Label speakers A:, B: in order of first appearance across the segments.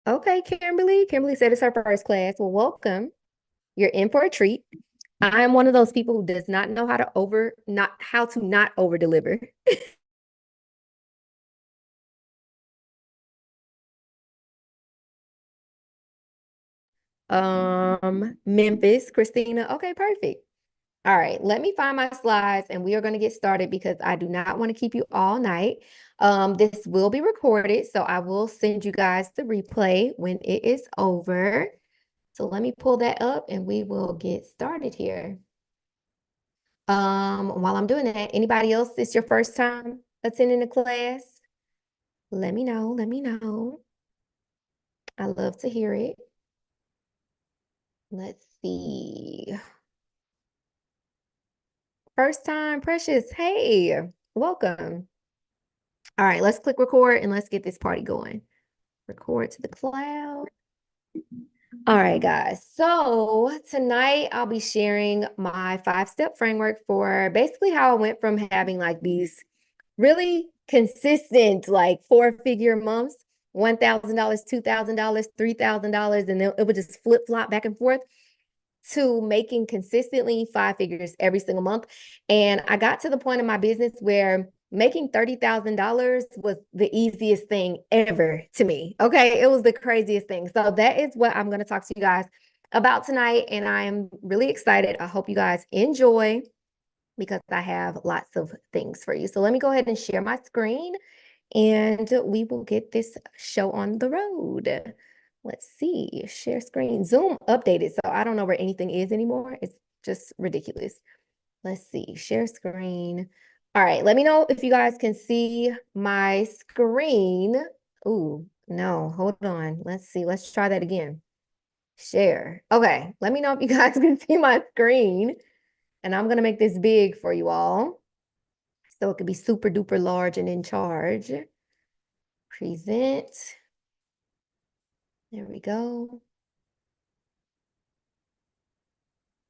A: Okay, Kimberly. Kimberly said it's her first class. Well, welcome. You're in for a treat. I am one of those people who does not know how to not over deliver. Memphis, Christina. Okay, perfect. All right, let me find my slides and we are going to get started because I do not want to keep you all night. This will be recorded, so I will send you guys the replay when it is over. So let me pull that up and we will get started here. While I'm doing that, anybody else, it's your first time attending the class? Let me know. Let me know. I love to hear it. Let's see. First time, Precious. Hey, welcome. All right, let's click record and let's get this party going. Record to the cloud. All right, guys. So tonight I'll be sharing my 5-step framework for basically how I went from having like these really consistent, like 4-figure months, $1,000, $2,000, $3,000, and then it would just flip flop back and forth to making consistently 5 figures every single month. And I got to the point in my business where making $30,000 was the easiest thing ever to me. Okay. It was the craziest thing. So that is what I'm going to talk to you guys about tonight. And I am really excited. I hope you guys enjoy because I have lots of things for you. So let me go ahead and share my screen and we will get this show on the road. Let's see, share screen. Zoom updated, so I don't know where anything is anymore. It's just ridiculous. Let's see, share screen. All right, let me know if you guys can see my screen. Ooh, no, hold on. Let's see, let's try that again. Share. Okay, let me know if you guys can see my screen. And I'm gonna make this big for you all. So it could be super duper large and in charge. Present. There we go.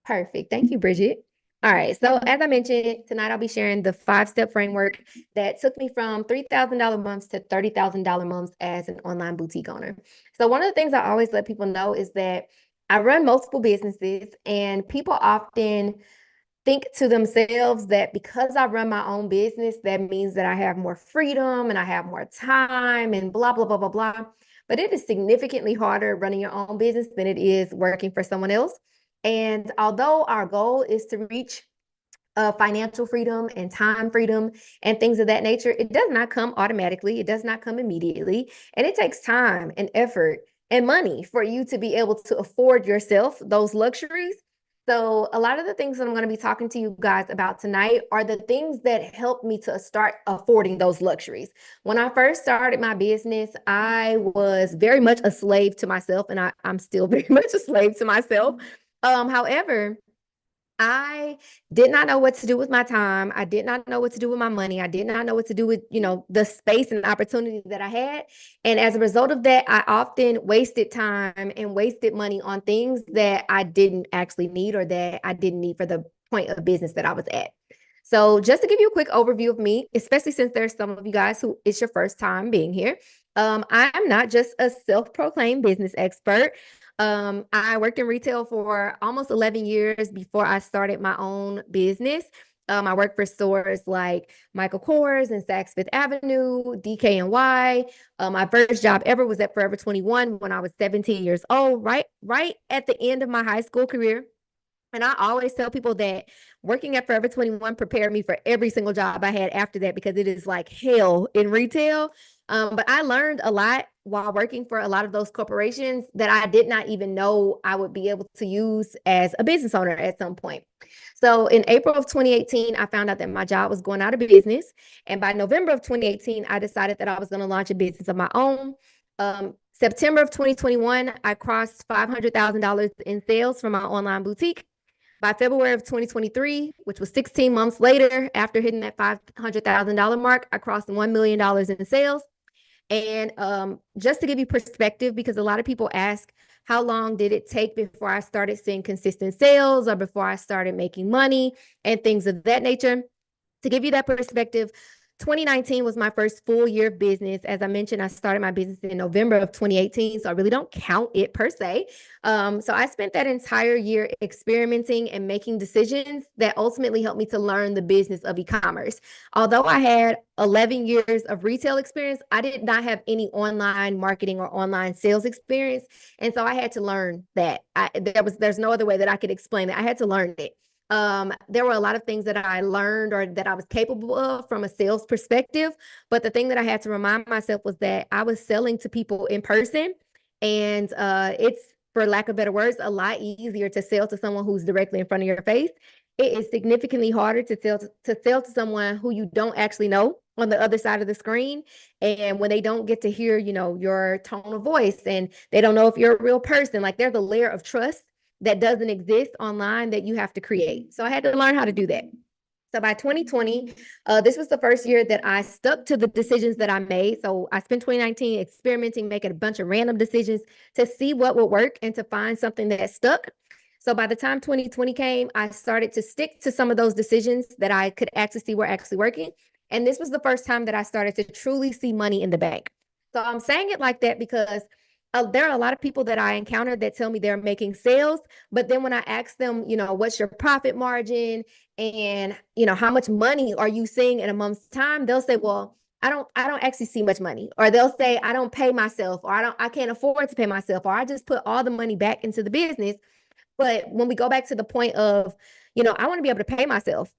A: Perfect. Thank you, Bridget. All right. So as I mentioned, tonight I'll be sharing the 5-step framework that took me from $3,000 months to $30,000 months as an online boutique owner. So one of the things I always let people know is that I run multiple businesses and people often think to themselves that because I run my own business, that means that I have more freedom and I have more time and blah, blah, blah, blah, blah. But it is significantly harder running your own business than it is working for someone else. And although our goal is to reach financial freedom and time freedom and things of that nature, it does not come automatically. It does not come immediately. And it takes time and effort and money for you to be able to afford yourself those luxuries. So, a lot of the things that I'm going to be talking to you guys about tonight are the things that helped me to start affording those luxuries. When I first started my business, I was very much a slave to myself, and I'm still very much a slave to myself. However, I did not know what to do with my time. I did not know what to do with my money. I did not know what to do with, the space and opportunity that I had. And as a result of that, I often wasted time and wasted money on things that I didn't actually need or that I didn't need for the point of business that I was at. So just to give you a quick overview of me, especially since there's some of you guys who it's your first time being here, I'm not just a self-proclaimed business expert. I worked in retail for almost 11 years before I started my own business. I worked for stores like Michael Kors and Saks Fifth Avenue, DKNY. My first job ever was at Forever 21 when I was 17 years old, right at the end of my high school career. And I always tell people that working at Forever 21 prepared me for every single job I had after that because it is like hell in retail. But I learned a lot while working for a lot of those corporations that I did not even know I would be able to use as a business owner at some point. So in April of 2018, I found out that my job was going out of business. And by November of 2018, I decided that I was going to launch a business of my own. September of 2021, I crossed $500,000 in sales from my online boutique. By February of 2023, which was 16 months later, after hitting that $500,000 mark, I crossed $1 million in sales. And just to give you perspective, because a lot of people ask, how long did it take before I started seeing consistent sales or before I started making money and things of that nature? To give you that perspective, 2019 was my first full year of business. As I mentioned, I started my business in November of 2018, so I really don't count it per se. So I spent that entire year experimenting and making decisions that ultimately helped me to learn the business of e-commerce. Although I had 11 years of retail experience, I did not have any online marketing or online sales experience. And so I had to learn that. There's no other way that I could explain it. I had to learn it. There were a lot of things that I learned or that I was capable of from a sales perspective. But the thing that I had to remind myself was that I was selling to people in person. And it's, for lack of better words, a lot easier to sell to someone who's directly in front of your face. It is significantly harder to sell to someone who you don't actually know on the other side of the screen. And when they don't get to hear, your tone of voice, and they don't know if you're a real person, like there's a layer of trust that doesn't exist online that you have to create. So I had to learn how to do that. So by 2020, this was the first year that I stuck to the decisions that I made. So I spent 2019 experimenting, making a bunch of random decisions to see what would work and to find something that stuck. So by the time 2020 came, I started to stick to some of those decisions that I could actually see were actually working. And this was the first time that I started to truly see money in the bank. So I'm saying it like that because there are a lot of people that I encounter that tell me they're making sales, but then when I ask them, what's your profit margin and, how much money are you seeing in a month's time, they'll say, well, I don't actually see much money. Or they'll say, I don't pay myself, or I can't afford to pay myself, or I just put all the money back into the business. But when we go back to the point of, I want to be able to pay myself.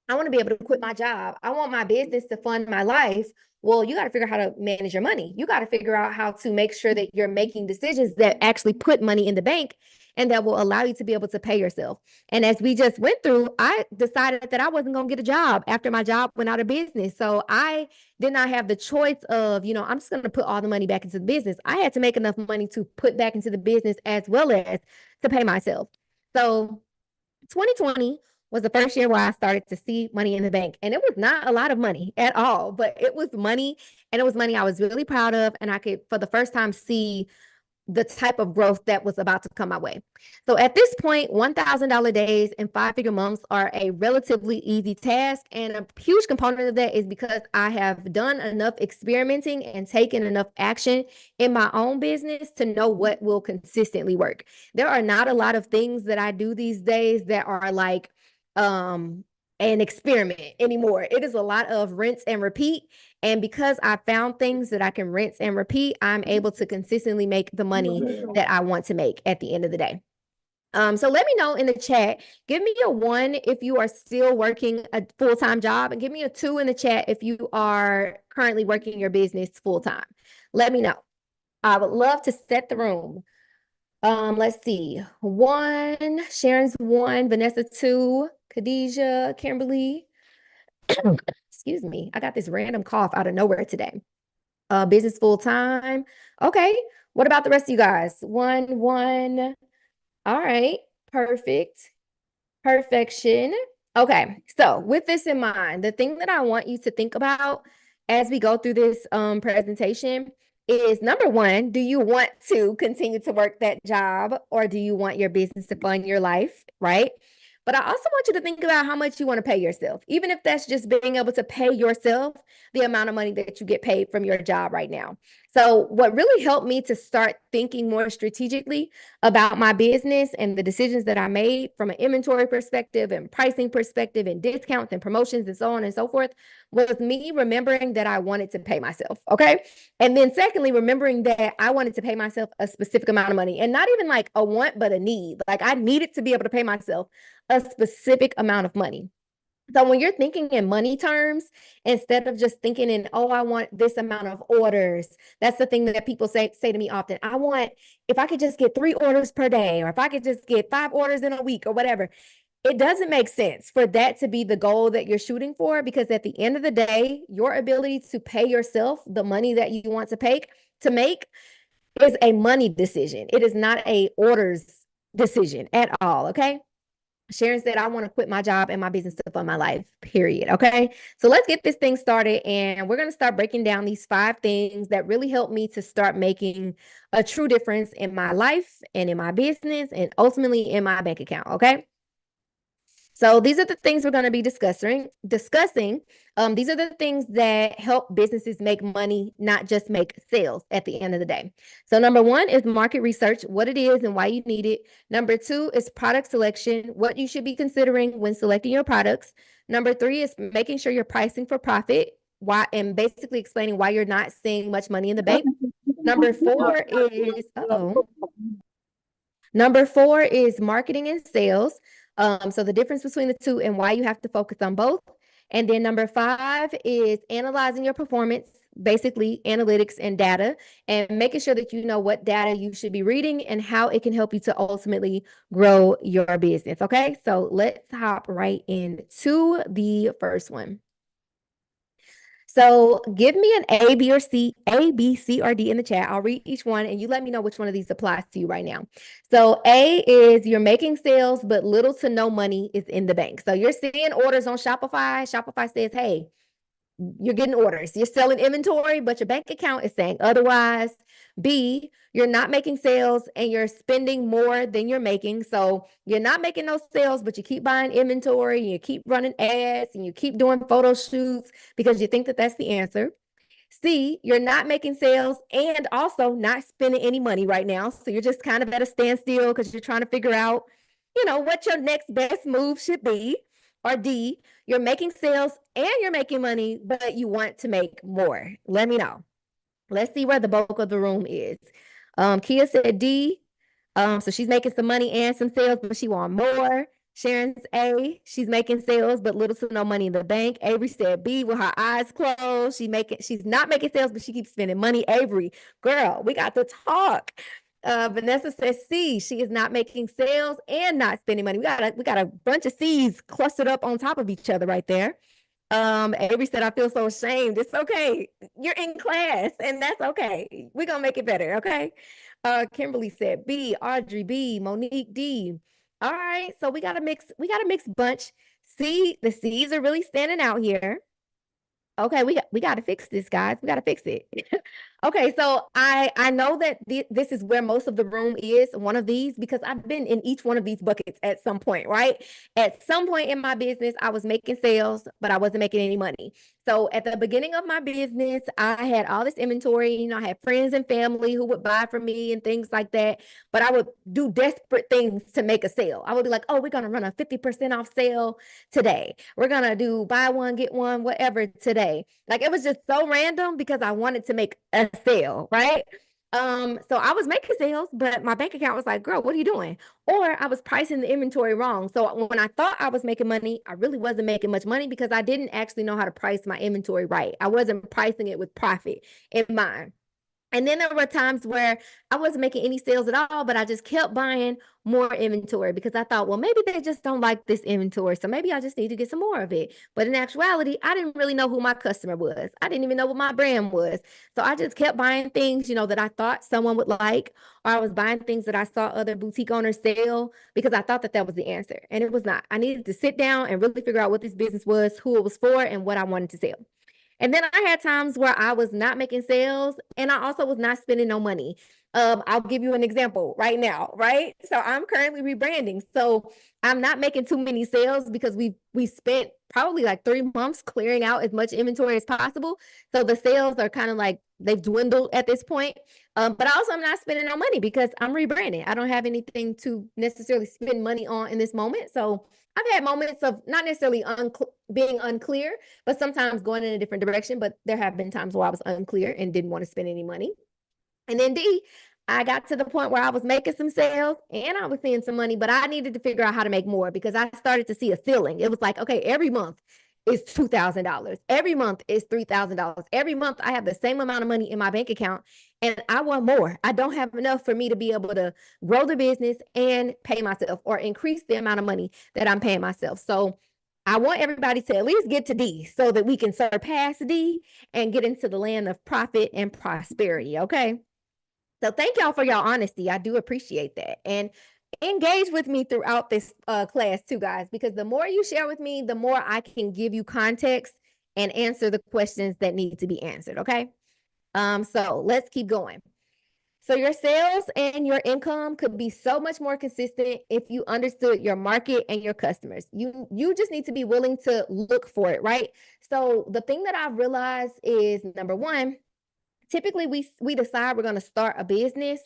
A: I want to be able to quit my job. I want my business to fund my life. Well, you got to figure out how to manage your money. You got to figure out how to make sure that you're making decisions that actually put money in the bank and that will allow you to be able to pay yourself. And as we just went through, I decided that I wasn't going to get a job after my job went out of business. So I did not have the choice of, I'm just going to put all the money back into the business. I had to make enough money to put back into the business as well as to pay myself. So 2020 was the first year where I started to see money in the bank. And it was not a lot of money at all, but it was money. And it was money I was really proud of. And I could, for the first time, see the type of growth that was about to come my way. So at this point, $1,000 days and five-figure months are a relatively easy task. And a huge component of that is because I have done enough experimenting and taken enough action in my own business to know what will consistently work. There are not a lot of things that I do these days that are like an experiment anymore. It is a lot of rinse and repeat. And because I found things that I can rinse and repeat, I'm able to consistently make the money that I want to make at the end of the day. So let me know in the chat. Give me a 1 if you are still working a full-time job, and give me a 2 in the chat if you are currently working your business full-time. Let me know. I would love to set the room. Let's see. 1, Sharon's 1, Vanessa 2, Khadijah, Kimberly. Excuse me. I got this random cough out of nowhere today. Business full time. Okay. What about the rest of you guys? 1, 1. All right. Perfect. Perfection. Okay. So with this in mind, the thing that I want you to think about as we go through this presentation is, number one, do you want to continue to work that job, or do you want your business to fund your life, right? But I also want you to think about how much you want to pay yourself, even if that's just being able to pay yourself the amount of money that you get paid from your job right now. So what really helped me to start thinking more strategically about my business and the decisions that I made from an inventory perspective and pricing perspective and discounts and promotions and so on and so forth was me remembering that I wanted to pay myself. Okay. And then secondly, remembering that I wanted to pay myself a specific amount of money, and not even like a want, but a need. Like I needed to be able to pay myself a specific amount of money. So when you're thinking in money terms, instead of just thinking in, oh, I want this amount of orders, that's the thing that people say to me often. I want, if I could just get 3 orders per day, or if I could just get 5 orders in a week or whatever. It doesn't make sense for that to be the goal that you're shooting for, because at the end of the day, your ability to pay yourself the money that you want to make is a money decision. It is not a orders decision at all. Okay. Sharon said, I want to quit my job and my business to fund my life, period. Okay. So let's get this thing started. And we're going to start breaking down these 5 things that really helped me to start making a true difference in my life and in my business and ultimately in my bank account. Okay. So these are the things we're going to be discussing. These are the things that help businesses make money, not just make sales at the end of the day. So number one is market research, what it is and why you need it. Number two is product selection, what you should be considering when selecting your products. Number three is making sure you're pricing for profit, why, and basically explaining why you're not seeing much money in the bank. Number four is, Number four is marketing and sales. So the difference between the two and why you have to focus on both. And then number five is analyzing your performance, basically analytics and data, and making sure that you know what data you should be reading and how it can help you to ultimately grow your business. Okay, so let's hop right into the first one. So give me an A, B, or C, A, B, C, or D in the chat. I'll read each one and you let me know which one of these applies to you right now. So A is you're making sales, but little to no money is in the bank. So you're seeing orders on Shopify. Shopify says, hey, you're getting orders. You're selling inventory, but your bank account is saying otherwise. B, you're not making sales and you're spending more than you're making. So you're not making those sales, but you keep buying inventory, and you keep running ads, and you keep doing photo shoots because you think that that's the answer. C, you're not making sales and also not spending any money right now. So you're just kind of at a standstill because you're trying to figure out, what your next best move should be. Or D, you're making sales and you're making money, but you want to make more. Let me know. Let's see where the bulk of the room is. Kia said D. So she's making some money and some sales, but she want more. Sharon's A. She's making sales, but little to no money in the bank. Avery said B with her eyes closed. She's not making sales, but she keeps spending money. Avery, girl, we got to talk. Vanessa says C. She is not making sales and not spending money. We got a bunch of C's clustered up on top of each other right there. Avery said, I feel so ashamed. It's okay. You're in class, and that's okay. We're gonna make it better, okay? Kimberly said B, Audrey B, Monique D. All right, so we got a mixed bunch. See, the C's are really standing out here. Okay, we got to fix this, guys. We got to fix it. Okay, so I know that this is where most of the room is, one of these, because I've been in each one of these buckets at some point, right? At some point in my business, I was making sales, but I wasn't making any money. So at the beginning of my business, I had all this inventory. I had friends and family who would buy from me and things like that. But I would do desperate things to make a sale. I would be like, oh, we're going to run a 50% off sale today. We're going to do buy one, get one, whatever today. Like it was just so random because I wanted to make a sale, right? So I was making sales, but my bank account was like, girl, what are you doing? Or I was pricing the inventory wrong. So when I thought I was making money, I really wasn't making much money because I didn't actually know how to price my inventory right. I wasn't pricing it with profit in mind. And then there were times where I wasn't making any sales at all, but I just kept buying more inventory because I thought, well, maybe they just don't like this inventory. So maybe I just need to get some more of it. But in actuality, I didn't really know who my customer was. I didn't even know what my brand was. So I just kept buying things, that I thought someone would like, or I was buying things that I saw other boutique owners sell because I thought that that was the answer. And it was not. I needed to sit down and really figure out what this business was, who it was for, and what I wanted to sell. And then I had times where I was not making sales and I also was not spending no money. I'll give you an example right now, right? So I'm currently rebranding. So I'm not making too many sales because we spent probably like 3 months clearing out as much inventory as possible. So the sales are kind of like they've dwindled at this point. But also I'm not spending no money because I'm rebranding. I don't have anything to necessarily spend money on in this moment. So I've had moments of not necessarily being unclear, but sometimes going in a different direction. But there have been times where I was unclear and didn't want to spend any money. And then D, I got to the point where I was making some sales and I was seeing some money, but I needed to figure out how to make more because I started to see a ceiling. It was like, okay, every month is $2,000. Every month is $3,000. Every month I have the same amount of money in my bank account and I want more. I don't have enough for me to be able to grow the business and pay myself or increase the amount of money that I'm paying myself. So I want everybody to at least get to D so that we can surpass D and get into the land of profit and prosperity. Okay. So thank y'all for your honesty. I do appreciate that. And engage with me throughout this class too, guys, because the more you share with me, the more I can give you context and answer the questions that need to be answered. Okay. So let's keep going. So your sales and your income could be so much more consistent if you understood your market and your customers. You just need to be willing to look for it, right? So the thing that I've realized is, number one, typically we decide we're going to start a business,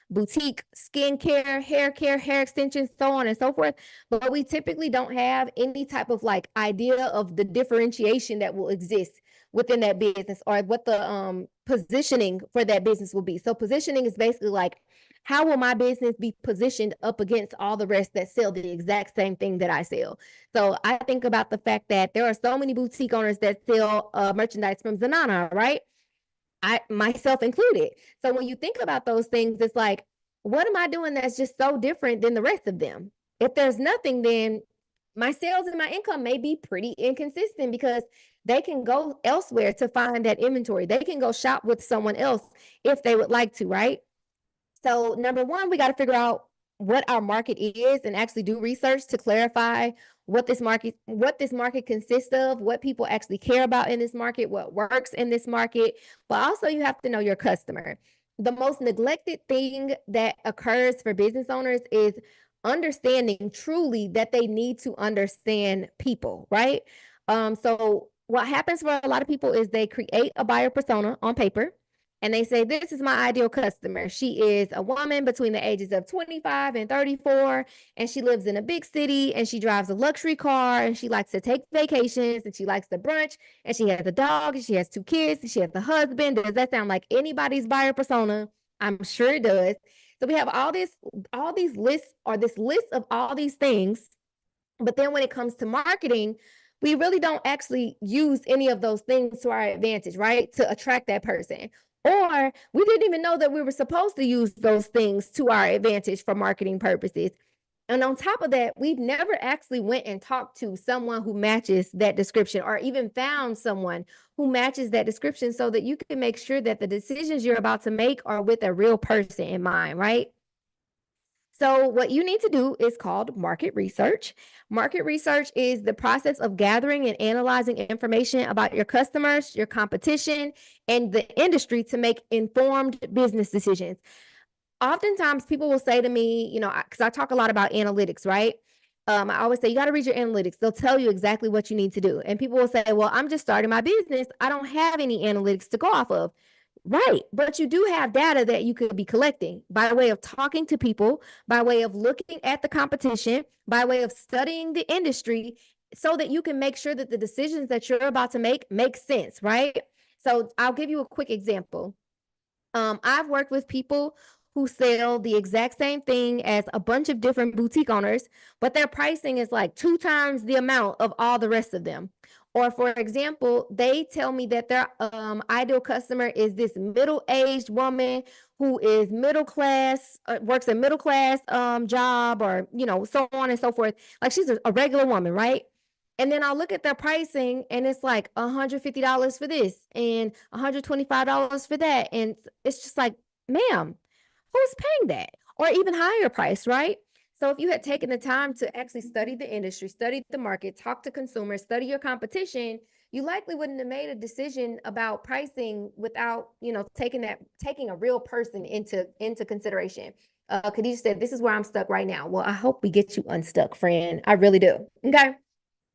A: boutique, skincare, hair care, hair extensions, so on and so forth, but we typically don't have any type of like idea of the differentiation that will exist within that business, or what the positioning for that business will be. So positioning is basically like, how will my business be positioned up against all the rest that sell the exact same thing that I sell? So I think about the fact that there are so many boutique owners that sell merchandise from Zanana, right? I myself included. So when you think about those things, it's like, what am I doing that's just so different than the rest of them? If there's nothing, then my sales and my income may be pretty inconsistent, because they can go elsewhere to find that inventory. They can go shop with someone else if they would like to, right? So number one, we got to figure out what our market is and actually do research to clarify what this market consists of, what people actually care about in this market, what works in this market. But also you have to know your customer. The most neglected thing that occurs for business owners is understanding truly that they need to understand people, right? So what happens for a lot of people is they create a buyer persona on paper, and they say, this is my ideal customer. She is a woman between the ages of 25 and 34, and she lives in a big city, and she drives a luxury car, and she likes to take vacations, and she likes to brunch, and she has a dog, and she has 2 kids, and she has a husband. Does that sound like anybody's buyer persona? I'm sure it does. So we have all these lists, or this list of all these things, but then when it comes to marketing, we really don't actually use any of those things to our advantage, right? To attract that person. Or we didn't even know that we were supposed to use those things to our advantage for marketing purposes. And on top of that, we've never actually went and talked to someone who matches that description, or even found someone who matches that description, so that you can make sure that the decisions you're about to make are with a real person in mind, right? So what you need to do is called market research. Market research is the process of gathering and analyzing information about your customers, your competition, and the industry to make informed business decisions. Oftentimes people will say to me, because I talk a lot about analytics, right? I always say, you got to read your analytics. They'll tell you exactly what you need to do. And people will say, well, I'm just starting my business. I don't have any analytics to go off of. Right. But you do have data that you could be collecting by way of talking to people, by way of looking at the competition, by way of studying the industry, so that you can make sure that the decisions that you're about to make sense, right? So I'll give you a quick example. I've worked with people who sell the exact same thing as a bunch of different boutique owners, but their pricing is like 2 times the amount of all the rest of them. Or for example, they tell me that their ideal customer is this middle-aged woman who is middle class, works a middle class job, or so on and so forth. Like, she's a regular woman, right? And then I'll look at their pricing, and it's like $150 for this and $125 for that. And it's just like, ma'am, who's paying that? Or even higher price, right? So if you had taken the time to actually study the industry, study the market, talk to consumers, study your competition, you likely wouldn't have made a decision about pricing without, taking a real person into consideration. Khadijah said, this is where I'm stuck right now. Well, I hope we get you unstuck, friend. I really do. Okay.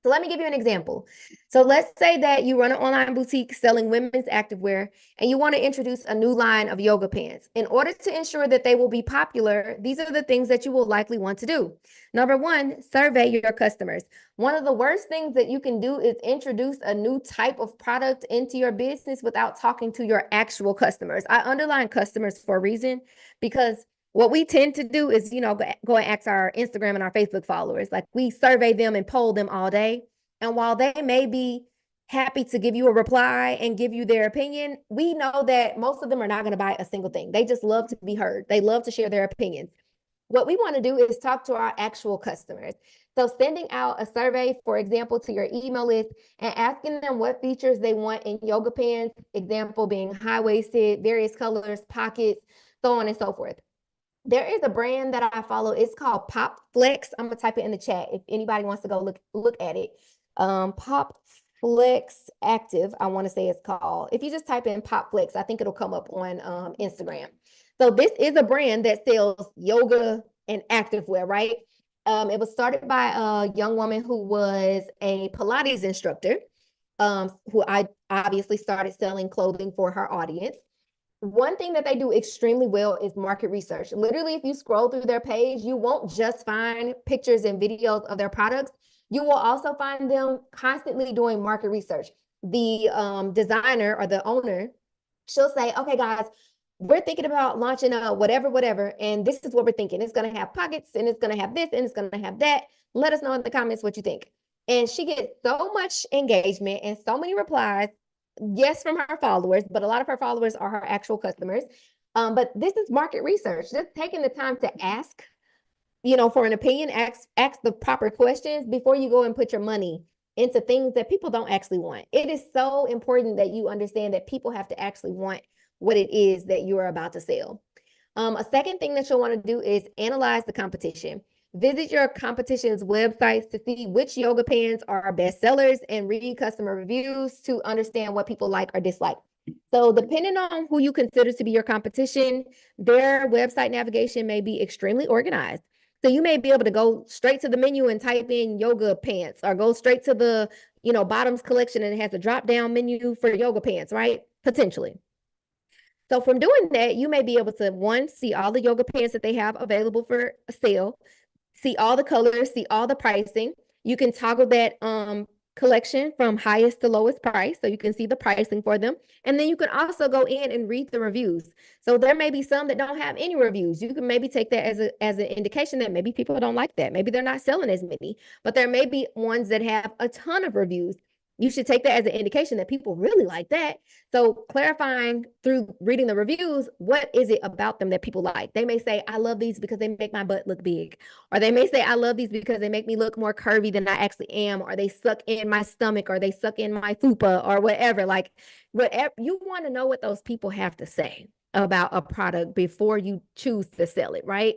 A: So let me give you an example. So let's say that you run an online boutique selling women's activewear, and you want to introduce a new line of yoga pants. In order to ensure that they will be popular, these are the things that you will likely want to do. Number one, survey your customers. One of the worst things that you can do is introduce a new type of product into your business without talking to your actual customers. I underline customers for a reason, because what we tend to do is, go and ask our Instagram and our Facebook followers. Like, we survey them and poll them all day. And while they may be happy to give you a reply and give you their opinion, we know that most of them are not going to buy a single thing. They just love to be heard. They love to share their opinions. What we want to do is talk to our actual customers. So sending out a survey, for example, to your email list, and asking them what features they want in yoga pants, example being high-waisted, various colors, pockets, so on and so forth. There is a brand that I follow. It's called Pop Flex. I'm gonna type it in the chat if anybody wants to go look at it. Pop Flex Active, I want to say it's called. If you just type in Pop Flex, I think it'll come up on Instagram. So this is a brand that sells yoga and activewear, right? It was started by a young woman who was a Pilates instructor, who I obviously started selling clothing for her audience. One thing that they do extremely well is market research. Literally, if you scroll through their page, you won't just find pictures and videos of their products. You will also find them constantly doing market research. The designer or the owner, she'll say, okay, guys, we're thinking about launching a whatever, and this is what we're thinking. It's going to have pockets, and it's going to have this, and it's going to have that. Let us know in the comments what you think. And she gets so much engagement and so many replies, yes, from her followers, but a lot of her followers are her actual customers. But this is market research, just taking the time to ask, for an opinion, ask the proper questions before you go and put your money into things that people don't actually want. It is so important that you understand that people have to actually want what it is that you are about to sell. A second thing that you'll want to do is analyze the competition. Visit your competition's websites to see which yoga pants are best sellers and read customer reviews to understand what people like or dislike. So depending on who you consider to be your competition, their website navigation may be extremely organized. So you may be able to go straight to the menu and type in yoga pants, or go straight to the, bottoms collection and it has a drop down menu for yoga pants, right? Potentially. So from doing that, you may be able to, one, see all the yoga pants that they have available for sale, see all the colors, see all the pricing. You can toggle that collection from highest to lowest price, so you can see the pricing for them. And then you can also go in and read the reviews. So there may be some that don't have any reviews. You can maybe take that as an indication that maybe people don't like that. Maybe they're not selling as many, but there may be ones that have a ton of reviews. You should take that as an indication that people really like that. So clarifying through reading the reviews, what is it about them that people like? They may say, I love these because they make my butt look big. Or they may say, I love these because they make me look more curvy than I actually am. Or they suck in my stomach, or they suck in my fupa, or whatever. Like, whatever, you want to know what those people have to say about a product before you choose to sell it, right?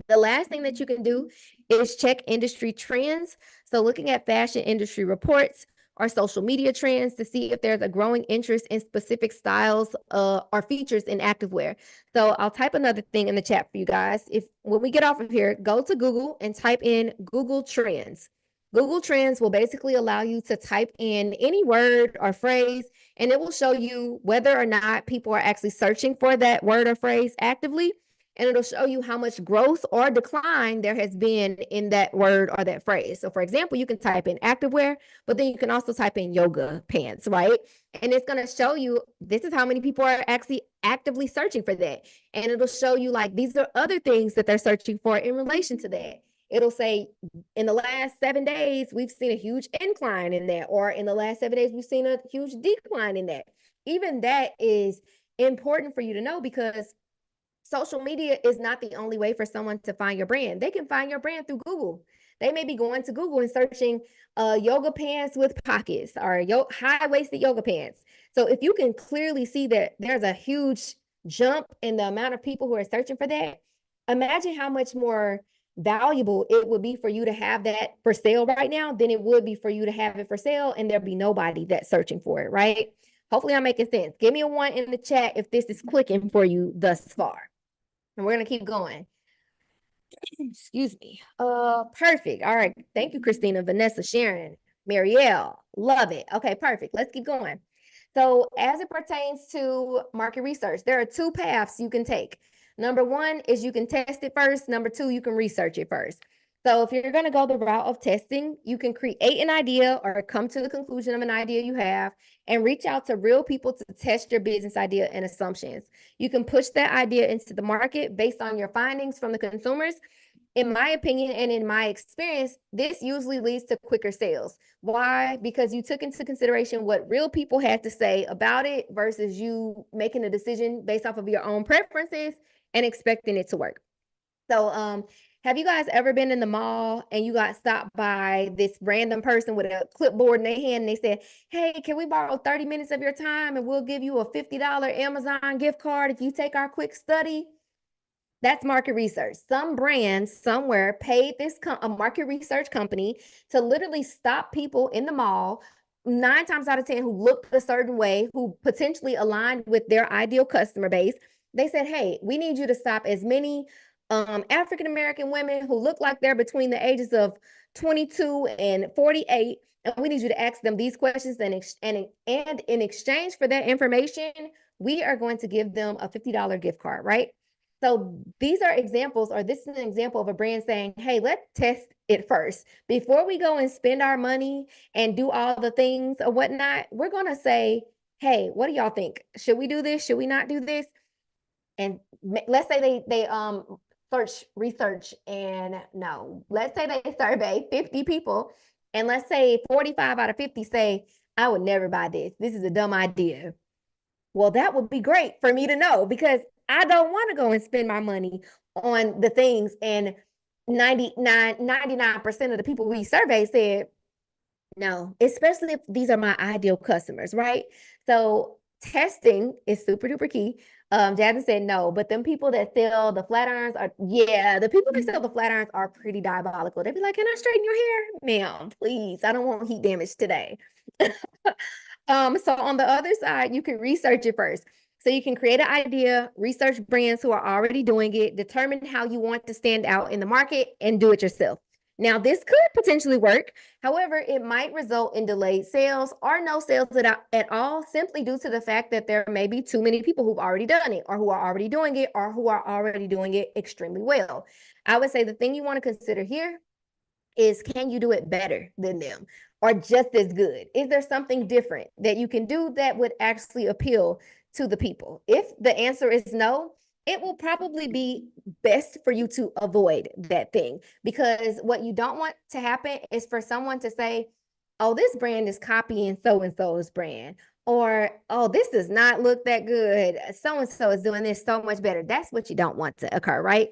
A: The last thing that you can do is check industry trends. So looking at fashion industry reports or social media trends to see if there's a growing interest in specific styles or features in activewear. So I'll type another thing in the chat for you guys. If when we get off of here, go to Google and type in Google Trends. Google Trends will basically allow you to type in any word or phrase, and it will show you whether or not people are actually searching for that word or phrase actively, and it'll show you how much growth or decline there has been in that word or that phrase. So for example, you can type in activewear, but then you can also type in yoga pants, right? And it's going to show you this is how many people are actually actively searching for that. And it'll show you like these are other things that they're searching for in relation to that. It'll say in the last 7 days, we've seen a huge incline in that, or in the last 7 days, we've seen a huge decline in that. Even that is important for you to know, because social media is not the only way for someone to find your brand. They can find your brand through Google. They may be going to Google and searching yoga pants with pockets, or high-waisted yoga pants. So if you can clearly see that there's a huge jump in the amount of people who are searching for that, imagine how much more valuable it would be for you to have that for sale right now than it would be for you to have it for sale and there'll be nobody that's searching for it, right? Hopefully I'm making sense. Give me a 1 in the chat if this is clicking for you thus far. And we're going to keep going. Excuse me. Perfect. All right. Thank you, Christina, Vanessa, Sharon, Marielle. Love it. Okay, perfect. Let's keep going. So as it pertains to market research, there are 2 paths you can take. Number 1 is you can test it first. Number 2, you can research it first. So if you're going to go the route of testing, you can create an idea or come to the conclusion of an idea you have and reach out to real people to test your business idea and assumptions. You can push that idea into the market based on your findings from the consumers. In my opinion and in my experience, this usually leads to quicker sales. Why? Because you took into consideration what real people had to say about it versus you making a decision based off of your own preferences and expecting it to work. So, have you guys ever been in the mall and you got stopped by this random person with a clipboard in their hand and they said, hey, can we borrow 30 minutes of your time and we'll give you a $50 Amazon gift card if you take our quick study? That's market research. Some brand somewhere paid a market research company to literally stop people in the mall nine times out of 10 who looked a certain way, who potentially aligned with their ideal customer base, they said, hey, we need you to stop as many African American women who look like they're between the ages of 22 and 48. And we need you to ask them these questions. And in exchange for that information, we are going to give them a $50 gift card, right? So these are examples, or this is an example of a brand saying, hey, let's test it first. Before we go and spend our money and do all the things or whatnot, we're going to say, hey, what do y'all think? Should we do this? Should we not do this? And let's say they research, and no, let's say they survey 50 people, and let's say 45 out of 50 say, I would never buy this. This is a dumb idea. Well, that would be great for me to know, because I don't want to go and spend my money on the things. And 99% of the people we surveyed said, no, especially if these are my ideal customers, right? So testing is super duper key. Jasmine said no, but them people that sell the flat irons are, yeah, the people that sell the flat irons are pretty diabolical. They'd be like, can I straighten your hair? Ma'am, please. I don't want heat damage today. So on the other side, you can research it first. So you can create an idea, research brands who are already doing it, determine how you want to stand out in the market, and do it yourself. Now, this could potentially work. However, it might result in delayed sales or no sales at all, simply due to the fact that there may be too many people who've already done it, or who are already doing it, or who are already doing it extremely well. I would say the thing you want to consider here is, can you do it better than them, or just as good? Is there something different that you can do that would actually appeal to the people? If the answer is no, it will probably be best for you to avoid that thing, because what you don't want to happen is for someone to say, oh, this brand is copying so and so's brand, or oh, this does not look that good, so and so is doing this so much better. That's what you don't want to occur, right?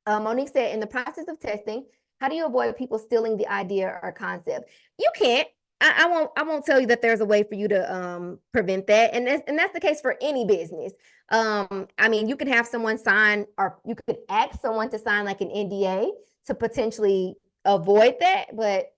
A: Monique said, in the process of testing, how do you avoid people stealing the idea or concept? You can't. I won't tell you that there's a way for you to prevent that. And that's the case for any business. I mean, you can have someone sign, or you could ask someone to sign like an NDA to potentially avoid that, but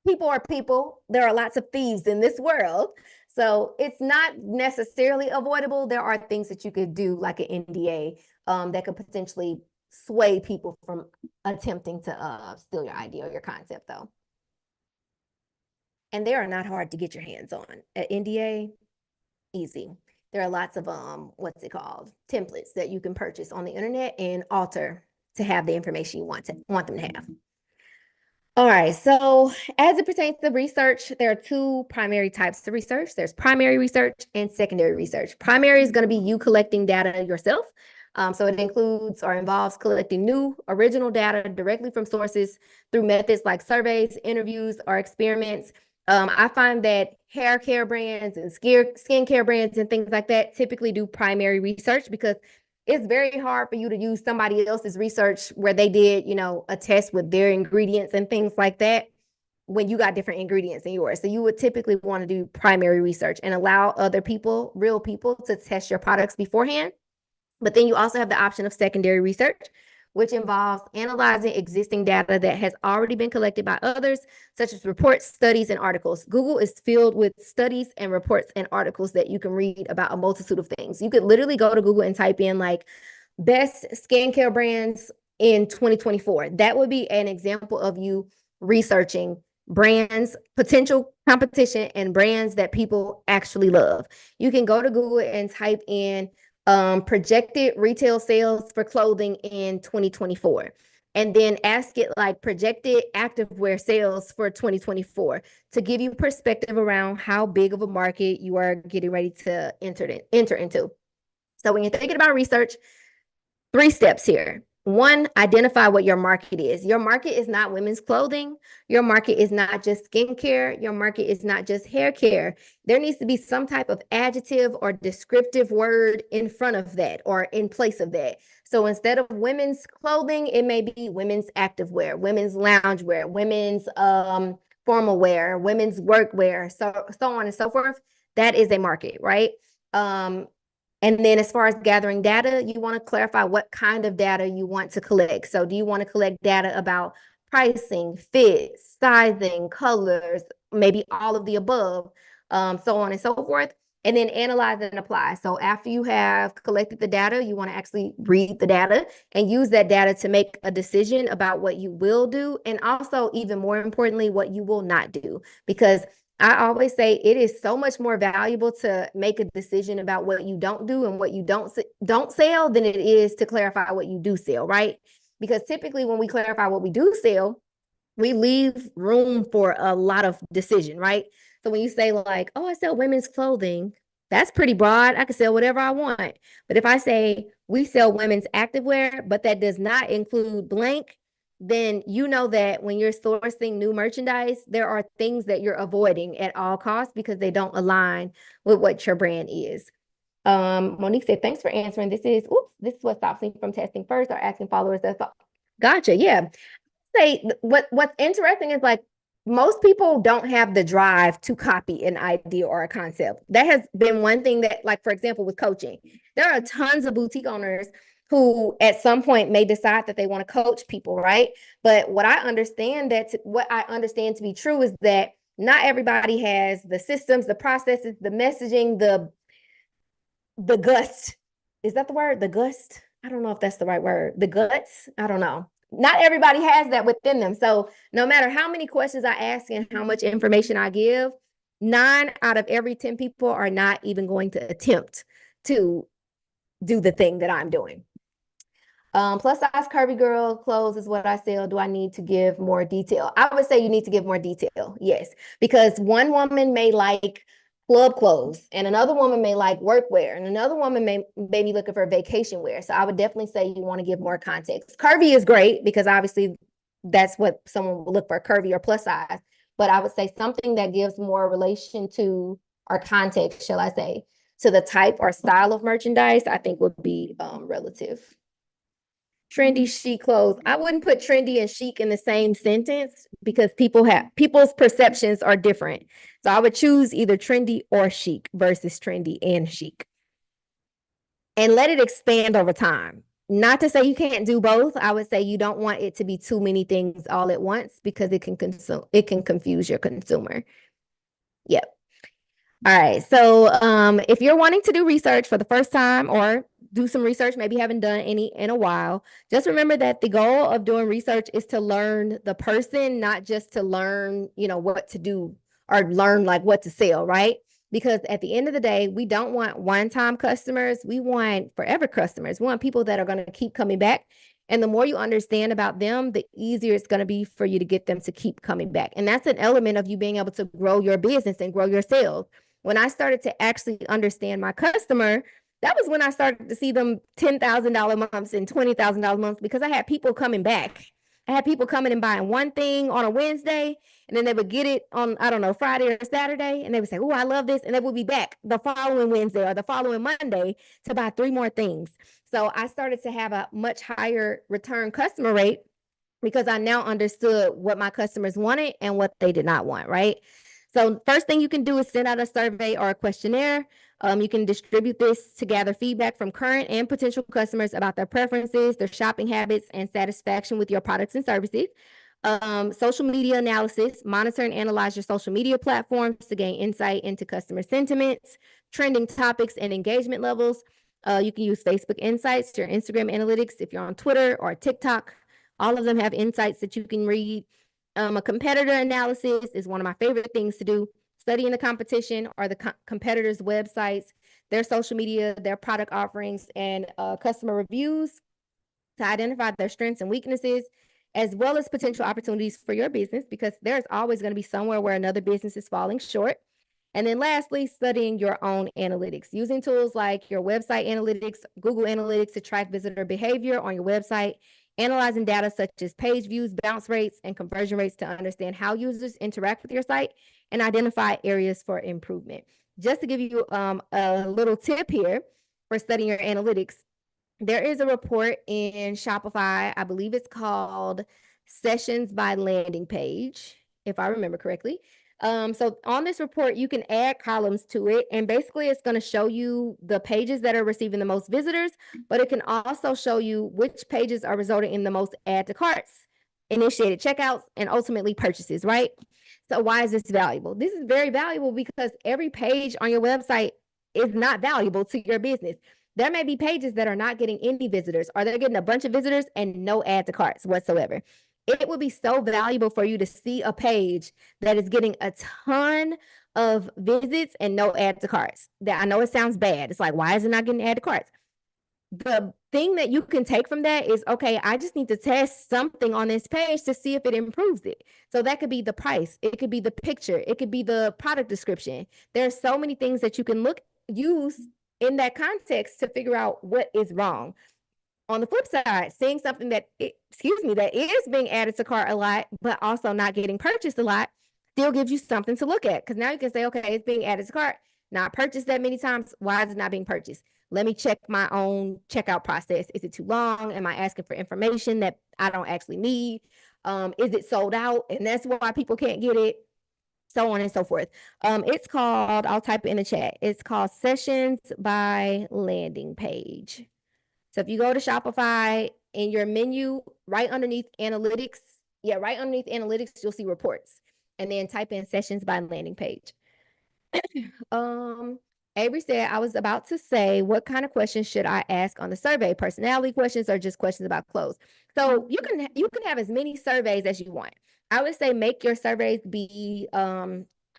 A: people are people. There are lots of thieves in this world. So it's not necessarily avoidable. There are things that you could do, like an NDA, that could potentially sway people from attempting to steal your idea or your concept, though. And they are not hard to get your hands on. At NDA, easy. There are lots of what's it called, templates that you can purchase on the internet and alter to have the information you want them to have. All right, so as it pertains to research, there are two primary types of research. There's primary research and secondary research. Primary is going to be you collecting data yourself. So it includes or involves collecting new, original data directly from sources through methods like surveys, interviews, or experiments. I find that hair care brands and skincare brands and things like that typically do primary research, because it's very hard for you to use somebody else's research where they did, a test with their ingredients and things like that, when you got different ingredients in yours. So you would typically want to do primary research and allow other people, real people, to test your products beforehand. But then you also have the option of secondary research, which involves analyzing existing data that has already been collected by others, such as reports, studies, and articles. Google is filled with studies and reports and articles that you can read about a multitude of things. You could literally go to Google and type in like best skincare brands in 2024. That would be an example of you researching brands, potential competition, and brands that people actually love. You can go to Google and type in projected retail sales for clothing in 2024, and then ask it like projected activewear sales for 2024 to give you perspective around how big of a market you are getting ready to enter into. So when you're thinking about research, 3 steps here. 1, identify what your market is. Your market is not women's clothing. Your market is not just skincare. Your market is not just hair care. There needs to be some type of adjective or descriptive word in front of that or in place of that. So instead of women's clothing, it may be women's activewear, women's loungewear, women's formal wear, women's workwear, so on and so forth. That is a market, right? And then as far as gathering data, you want to clarify what kind of data you want to collect. So do you want to collect data about pricing, fit, sizing, colors, maybe all of the above, so on and so forth, and then analyze and apply. So after you have collected the data, you want to actually read the data and use that data to make a decision about what you will do, and also, even more importantly, what you will not do. Because I always say it is so much more valuable to make a decision about what you don't do and what you don't sell than it is to clarify what you do sell, right? Because typically when we clarify what we do sell, we leave room for a lot of decision, right? So when you say like, oh, I sell women's clothing, that's pretty broad. I can sell whatever I want. But if I say we sell women's activewear, but that does not include blank, then you know that when you're sourcing new merchandise, there are things that you're avoiding at all costs because they don't align with what your brand is. Monique said, thanks for answering. This is what stops me from testing first or asking followers. Gotcha. Yeah. Say what's interesting is like most people don't have the drive to copy an idea or a concept. That has been one thing that, like, for example, with coaching, there are tons of boutique owners who at some point may decide that they want to coach people, right? But what I understand to be true is that not everybody has the systems, the processes, the messaging, the gust. Is that the word? The gust? I don't know if that's the right word. The guts? I don't know. Not everybody has that within them. So no matter how many questions I ask and how much information I give, 9 out of every 10 people are not even going to attempt to do the thing that I'm doing. Plus size curvy girl clothes is what I sell. Do I need to give more detail? I would say you need to give more detail. Yes, because one woman may like club clothes and another woman may like workwear and another woman may be looking for vacation wear. So I would definitely say you want to give more context. Curvy is great because obviously that's what someone will look for, curvy or plus size. But I would say something that gives more relation to, or context, shall I say, to the type or style of merchandise, I think would be relative. Trendy chic clothes. I wouldn't put trendy and chic in the same sentence because people's perceptions are different. So I would choose either trendy or chic versus trendy and chic. And let it expand over time. Not to say you can't do both. I would say you don't want it to be too many things all at once because it can confuse your consumer. Yep. All right. So if you're wanting to do research for the first time or do some research, maybe you haven't done any in a while, just remember that the goal of doing research is to learn the person, not just to learn, what to do or learn like what to sell, right? Because at the end of the day, we don't want one-time customers. We want forever customers. We want people that are going to keep coming back. And the more you understand about them, the easier it's going to be for you to get them to keep coming back. And that's an element of you being able to grow your business and grow your sales. When I started to actually understand my customer, that was when I started to see them $10,000 months and $20,000 months because I had people coming back. I had people coming and buying one thing on a Wednesday, and then they would get it on, I don't know, Friday or Saturday, and they would say, oh, I love this, and they would be back the following Wednesday or the following Monday to buy 3 more things. So I started to have a much higher return customer rate because I now understood what my customers wanted and what they did not want, right? So first thing you can do is send out a survey or a questionnaire. You can distribute this to gather feedback from current and potential customers about their preferences, their shopping habits, and satisfaction with your products and services. Social media analysis, monitor and analyze your social media platforms to gain insight into customer sentiments, trending topics, and engagement levels. You can use Facebook Insights, your Instagram analytics if you're on Twitter or TikTok. All of them have insights that you can read. A competitor analysis is one of my favorite things to do. Studying the competition or the competitors' websites, their social media, their product offerings, and customer reviews to identify their strengths and weaknesses, as well as potential opportunities for your business, because there's always going to be somewhere where another business is falling short. And then lastly, studying your own analytics, using tools like your website analytics, Google Analytics to track visitor behavior on your website, analyzing data such as page views, bounce rates, and conversion rates to understand how users interact with your site and identify areas for improvement. Just to give you a little tip here for studying your analytics, there is a report in Shopify, I believe it's called Sessions by Landing Page, if I remember correctly. So on this report, you can add columns to it, and basically it's going to show you the pages that are receiving the most visitors, but it can also show you which pages are resulting in the most add to carts, initiated checkouts, and ultimately purchases, right? So why is this valuable? This is very valuable because every page on your website is not valuable to your business. There may be pages that are not getting any visitors, or they're getting a bunch of visitors and no add to carts whatsoever. It would be so valuable for you to see a page that is getting a ton of visits and no add to carts. That, I know it sounds bad. It's like, why is it not getting add to carts? The thing that you can take from that is, okay, I just need to test something on this page to see if it improves it. So that could be the price, it could be the picture, it could be the product description. There's so many things that you can use in that context to figure out what is wrong. On the flip side, seeing something that that is being added to cart a lot, but also not getting purchased a lot, still gives you something to look at. Because now you can say, okay, it's being added to cart, not purchased that many times. Why is it not being purchased? Let me check my own checkout process. Is it too long? Am I asking for information that I don't actually need? Is it sold out? And that's why people can't get it. So on and so forth. It's called, I'll type it in the chat. It's called Sessions by Landing Page. So if you go to Shopify, in your menu, right underneath analytics, you'll see reports. And then type in Sessions by Landing Page. Avery said, I was about to say, what kind of questions should I ask on the survey? Personality questions or just questions about clothes? So you can have as many surveys as you want. I would say make your surveys be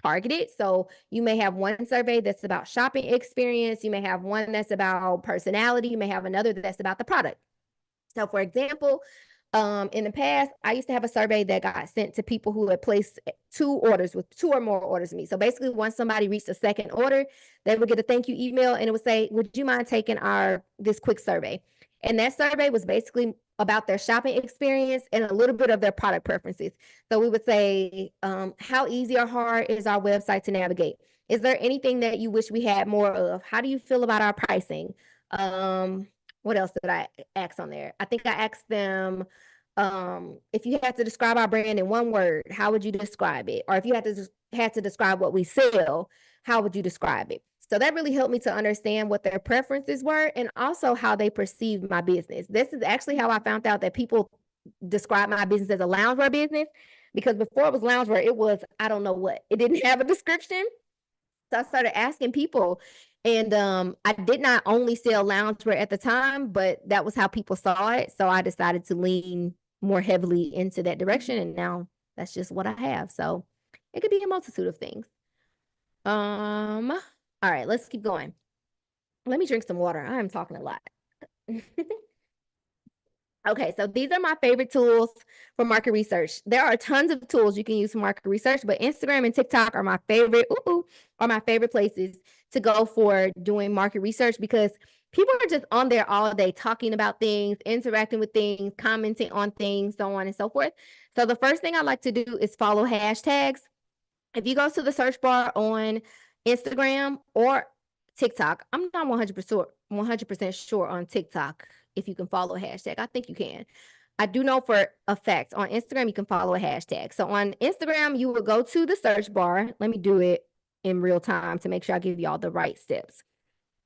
A: targeted. So you may have one survey that's about shopping experience. You may have one that's about personality. You may have another that's about the product. So for example, in the past, I used to have a survey that got sent to people who had placed 2 orders with 2 or more orders with me. So basically, once somebody reached a second order, they would get a thank you email, and it would say, "Would you mind taking this quick survey?" And that survey was basically about their shopping experience and a little bit of their product preferences. So we would say, how easy or hard is our website to navigate? Is there anything that you wish we had more of? How do you feel about our pricing? What else did I ask on there? I think I asked them, if you had to describe our brand in one word, how would you describe it? Or if you had to describe what we sell, how would you describe it? So that really helped me to understand what their preferences were and also how they perceived my business. This is actually how I found out that people describe my business as a loungewear business, because before it was loungewear, it was, I don't know what. It didn't have a description. So I started asking people, and I did not only sell loungewear at the time, but that was how people saw it. So I decided to lean more heavily into that direction, and now that's just what I have. So it could be a multitude of things. All right, let's keep going. Let me drink some water. I am talking a lot. Okay, so these are my favorite tools for market research. There are tons of tools you can use for market research, but Instagram and TikTok are my favorite, are my favorite places to go for doing market research, because people are just on there all day talking about things, interacting with things, commenting on things, so on and so forth. So the first thing I like to do is follow hashtags. If you go to the search bar on Instagram or TikTok, I'm not 100% sure on TikTok if you can follow a hashtag. I think you can. I do know for a fact on Instagram you can follow a hashtag. So on Instagram, you will go to the search bar. Let me do it in real time to make sure I give y'all the right steps.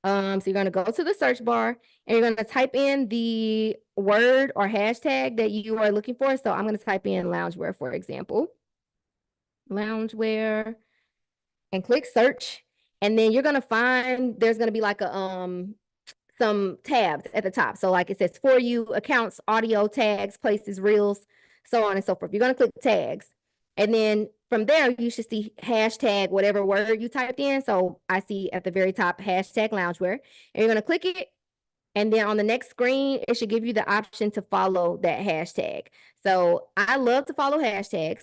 A: So you're going to go to the search bar and you're going to type in the word or hashtag that you are looking for. So I'm going to type in loungewear, for example. Loungewear, and click search. And then you're going to find there's going to be like some tabs at the top. So like it says for you, accounts, audio, tags, places, reels, so on and so forth. You're going to click tags. And then from there, you should see hashtag whatever word you typed in. So I see at the very top, hashtag loungewear. And you're going to click it. And then on the next screen, it should give you the option to follow that hashtag. So I love to follow hashtags.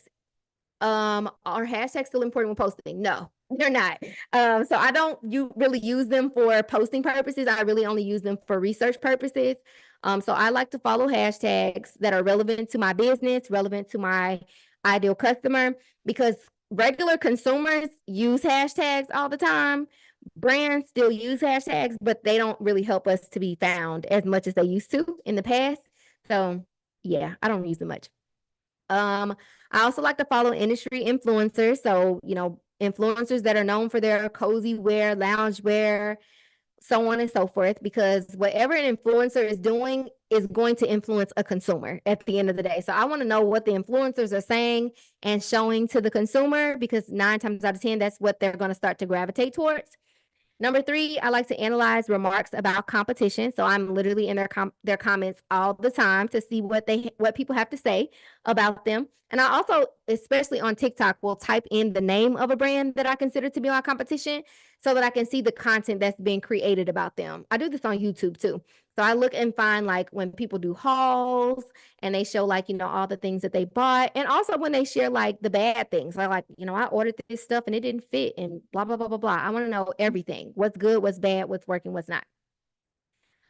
A: Are hashtags still important when posting? No, they're not. So I don't really use them for posting purposes. I really only use them for research purposes. So I like to follow hashtags that are relevant to my business, relevant to my ideal customer, because regular consumers use hashtags all the time. Brands still use hashtags, but they don't really help us to be found as much as they used to in the past. So yeah, I don't use them much. I also like to follow industry influencers. So, influencers that are known for their cozy wear, lounge wear, so on and so forth, because whatever an influencer is doing is going to influence a consumer at the end of the day. So I want to know what the influencers are saying and showing to the consumer, because 9 times out of 10, that's what they're going to start to gravitate towards. Number 3, I like to analyze remarks about competition. So I'm literally in their comments all the time to see what people have to say about them. And I also, especially on TikTok, will type in the name of a brand that I consider to be my competition so that I can see the content that's being created about them. I do this on YouTube too. So I look and find like when people do hauls and they show like, all the things that they bought. And also when they share like the bad things, like, I ordered this stuff and it didn't fit and blah, blah, blah, blah, blah. I want to know everything. What's good, what's bad, what's working, what's not.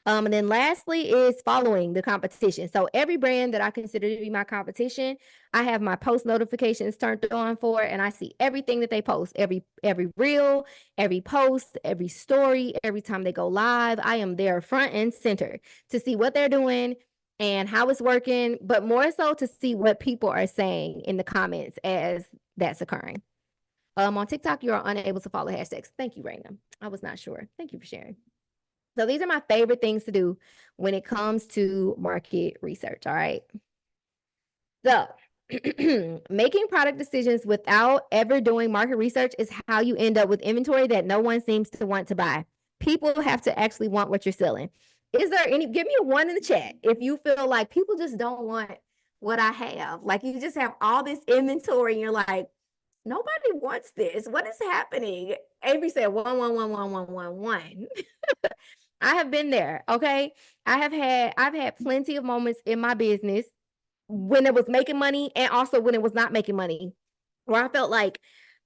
A: And then lastly is following the competition. So every brand that I consider to be my competition, I have my post notifications turned on for, and I see everything that they post, every reel, every post, every story, every time they go live. I am there front and center to see what they're doing and how it's working, but more so to see what people are saying in the comments as that's occurring. On TikTok, you are unable to follow hashtags. Thank you, Raina. I was not sure. Thank you for sharing. So these are my favorite things to do when it comes to market research. All right. So making product decisions without ever doing market research is how you end up with inventory that no one seems to want to buy. People have to actually want what you're selling. Is there any, give me a 1 in the chat if you feel like people just don't want what I have. Like you just have all this inventory and you're like, nobody wants this. What is happening? Avery said 1. I have been there. Okay. I've had plenty of moments in my business when it was making money and also when it was not making money, where I felt like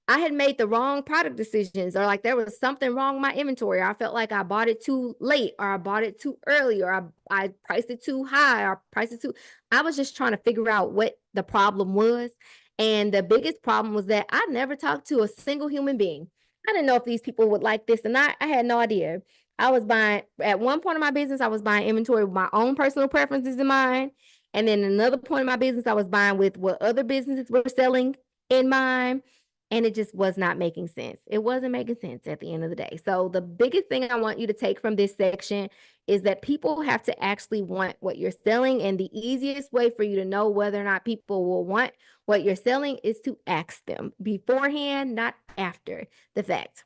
A: I had made the wrong product decisions, or like there was something wrong with my inventory. I felt like I bought it too late, or I bought it too early, or I priced it too high, or priced it too. I was just trying to figure out what the problem was. And the biggest problem was that I never talked to a single human being. I didn't know if these people would like this or not. I had no idea. I was buying, at one point in my business, I was buying inventory with my own personal preferences in mind. And then another point in my business, I was buying with what other businesses were selling in mind. And it just was not making sense. It wasn't making sense at the end of the day. So the biggest thing I want you to take from this section is that people have to actually want what you're selling. And the easiest way for you to know whether or not people will want what you're selling is to ask them beforehand, not after the fact.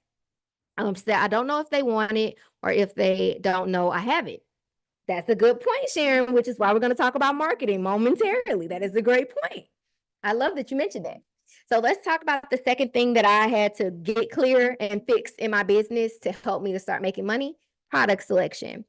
A: So I don't know if they want it, or if they don't know I have it. That's a good point, Sharon, which is why we're going to talk about marketing momentarily. That is a great point. I love that you mentioned that. So let's talk about the second thing that I had to get clear and fix in my business to help me to start making money: product selection.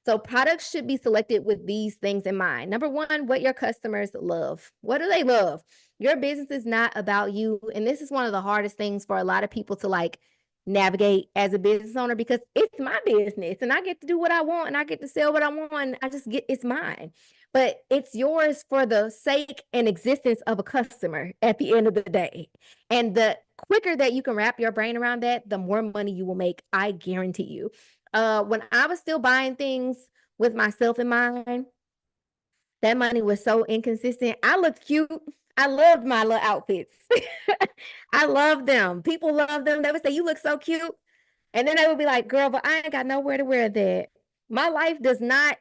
A: So products should be selected with these things in mind. Number 1, what your customers love. What do they love? Your business is not about you. And this is one of the hardest things for a lot of people to like navigate as a business owner, because it's my business and I get to do what I want and I get to sell what I want. I just get, it's mine, but it's yours for the sake and existence of a customer at the end of the day. And the quicker that you can wrap your brain around that, the more money you will make. I guarantee you. When I was still buying things with myself in mind, that money was so inconsistent. I looked cute. I loved my little outfits. I love them. People love them. They would say, "You look so cute." And then they would be like, "Girl, but I ain't got nowhere to wear that." My life does not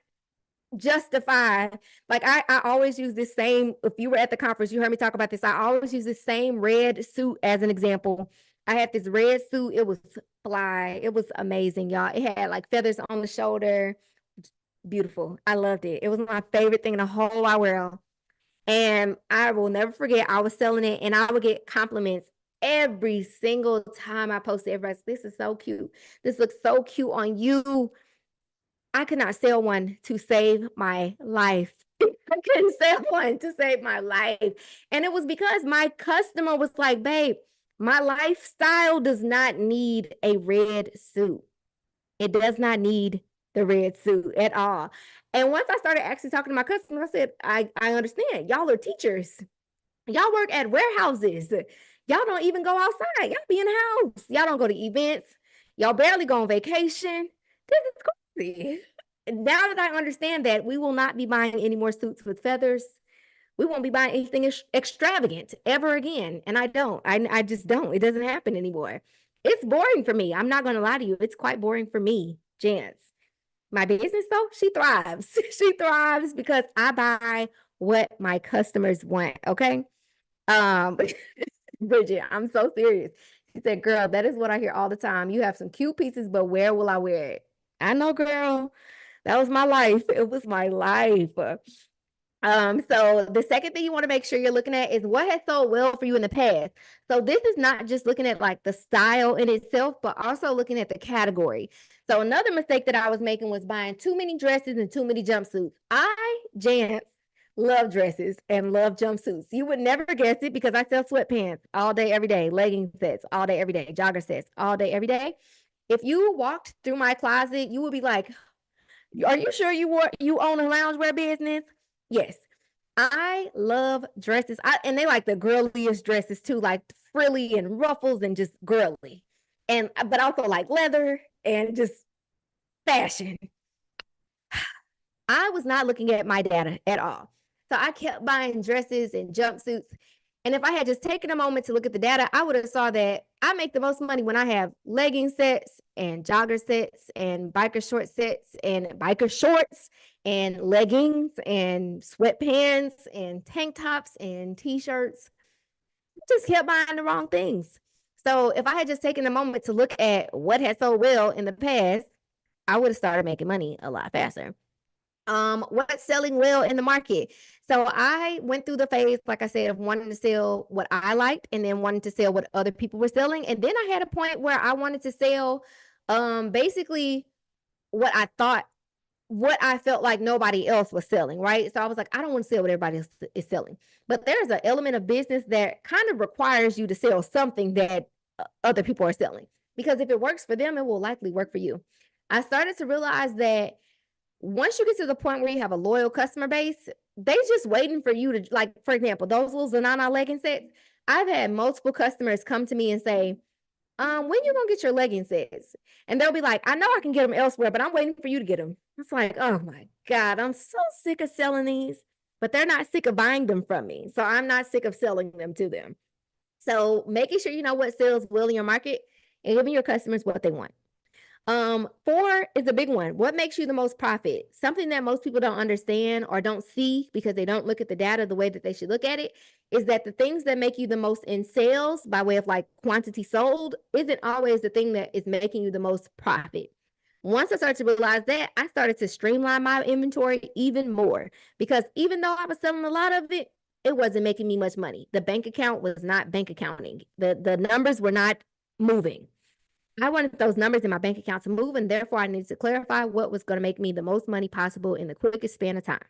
A: justify, like I always use this same, if you were at the conference, you heard me talk about this. I always use this same red suit as an example. I had this red suit. It was fly. It was amazing, y'all. It had like feathers on the shoulder. Beautiful. I loved it. It was my favorite thing in the whole wide world. And I will never forget, I was selling it and I would get compliments every single time I posted. Everybody, "This is so cute. This looks so cute on you." I could not sell one to save my life. I couldn't sell one to save my life. And it was because my customer was like, "Babe, my lifestyle does not need a red suit. It does not need the red suit at all." And once I started actually talking to my customer, I said, I understand. Y'all are teachers. Y'all work at warehouses. Y'all don't even go outside. Y'all be in the house. Y'all don't go to events. Y'all barely go on vacation. This is crazy. Now that I understand that, we will not be buying any more suits with feathers. We won't be buying anything extravagant ever again. And I don't. I just don't. It doesn't happen anymore. It's boring for me. I'm not going to lie to you. It's quite boring for me. Chance. My business though, she thrives. She thrives because I buy what my customers want. Okay. Um, Bridget, I'm so serious. She said, girl, that is what I hear all the time. You have some cute pieces, but where will I wear it? I know, girl. That was my life. It was my life. So the second thing you want to make sure you're looking at is what has sold well for you in the past. So this is not just looking at like the style in itself, but also looking at the category. So another mistake that I was making was buying too many dresses and too many jumpsuits. Jance, love dresses and love jumpsuits. You would never guess it because I sell sweatpants all day, every day, legging sets all day, every day, jogger sets all day, every day. If you walked through my closet, you would be like, are you sure you own a loungewear business? Yes. I love dresses. And they like the girliest dresses too, like frilly and ruffles and just girly. And but also like leather and just fashion. I was not looking at my data at all. So I kept buying dresses and jumpsuits. And if I had just taken a moment to look at the data, I would have saw that I make the most money when I have legging sets and jogger sets and biker short sets and biker shorts and leggings and sweatpants and tank tops and t-shirts. I just kept buying the wrong things. So if I had just taken a moment to look at what had sold well in the past, I would have started making money a lot faster. What's selling well in the market? So I went through the phase, like I said, of wanting to sell what I liked and then wanting to sell what other people were selling. And then I had a point where I wanted to sell basically what I thought, what I felt like nobody else was selling, right? So I was like, I don't want to sell what everybody else is selling. But there's an element of business that kind of requires you to sell something that other people are selling. Because if it works for them, it will likely work for you. I started to realize that once you get to the point where you have a loyal customer base, they just waiting for you to, like, for example, those little Zanana legging sets. I've had multiple customers come to me and say, when you gonna get your legging sets? And they'll be like, I know I can get them elsewhere, but I'm waiting for you to get them. It's like, oh my God, I'm so sick of selling these, but they're not sick of buying them from me. So I'm not sick of selling them to them. So making sure you know what sells well in your market and giving your customers what they want. Four is a big one. What makes you the most profit? Something that most people don't understand or don't see because they don't look at the data the way that they should look at it is that the things that make you the most in sales by way of like quantity sold isn't always the thing that is making you the most profit. Once I started to realize that, I started to streamline my inventory even more because even though I was selling a lot of it, it wasn't making me much money. The bank account was not bank accounting. The numbers were not moving. I wanted those numbers in my bank account to move, and therefore I needed to clarify what was going to make me the most money possible in the quickest span of time.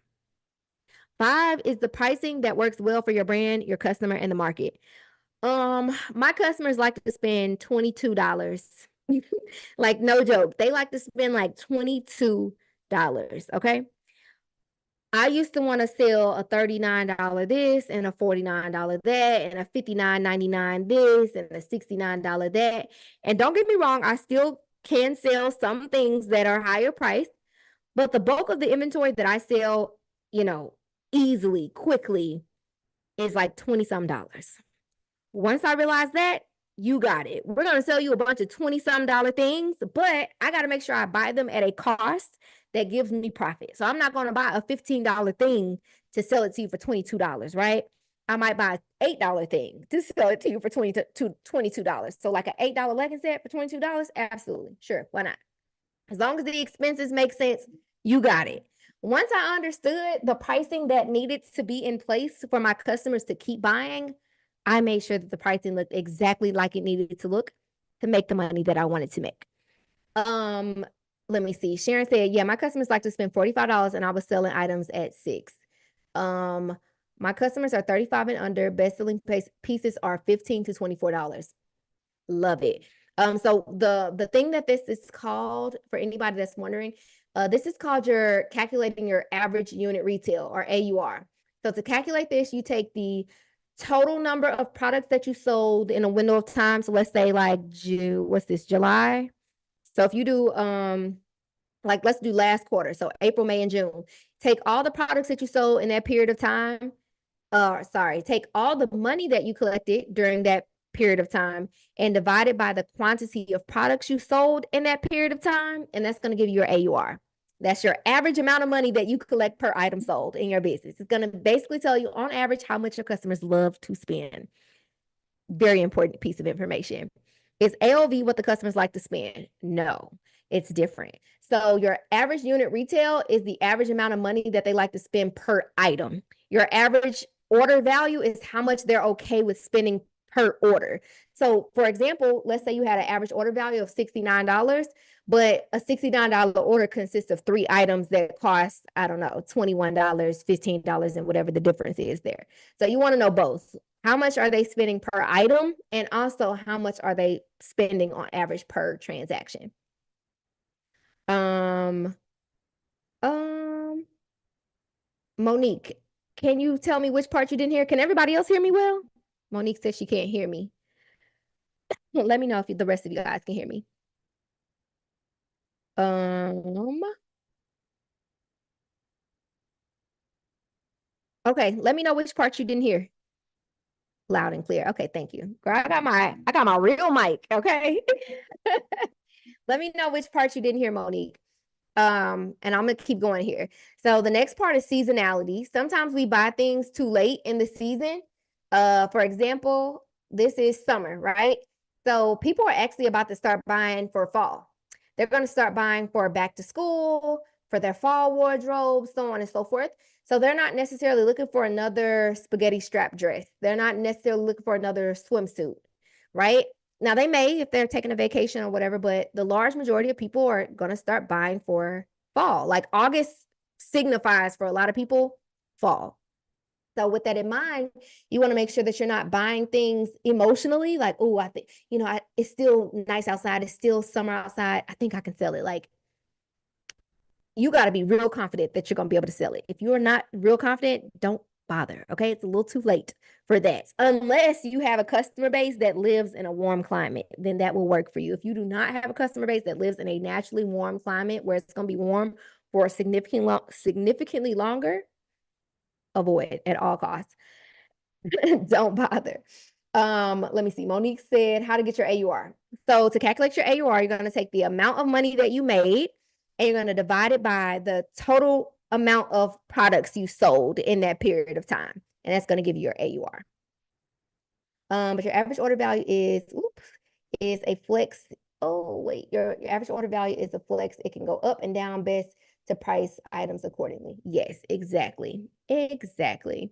A: Five is the pricing that works well for your brand, your customer, and the market. My customers like to spend $22. Like, no joke. They like to spend like $22. Okay. I used to want to sell a $39 this and a $49 that and a $59.99 this and a $69 that. And don't get me wrong, I still can sell some things that are higher priced, but the bulk of the inventory that I sell, easily, quickly is like 20 some dollars. Once I realized that, you got it. We're going to sell you a bunch of 20 some dollar things, but I got to make sure I buy them at a cost that gives me profit. So I'm not going to buy a $15 thing to sell it to you for $22, right? I might buy an $8 thing to sell it to you for $22. So like an $8 legging set for $22, absolutely. Sure, why not? As long as the expenses make sense, you got it. Once I understood the pricing that needed to be in place for my customers to keep buying, I made sure that the pricing looked exactly like it needed to look to make the money that I wanted to make. Let me see. Sharon said, yeah, my customers like to spend $45 and I was selling items at $6. My customers are 35 and under. Best-selling pieces are $15 to $24. Love it. So the thing that this is called, for anybody that's wondering, this is called your calculating your average unit retail, or AUR. So to calculate this, you take the total number of products that you sold in a window of time. So let's say like what's this, July? So if you do like let's do last quarter, so April, May, and June. Take all the products that you sold in that period of time. Take all the money that you collected during that period of time and divide it by the quantity of products you sold in that period of time, and that's going to give you your AUR. That's your average amount of money that you collect per item sold in your business. It's going to basically tell you on average how much your customers love to spend. Very important piece of information. Is AOV what the customers like to spend? No, it's different. So your average unit retail is the average amount of money that they like to spend per item. Your average order value is how much they're okay with spending per order. So for example, let's say you had an average order value of $69, but a $69 order consists of 3 items that cost, I don't know, $21, $15, and whatever the difference is there. So you want to know both. How much are they spending per item? And also how much are they spending on average per transaction? Um, Monique, can you tell me which part you didn't hear? Can everybody else hear me well? Monique says she can't hear me. Let me know if the rest of you guys can hear me. Okay, let me know which part you didn't hear. Loud and clear. Okay, thank you. Girl, I got my real mic, okay? Let me know which part you didn't hear, Monique. And I'm gonna keep going here. So the next part is seasonality. Sometimes we buy things too late in the season. For example, this is summer, right? So people are actually about to start buying for fall. They're going to start buying for back to school, for their fall wardrobe, so on and so forth. So they're not necessarily looking for another spaghetti strap dress. They're not necessarily looking for another swimsuit, right? Now they may if they're taking a vacation or whatever, but the large majority of people are going to start buying for fall. Like August signifies for a lot of people fall. So with that in mind, you want to make sure that you're not buying things emotionally, like, oh, I think, it's still nice outside. It's still summer outside. I think I can sell it. Like, you got to be real confident that you're going to be able to sell it. If you're not real confident, don't bother. Okay. It's a little too late for that. Unless you have a customer base that lives in a warm climate, then that will work for you. If you do not have a customer base that lives in a naturally warm climate where it's going to be warm for significantly longer, avoid at all costs. Don't bother. Let me see. Monique said how to get your AUR. So to calculate your AUR, you're going to take the amount of money that you made and you're going to divide it by the total amount of products you sold in that period of time. And that's going to give you your AUR. But your average order value is a flex. Oh, wait, your average order value is a flex. It can go up and down best to price items accordingly. Yes, exactly. Exactly.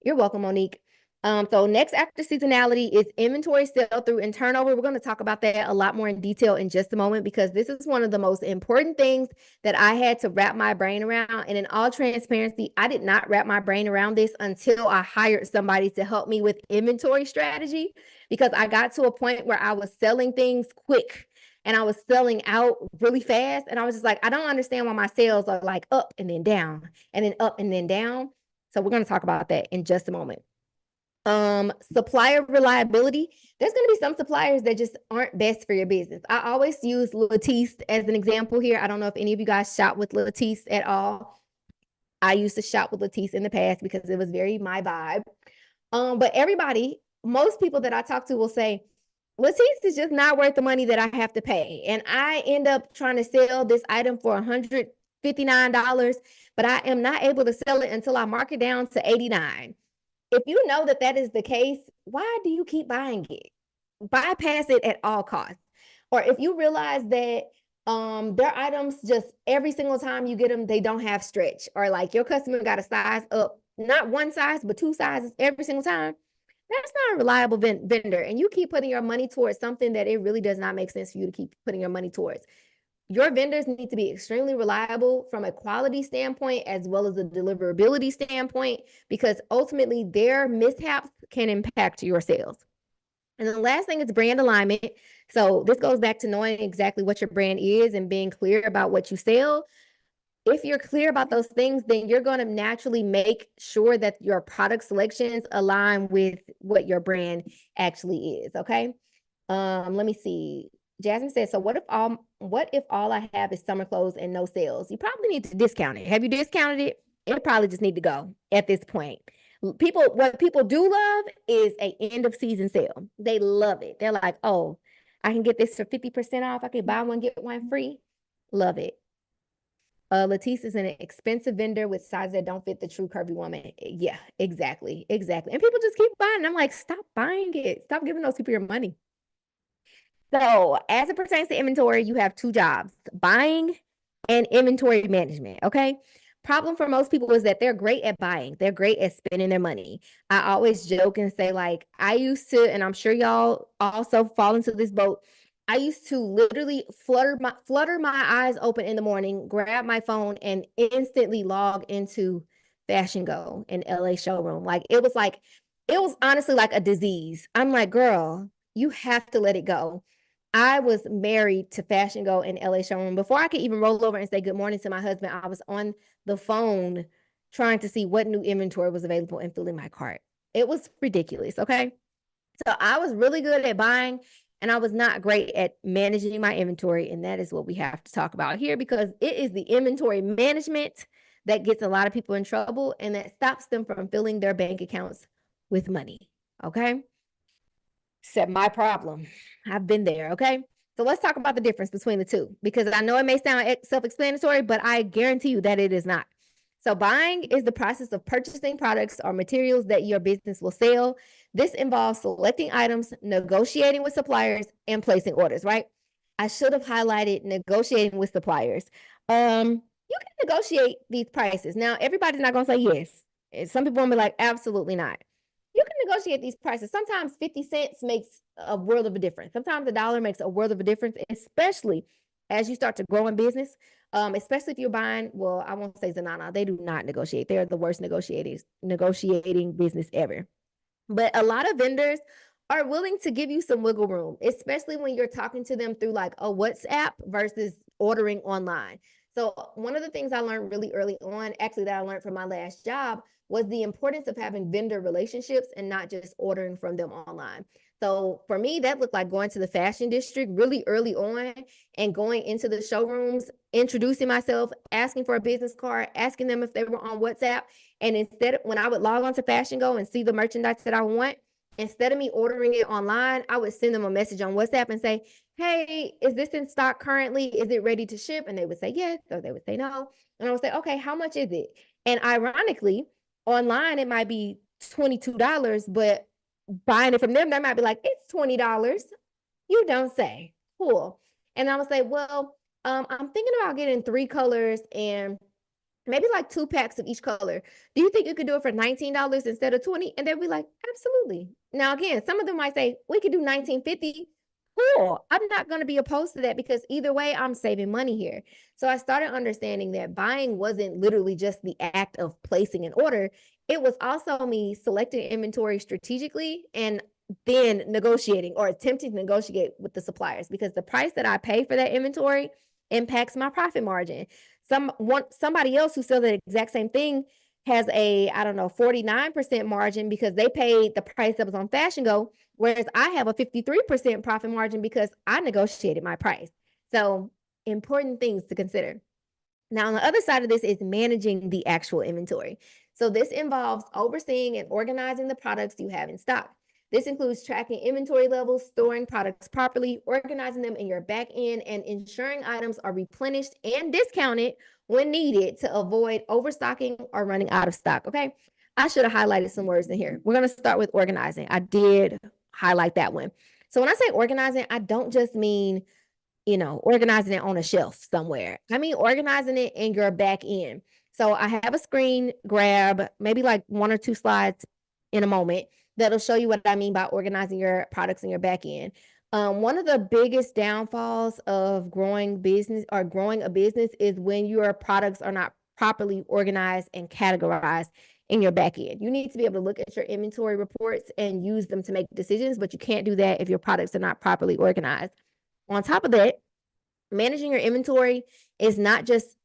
A: You're welcome, Monique. So next after seasonality is inventory, sell-through, and turnover. We're going to talk about that a lot more in detail in just a moment because this is one of the most important things that I had to wrap my brain around. And in all transparency, I did not wrap my brain around this until I hired somebody to help me with inventory strategy because I got to a point where I was selling things quick and I was selling out really fast. And I was just like, I don't understand why my sales are like up and then down and then up and then down. So we're going to talk about that in just a moment. Supplier reliability. There's going to be some suppliers that just aren't best for your business. I always use Latisse as an example here. I don't know if any of you guys shop with Latisse at all. I used to shop with Latisse in the past because it was very my vibe. But most people that I talk to will say, Latisse is just not worth the money that I have to pay. And I end up trying to sell this item for $159, but I am not able to sell it until I mark it down to $89. If you know that that is the case, why do you keep buying it? Bypass it at all costs. Or if you realize that their items just every single time you get them, they don't have stretch, or like your customer got a size up, not one size, but 2 sizes every single time, that's not a reliable vendor. And you keep putting your money towards something that it really does not make sense for you to keep putting your money towards. Your vendors need to be extremely reliable from a quality standpoint as well as a deliverability standpoint, because ultimately their mishaps can impact your sales. And the last thing is brand alignment. So this goes back to knowing exactly what your brand is and being clear about what you sell. If you're clear about those things, then you're going to naturally make sure that your product selections align with what your brand actually is. Okay. Let me see. Jasmine says, so what if all I have is summer clothes and no sales? You probably need to discount it. Have you discounted it? It probably just need to go at this point. what people do love is a end of season sale. They love it. They're like, oh, I can get this for 50% off. I can buy one, get one free. Love it. Latisse is an expensive vendor with sizes that don't fit the true curvy woman. Yeah, exactly. Exactly. And people just keep buying. I'm like, stop buying it. Stop giving those people your money. So, as it pertains to inventory, you have two jobs: buying and inventory management. Okay. Problem for most people is that they're great at buying, they're great at spending their money. I always joke and say, like, I used to, and I'm sure y'all also fall into this boat. I used to literally flutter my eyes open in the morning, grab my phone, and instantly log into Fashion Go in LA showroom. It was honestly like a disease. I'm like, girl, you have to let it go. I was married to Fashion Go in LA showroom. Before I could even roll over and say good morning to my husband, I was on the phone trying to see what new inventory was available and filling my cart. It was ridiculous. Okay. So I was really good at buying and I was not great at managing my inventory. And that is what we have to talk about here, because it is the inventory management that gets a lot of people in trouble and that stops them from filling their bank accounts with money. Okay. Except my problem. I've been there. Okay. So let's talk about the difference between the two, because I know it may sound self explanatory, but I guarantee you that it is not. So, buying is the process of purchasing products or materials that your business will sell. This involves selecting items, negotiating with suppliers, and placing orders, right? I should have highlighted negotiating with suppliers. You can negotiate these prices. Now, everybody's not going to say yes. Some people will be like, absolutely not. You can negotiate these prices. Sometimes 50 cents makes a world of a difference. Sometimes a dollar makes a world of a difference, especially as you start to grow in business. Especially if you're buying, well, I won't say Zanana. They do not negotiate. They're the worst negotiating business ever. But a lot of vendors are willing to give you some wiggle room, especially when you're talking to them through like a WhatsApp versus ordering online. So one of the things I learned really early on, actually that I learned from my last job, was the importance of having vendor relationships and not just ordering from them online. So for me, that looked like going to the fashion district really early on and going into the showrooms, introducing myself, asking for a business card, asking them if they were on WhatsApp. And instead, when I would log on to Fashion Go and see the merchandise that I want, instead of me ordering it online, I would send them a message on WhatsApp and say, hey, is this in stock currently? Is it ready to ship? And they would say yes, or they would say no. And I would say, okay, how much is it? And ironically, online, it might be $22, but buying it from them, they might be like, it's $20. You don't say. Cool. And I would say, well, I'm thinking about getting 3 colors and maybe like 2 packs of each color. Do you think you could do it for $19 instead of 20? And they'll be like, absolutely. Now, again, some of them might say, we could do 19.50. Cool. I'm not going to be opposed to that because either way, I'm saving money here. So I started understanding that buying wasn't literally just the act of placing an order. It was also me selecting inventory strategically and then negotiating or attempting to negotiate with the suppliers, because the price that I pay for that inventory impacts my profit margin. Somebody else who sells the exact same thing has a, I don't know, 49% margin because they paid the price that was on Fashion Go, whereas I have a 53% profit margin because I negotiated my price. So important things to consider. Now, on the other side of this is managing the actual inventory. So this involves overseeing and organizing the products you have in stock. This includes tracking inventory levels, storing products properly, organizing them in your back end, and ensuring items are replenished and discounted when needed to avoid overstocking or running out of stock. Okay. I should have highlighted some words in here. We're going to start with organizing. I did highlight that one. So when I say organizing, I don't just mean organizing it on a shelf somewhere. I mean, organizing it in your back end. So I have a screen grab, maybe like 1 or 2 slides in a moment that'll show you what I mean by organizing your products in your back end. One of the biggest downfalls of growing a business is when your products are not properly organized and categorized in your back end. You need to be able to look at your inventory reports and use them to make decisions, but you can't do that if your products are not properly organized. On top of that, managing your inventory is not just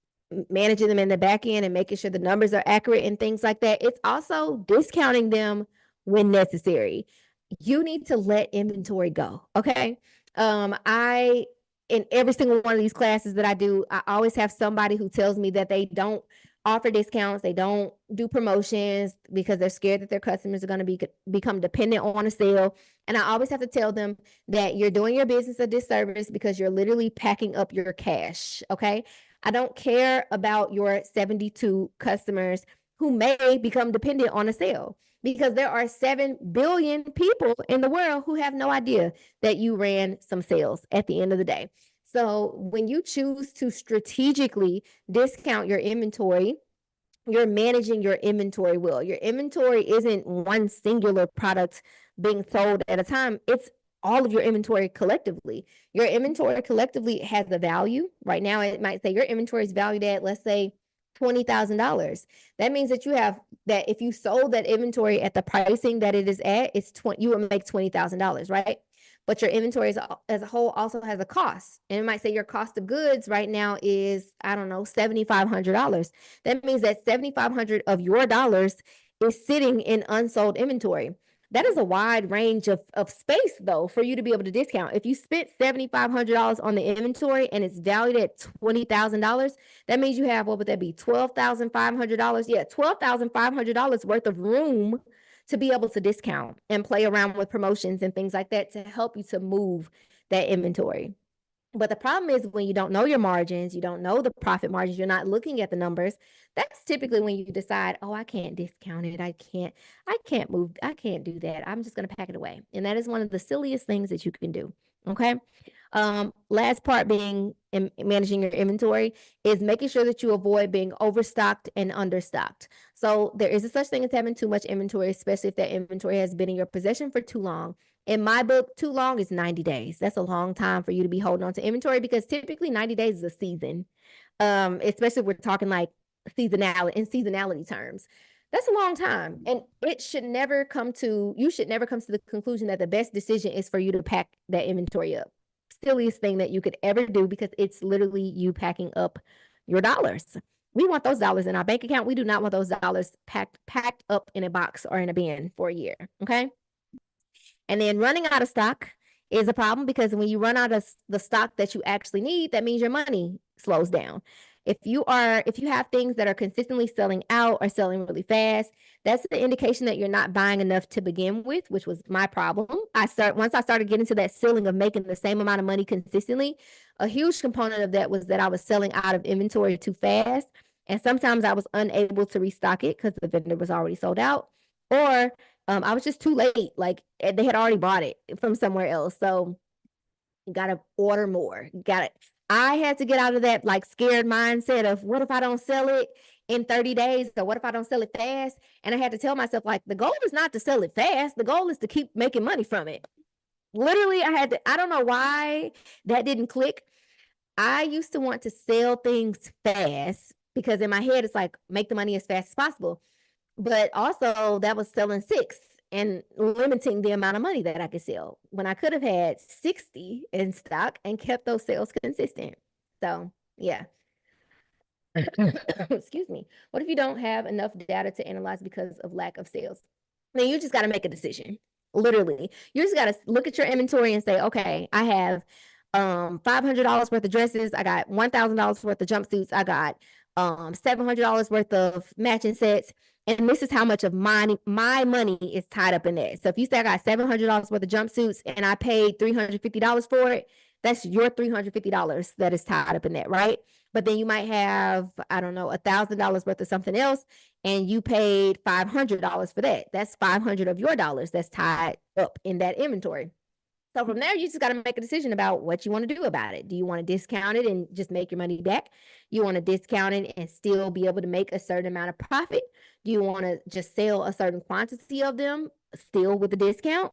A: managing them in the back end and making sure the numbers are accurate and things like that. It's also discounting them when necessary. You need to let inventory go. Okay. In every single one of these classes that I do, I always have somebody who tells me that they don't offer discounts. They don't do promotions because they're scared that their customers are going to become dependent on a sale. And I always have to tell them that you're doing your business a disservice because you're literally packing up your cash. Okay. I don't care about your 72 customers who may become dependent on a sale, because there are 7 billion people in the world who have no idea that you ran some sales at the end of the day. So when you choose to strategically discount your inventory, you're managing your inventory well. Your inventory isn't one singular product being sold at a time. It's all of your inventory collectively. Your inventory collectively has a value. Right now, it might say your inventory is valued at, let's say, $20,000. That means that if you sold that inventory at the pricing that it is at, you would make $20,000, right? But your inventory as a whole also has a cost. And it might say your cost of goods right now is, I don't know, $7,500. That means that 7,500 of your dollars is sitting in unsold inventory. That is a wide range of space, though, for you to be able to discount. If you spent $7,500 on the inventory and it's valued at $20,000, that means you have, what would that be, $12,500? Yeah, $12,500 worth of room to be able to discount and play around with promotions and things like that to help you to move that inventory. But the problem is when you don't know your margins, you don't know the profit margins, you're not looking at the numbers. That's typically when you decide, oh, I can't discount it. I can't move. I can't do that. I'm just going to pack it away. And that is one of the silliest things that you can do. Okay. Last part being managing your inventory is making sure that you avoid being overstocked and understocked. So there is a such thing as having too much inventory, especially if that inventory has been in your possession for too long. In my book, too long is 90 days. That's a long time for you to be holding on to inventory, because typically 90 days is a season. Especially if we're talking like seasonality terms. That's a long time. And you should never come to the conclusion that the best decision is for you to pack that inventory up. Silliest thing that you could ever do, because it's literally you packing up your dollars. We want those dollars in our bank account. We do not want those dollars packed up in a box or in a bin for a year. Okay. And then running out of stock is a problem, because when you run out of the stock that you actually need, that means your money slows down. If you have things that are consistently selling out or selling really fast, that's the indication that you're not buying enough to begin with, which was my problem. Once I started getting to that ceiling of making the same amount of money consistently, a huge component of that was that I was selling out of inventory too fast. And sometimes I was unable to restock it because the vendor was already sold out, or I was just too late. Like, they had already bought it from somewhere else. So you got to order more. I had to get out of that like scared mindset of, what if I don't sell it in 30 days? Or what if I don't sell it fast? And I had to tell myself, like, the goal is not to sell it fast. The goal is to keep making money from it. Literally, I don't know why that didn't click. I used to want to sell things fast because in my head, it's like, make the money as fast as possible. But also that was selling 6 and limiting the amount of money that I could sell, when I could have had 60 in stock and kept those sales consistent. So yeah. Excuse me. What if you don't have enough data to analyze because of lack of sales? Then you just got to make a decision. Literally, you just got to look at your inventory and say, okay, I have $500 worth of dresses. I got $1,000 worth of jumpsuits. I got $700 worth of matching sets. And this is how much of my money is tied up in that. So if you say I got $700 worth of jumpsuits and I paid $350 for it, that's your $350 that is tied up in that, right? But then you might have, I don't know, $1,000 worth of something else, and you paid $500 for that. That's 500 of your dollars that's tied up in that inventory. So from there, you just got to make a decision about what you want to do about it. Do you want to discount it and just make your money back? You want to discount it and still be able to make a certain amount of profit? Do you want to just sell a certain quantity of them still with a discount?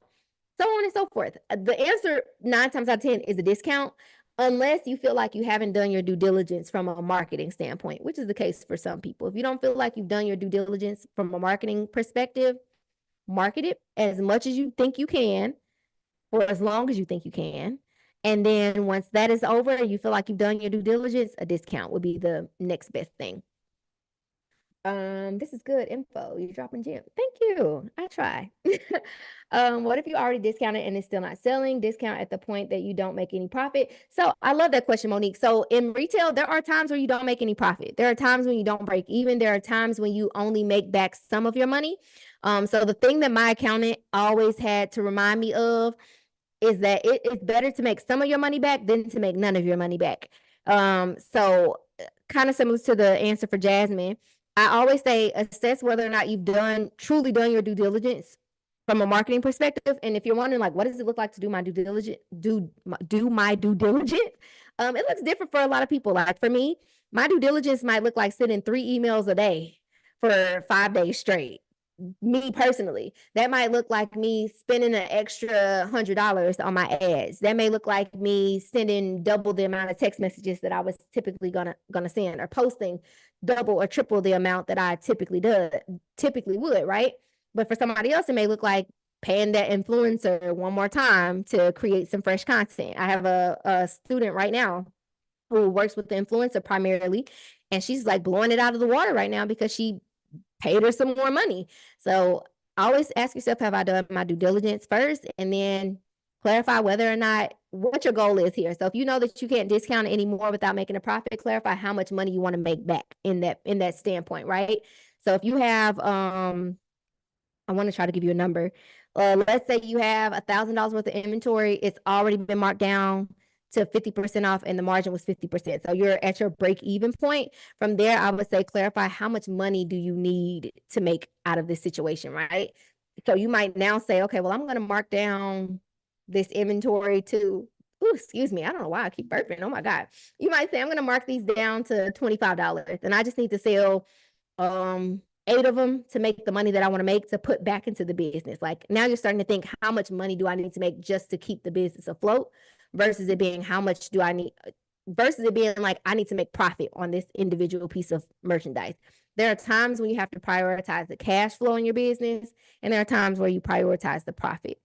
A: So on and so forth. The answer 9 times out of 10 is a discount, unless you feel like you haven't done your due diligence from a marketing standpoint, which is the case for some people. If you don't feel like you've done your due diligence from a marketing perspective, market it as much as you think you can for as long as you think you can. And then once that is over, you feel like you've done your due diligence, a discount would be the next best thing. This is good info. You're dropping gems. Thank you. I try. What if you already discounted and it's still not selling? Discount at the point that you don't make any profit. So I love that question, Monique. So in retail, there are times where you don't make any profit. There are times when you don't break even. There are times when you only make back some of your money. So the thing that my accountant always had to remind me of is that it's better to make some of your money back than to make none of your money back. So kind of similar to the answer for Jasmine, I always say assess whether or not you've truly done your due diligence from a marketing perspective. And if you're wondering, like, what does it look like to do my due diligence, do my due diligence? It looks different for a lot of people. Like for me, my due diligence might look like sending 3 emails a day for 5 days straight. Me personally, that might look like me spending an extra $100 on my ads. That may look like me sending double the amount of text messages that I was typically gonna send, or posting double or triple the amount that I typically would, right? But for somebody else, it may look like paying that influencer one more time to create some fresh content. I have a student right now who works with the influencer primarily, and she's like blowing it out of the water right now because she paid her some more money. So always ask yourself, have I done my due diligence first? And then clarify whether or not what your goal is here. So if you know that you can't discount it anymore without making a profit, clarify how much money you want to make back in that standpoint, right? So if you have I want to try to give you a number. Let's say you have $1,000 worth of inventory. It's already been marked down to 50% off and the margin was 50%. So you're at your break even point. From there, I would say clarify how much money do you need to make out of this situation, right? So you might now say, okay, well, I'm going to mark down this inventory to, excuse me, I don't know why I keep burping. Oh my God. You might say, I'm going to mark these down to $25 and I just need to sell 8 of them to make the money that I want to make to put back into the business. Like now you're starting to think, how much money do I need to make just to keep the business afloat, versus it being how much do I need, versus it being like I need to make profit on this individual piece of merchandise. There are times when you have to prioritize the cash flow in your business, and there are times where you prioritize the profit.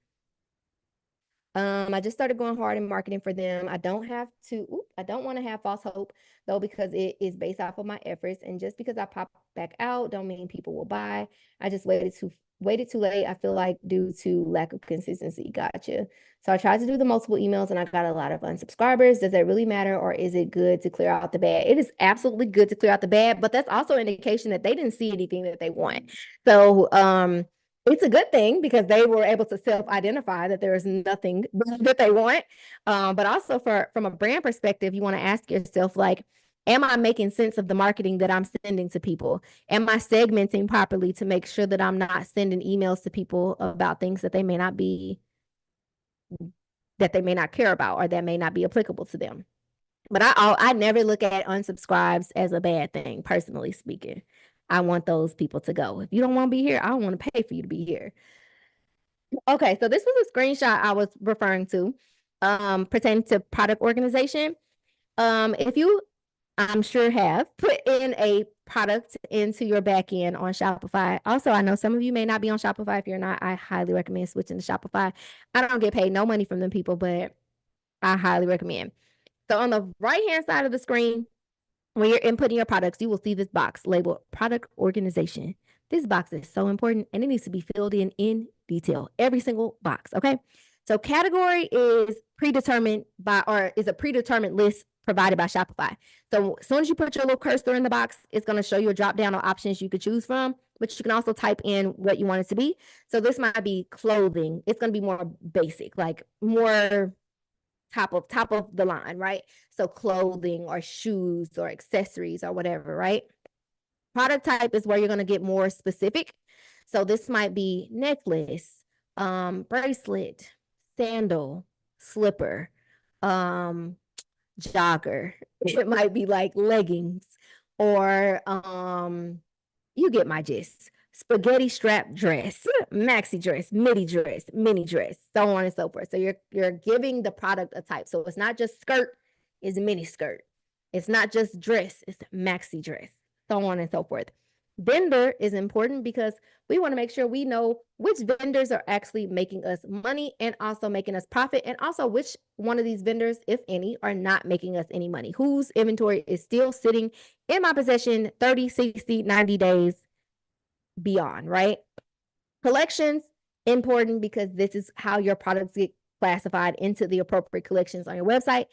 A: I just started going hard in marketing for them. I don't want to have false hope though, because it is based off of my efforts. And just because I pop back out don't mean people will buy. I just waited too late, I feel like, due to lack of consistency. Gotcha. So I tried to do the multiple emails and I got a lot of unsubscribers. Does that really matter, or is it good to clear out the bad? It is absolutely good to clear out the bad, but that's also an indication that they didn't see anything that they want. So it's a good thing because they were able to self-identify that there is nothing that they want. But also from a brand perspective, you want to ask yourself, like, am I making sense of the marketing that I'm sending to people? Am I segmenting properly to make sure that I'm not sending emails to people about things that they may not care about, or that may not be applicable to them? But I never look at unsubscribes as a bad thing, personally speaking. I want those people to go. If you don't want to be here, I don't want to pay for you to be here. Okay, so this was a screenshot I was referring to, pertaining to product organization. If you, I'm sure, have put in a product into your backend on Shopify. Also, I know some of you may not be on Shopify. If you're not, I highly recommend switching to Shopify. I don't get paid no money from them people, but I highly recommend. So on the right-hand side of the screen, when you're inputting your products, you will see this box labeled product organization. This box is so important and it needs to be filled in detail, every single box. Okay. So category is predetermined by, or is a predetermined list provided by Shopify. So as soon as you put your little cursor in the box, it's going to show you a drop down of options you could choose from, but you can also type in what you want it to be. So this might be clothing. It's going to be more basic, like more top of the line, right? So clothing or shoes or accessories or whatever, right? Product type is where you're going to get more specific. So this might be necklace, bracelet, sandal, slipper, jogger. It might be like leggings, or you get my gist. Spaghetti strap dress, maxi dress, midi dress, mini dress, so on and so forth. So you're giving the product a type. So it's not just skirt, it's mini skirt. It's not just dress, it's maxi dress, so on and so forth. Vendor is important because we want to make sure we know which vendors are actually making us money and also making us profit, and also which one of these vendors, if any, are not making us any money, whose inventory is still sitting in my possession 30, 60, 90 days beyond, right? Collections, important because this is how your products get classified into the appropriate collections on your website.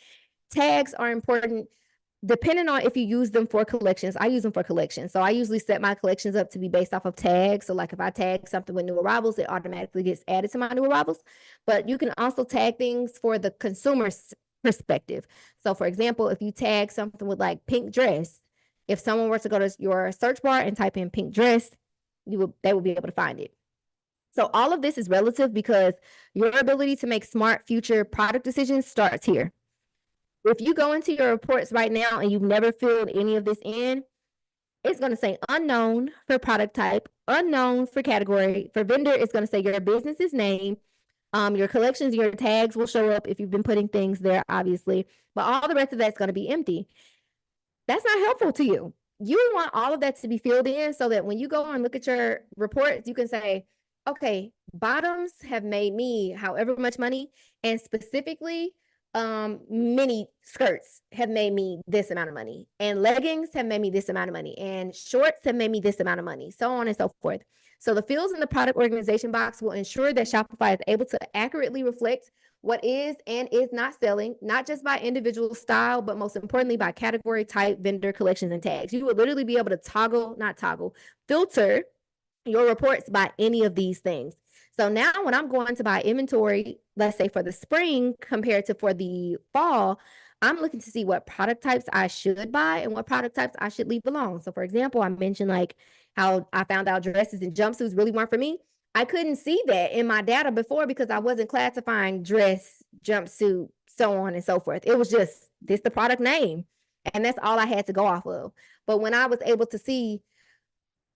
A: Tags are important depending on if you use them for collections. I use them for collections. So I usually set my collections up to be based off of tags. So like if I tag something with new arrivals, it automatically gets added to my new arrivals. But you can also tag things for the consumer's perspective. So for example, if you tag something with like pink dress, if someone were to go to your search bar and type in pink dress, they will be able to find it. So all of this is relative because your ability to make smart future product decisions starts here. If you go into your reports right now and you've never filled any of this in, it's going to say unknown for product type, unknown for category. For vendor, it's going to say your business's name. Your collections, your tags will show up if you've been putting things there, obviously, but all the rest of that's going to be empty. That's not helpful to you. You want all of that to be filled in so that when you go and look at your reports, you can say, okay, bottoms have made me however much money, and specifically, mini skirts have made me this amount of money, and leggings have made me this amount of money, and shorts have made me this amount of money, so on and so forth. So the fields in the product organization box will ensure that Shopify is able to accurately reflect what is and is not selling, not just by individual style, but most importantly by category, type, vendor, collections, and tags. You will literally be able to filter your reports by any of these things. So now when I'm going to buy inventory, let's say for the spring compared to for the fall, I'm looking to see what product types I should buy and what product types I should leave alone. So for example, I mentioned like how I found out dresses and jumpsuits really weren't for me. I couldn't see that in my data before because I wasn't classifying dress, jumpsuit, so on and so forth. It was just this the product name. And that's all I had to go off of. But when I was able to see,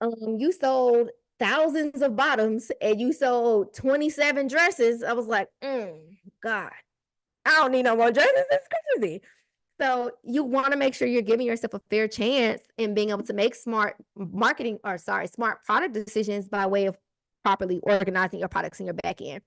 A: you sold thousands of bottoms and you sold 27 dresses, I was like, God, I don't need no more dresses. It's crazy. So you want to make sure you're giving yourself a fair chance in being able to make smart product decisions by way of properly organizing your products in your back end.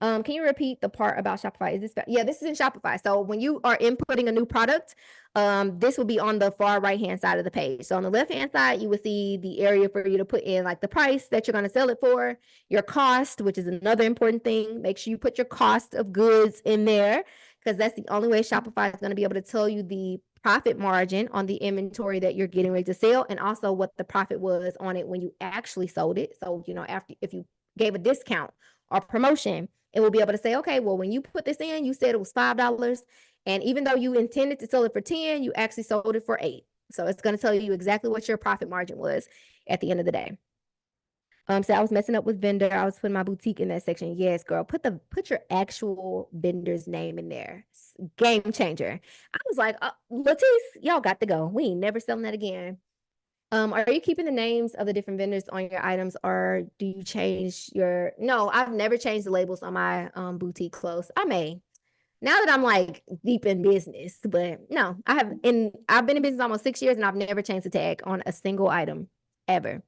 A: Can you repeat the part about Shopify? Is this, yeah, this is in Shopify. So when you are inputting a new product, this will be on the far right-hand side of the page. So on the left-hand side, you will see the area for you to put in like the price that you're going to sell it for, your cost, which is another important thing. Make sure you put your cost of goods in there because that's the only way Shopify is going to be able to tell you the profit margin on the inventory that you're getting ready to sell, and also what the profit was on it when you actually sold it. So, if you gave a discount or promotion, it will be able to say, okay, well, when you put this in, you said it was $5. And even though you intended to sell it for 10, you actually sold it for 8. So it's going to tell you exactly what your profit margin was at the end of the day. So I was messing up with vendor. I was putting my boutique in that section. Yes, girl, put your actual vendor's name in there. Game changer. I was like, Latisse, y'all got to go. We ain't never selling that again. Are you keeping the names of the different vendors on your items, or do you change your? No, I've never changed the labels on my boutique clothes. I may now that I'm like deep in business, but no, I've been in business almost 6 years and I've never changed the tag on a single item ever.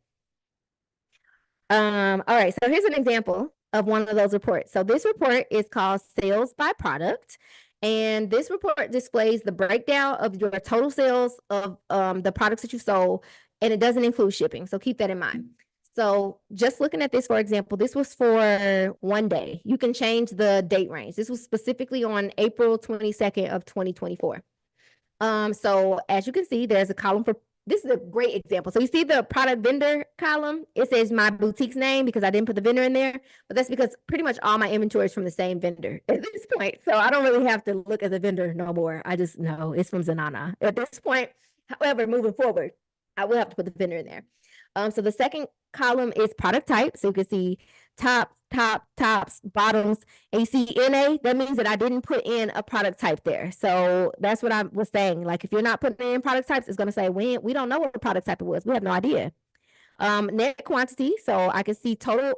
A: All right, so here's an example of one of those reports. So this report is called Sales by Product. And this report displays the breakdown of your total sales of the products that you sold, and it doesn't include shipping. So keep that in mind. So just looking at this, for example, this was for one day. You can change the date range. This was specifically on April 22nd of 2024. So as you can see, there's a column for, this is a great example. So you see the product vendor column, it says my boutique's name because I didn't put the vendor in there, but that's because pretty much all my inventory is from the same vendor at this point. So I don't really have to look at the vendor no more. I just know it's from Zanana at this point. However, moving forward, I will have to put the vendor in there. So the second column is product type. So you can see tops, bottoms, and you see NA, that means that I didn't put in a product type there. So that's what I was saying. Like if you're not putting in product types, it's going to say we don't know what the product type it was. We have no idea. Net quantity. So I can see total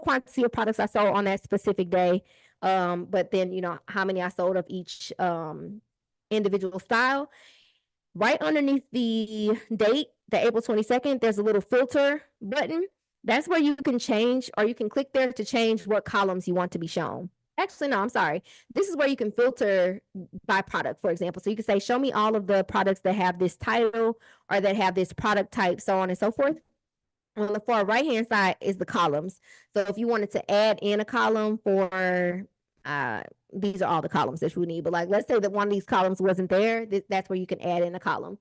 A: quantity of products I sold on that specific day. But then, how many I sold of each individual style. right underneath the date, the April 22nd, there's a little filter button. That's where you can change, or you can click there to change what columns you want to be shown. Actually, no, I'm sorry. This is where you can filter by product, for example. So you can say, show me all of the products that have this title or that have this product type, so on and so forth. On the far right hand side is the columns. So if you wanted to add in a column for these are all the columns that you need. But like, let's say that one of these columns wasn't there, that's where you can add in a column.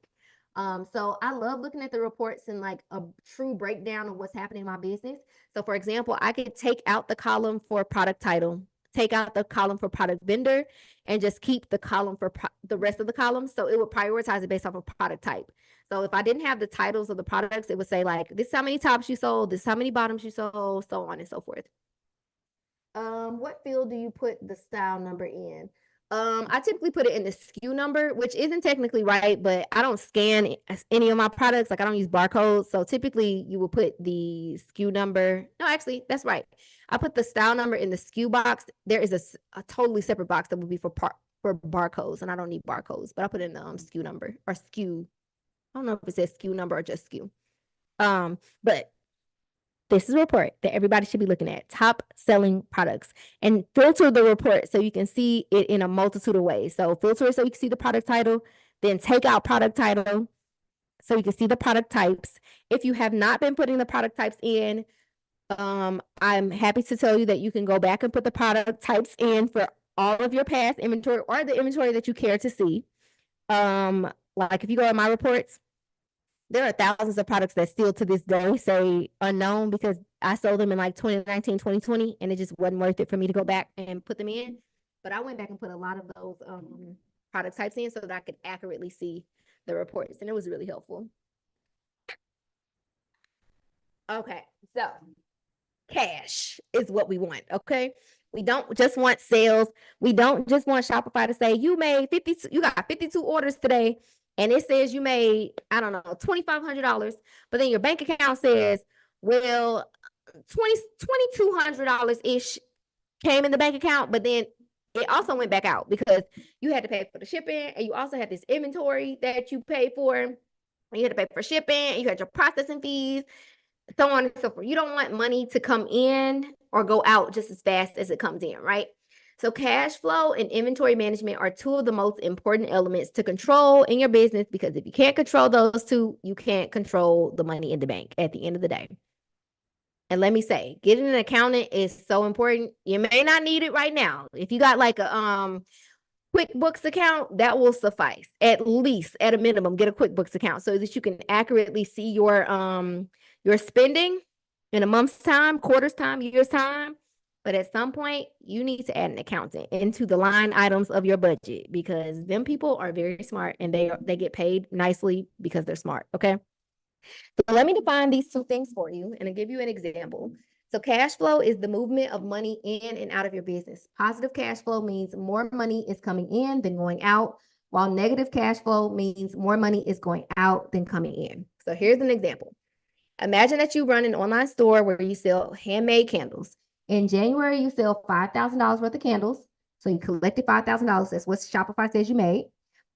A: So I love looking at the reports and like a true breakdown of what's happening in my business. So for example, I could take out the column for product title, take out the column for product vendor, and just keep the column for the rest of the columns. So it would prioritize it based off of product type. So if I didn't have the titles of the products, it would say like, this is how many tops you sold, this is how many bottoms you sold, so on and so forth. What field do you put the style number in? I typically put it in the SKU number, which isn't technically right, but I don't scan any of my products. Like I don't use barcodes. So typically you will put the SKU number. No, actually, that's right. I put the style number in the SKU box. There is a totally separate box that would be for barcodes, and I don't need barcodes, but I put in the SKU number or SKU. I don't know if it says SKU number or just SKU. But this is a report that everybody should be looking at. Top selling products, and filter the report so you can see it in a multitude of ways. So filter it so you can see the product title, then take out product title so you can see the product types. If you have not been putting the product types in, I'm happy to tell you that you can go back and put the product types in for all of your past inventory or the inventory that you care to see. Like if you go in my reports, there are thousands of products that still to this day say unknown because I sold them in like 2019, 2020, and it just wasn't worth it for me to go back and put them in. But I went back and put a lot of those product types in so that I could accurately see the reports, and it was really helpful. Okay, so cash is what we want, okay? We don't just want sales. We don't just want Shopify to say you made 50, you got 52 orders today, and it says you made, I don't know, $2,500, but then your bank account says, well, $2,200 ish came in the bank account, but then it also went back out because you had to pay for the shipping, and you also had this inventory that you paid for. And you had to pay for shipping, and you had your processing fees, so on and so forth. You don't want money to come in or go out just as fast as it comes in, right? So cash flow and inventory management are two of the most important elements to control in your business, because if you can't control those two, you can't control the money in the bank at the end of the day. And let me say, getting an accountant is so important. You may not need it right now. If you got like a QuickBooks account, that will suffice. At least, at a minimum, get a QuickBooks account so that you can accurately see your spending in a month's time, quarter's time, year's time. But at some point, you need to add an accountant into the line items of your budget, because them people are very smart, and they get paid nicely because they're smart. Okay. So let me define these two things for you, and I'll give you an example. So cash flow is the movement of money in and out of your business. Positive cash flow means more money is coming in than going out, while negative cash flow means more money is going out than coming in. So here's an example. Imagine that you run an online store where you sell handmade candles. In January, you sell $5,000 worth of candles. So you collected $5,000. That's what Shopify says you made.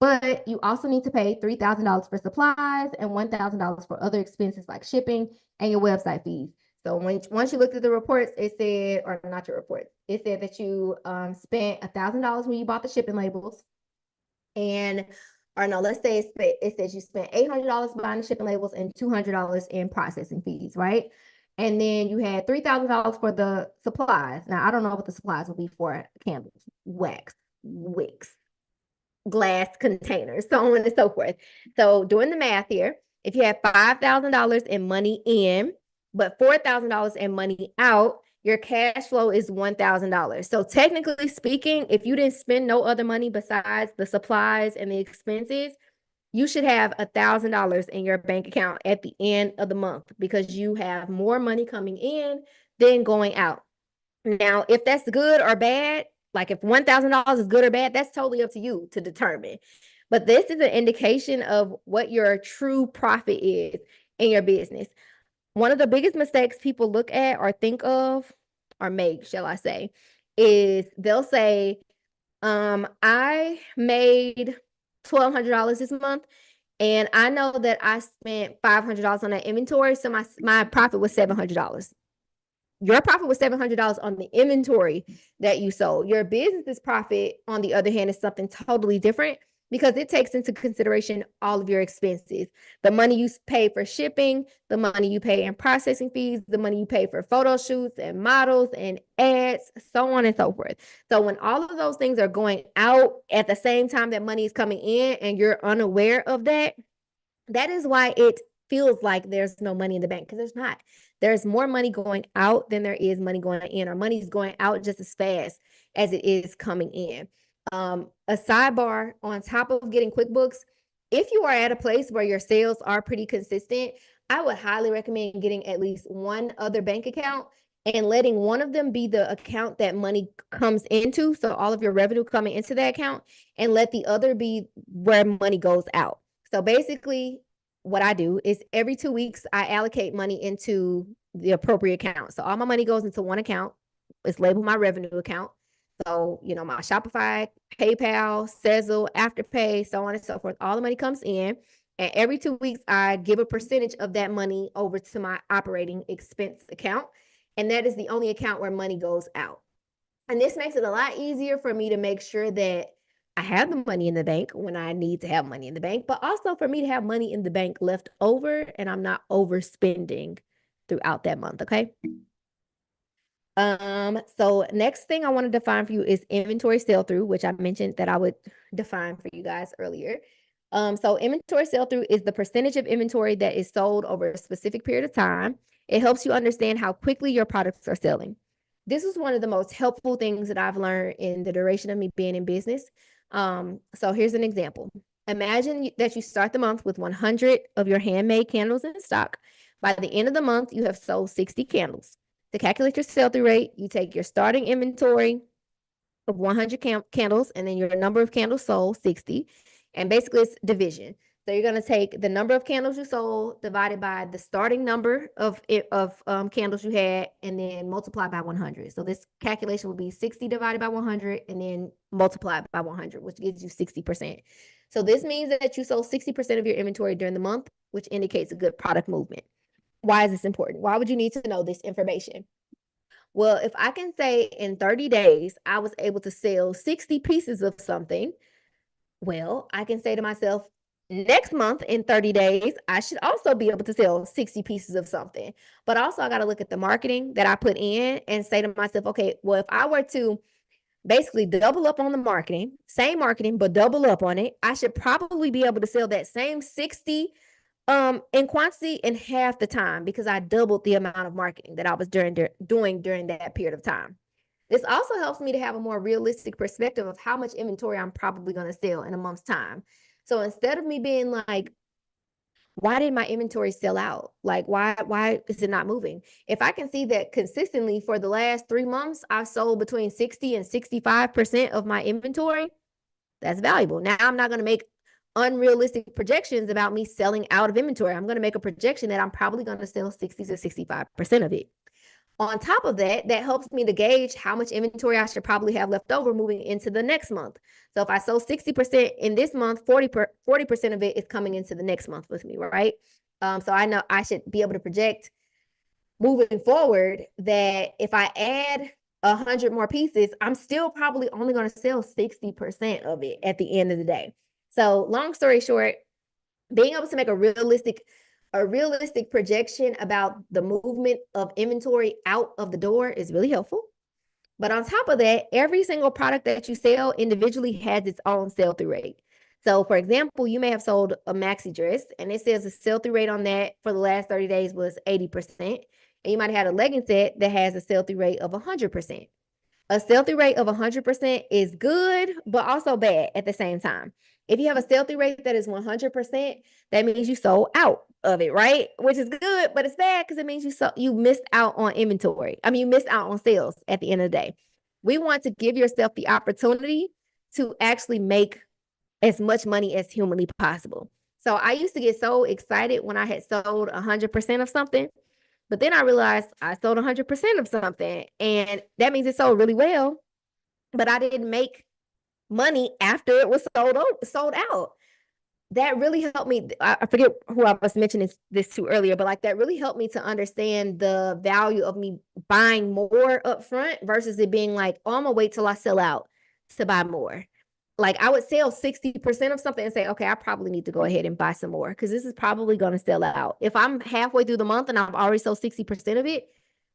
A: But you also need to pay $3,000 for supplies and $1,000 for other expenses like shipping and your website fees. So once you looked at the reports, it said, or not your reports, it said that you spent $1,000 when you bought the shipping labels. And, or no, let's say it says you spent $800 buying the shipping labels and $200 in processing fees, right? And then you had $3,000 for the supplies. Now, I don't know what the supplies will be for candles, wax, wicks, glass containers, so on and so forth. So doing the math here, if you have $5,000 in money in, but $4,000 in money out, your cash flow is $1,000. So technically speaking, if you didn't spend no other money besides the supplies and the expenses, you should have $1,000 in your bank account at the end of the month, because you have more money coming in than going out. Now, if that's good or bad, like if $1,000 is good or bad, that's totally up to you to determine. But this is an indication of what your true profit is in your business. One of the biggest mistakes people look at or think of, or make, shall I say, is they'll say, I made $1,200 this month, And I know that I spent $500 on that inventory, so my profit was $700. Your profit was $700 on the inventory that you sold. Your business's profit, on the other hand, is something totally different because it takes into consideration all of your expenses. The money you pay for shipping, the money you pay in processing fees, the money you pay for photo shoots and models and ads, so on and so forth. So when all of those things are going out at the same time that money is coming in and you're unaware of that, that is why it feels like there's no money in the bank, because there's not. There's more money going out than there is money going in, or money is going out just as fast as it is coming in. A sidebar on top of getting QuickBooks, if you are at a place where your sales are pretty consistent, I would highly recommend getting at least one other bank account and letting one of them be the account that money comes into. So all of your revenue coming into that account, and let the other be where money goes out. So basically, what I do is every 2 weeks, I allocate money into the appropriate account. So all my money goes into one account. It's labeled my revenue account. So, my Shopify, PayPal, Sezzle, Afterpay, so on and so forth. All the money comes in. And every 2 weeks, I give a percentage of that money over to my operating expense account. And that is the only account where money goes out. And this makes it a lot easier for me to make sure that I have the money in the bank when I need to have money in the bank, but also for me to have money in the bank left over and I'm not overspending throughout that month. Okay. So next thing I want to define for you is inventory sell through, which I mentioned that I would define for you guys earlier. So inventory sell through is the percentage of inventory that is sold over a specific period of time. It helps you understand how quickly your products are selling. This is one of the most helpful things that I've learned in the duration of me being in business. So here's an example. Imagine that you start the month with 100 of your handmade candles in stock. By the end of the month, you have sold 60 candles. To calculate your sell-through rate, you take your starting inventory of 100 candles and then your number of candles sold, 60. And basically, it's division. So you're going to take the number of candles you sold divided by the starting number of candles you had and then multiply by 100. So this calculation would be 60 divided by 100 and then multiply by 100, which gives you 60%. So this means that you sold 60% of your inventory during the month, which indicates a good product movement. Why is this important? Why would you need to know this information? Well, if I can say in 30 days, I was able to sell 60 pieces of something, well, I can say to myself, next month in 30 days, I should also be able to sell 60 pieces of something. But also, I got to look at the marketing that I put in and say to myself, okay, well, if I were to basically double up on the marketing, same marketing, but double up on it, I should probably be able to sell that same 60 in quantity in half the time because I doubled the amount of marketing that I was doing during that period of time. This also helps me to have a more realistic perspective of how much inventory I'm probably going to sell in a month's time. So instead of me being like, why did my inventory sell out? Like, why is it not moving? If I can see that consistently for the last 3 months, I've sold between 60 and 65% of my inventory, that's valuable. Now I'm not going to make unrealistic projections about me selling out of inventory. I'm going to make a projection that I'm probably going to sell 60 to 65% of it. On top of that, that helps me to gauge how much inventory I should probably have left over moving into the next month. So if I sold 60% in this month, 40% of it is coming into the next month with me, right? So I know I should be able to project moving forward that if I add 100 more pieces, I'm still probably only going to sell 60% of it at the end of the day. So long story short, being able to make a realistic projection about the movement of inventory out of the door is really helpful. But on top of that, every single product that you sell individually has its own sell-through rate. So for example, you may have sold a maxi dress and it says the sell-through rate on that for the last 30 days was 80%. And you might have had a legging set that has a sell-through rate of 100%. A sell-through rate of 100% is good, but also bad at the same time. If you have a sell-through rate that is 100%, that means you sold out of it, right? Which is good, but it's bad because it means you missed out on inventory. I mean, you missed out on sales at the end of the day. We want to give yourself the opportunity to actually make as much money as humanly possible. So I used to get so excited when I had sold 100% of something. But then I realized I sold 100% of something, and that means it sold really well, but I didn't make money after it was sold out. that really helped me. I forget who I was mentioning this to earlier, but like that really helped me to understand the value of me buying more upfront versus it being like, oh, I'm gonna wait till I sell out to buy more. Like I would sell 60% of something and say, okay, I probably need to go ahead and buy some more because this is probably going to sell out. If I'm halfway through the month and I've already sold 60% of it,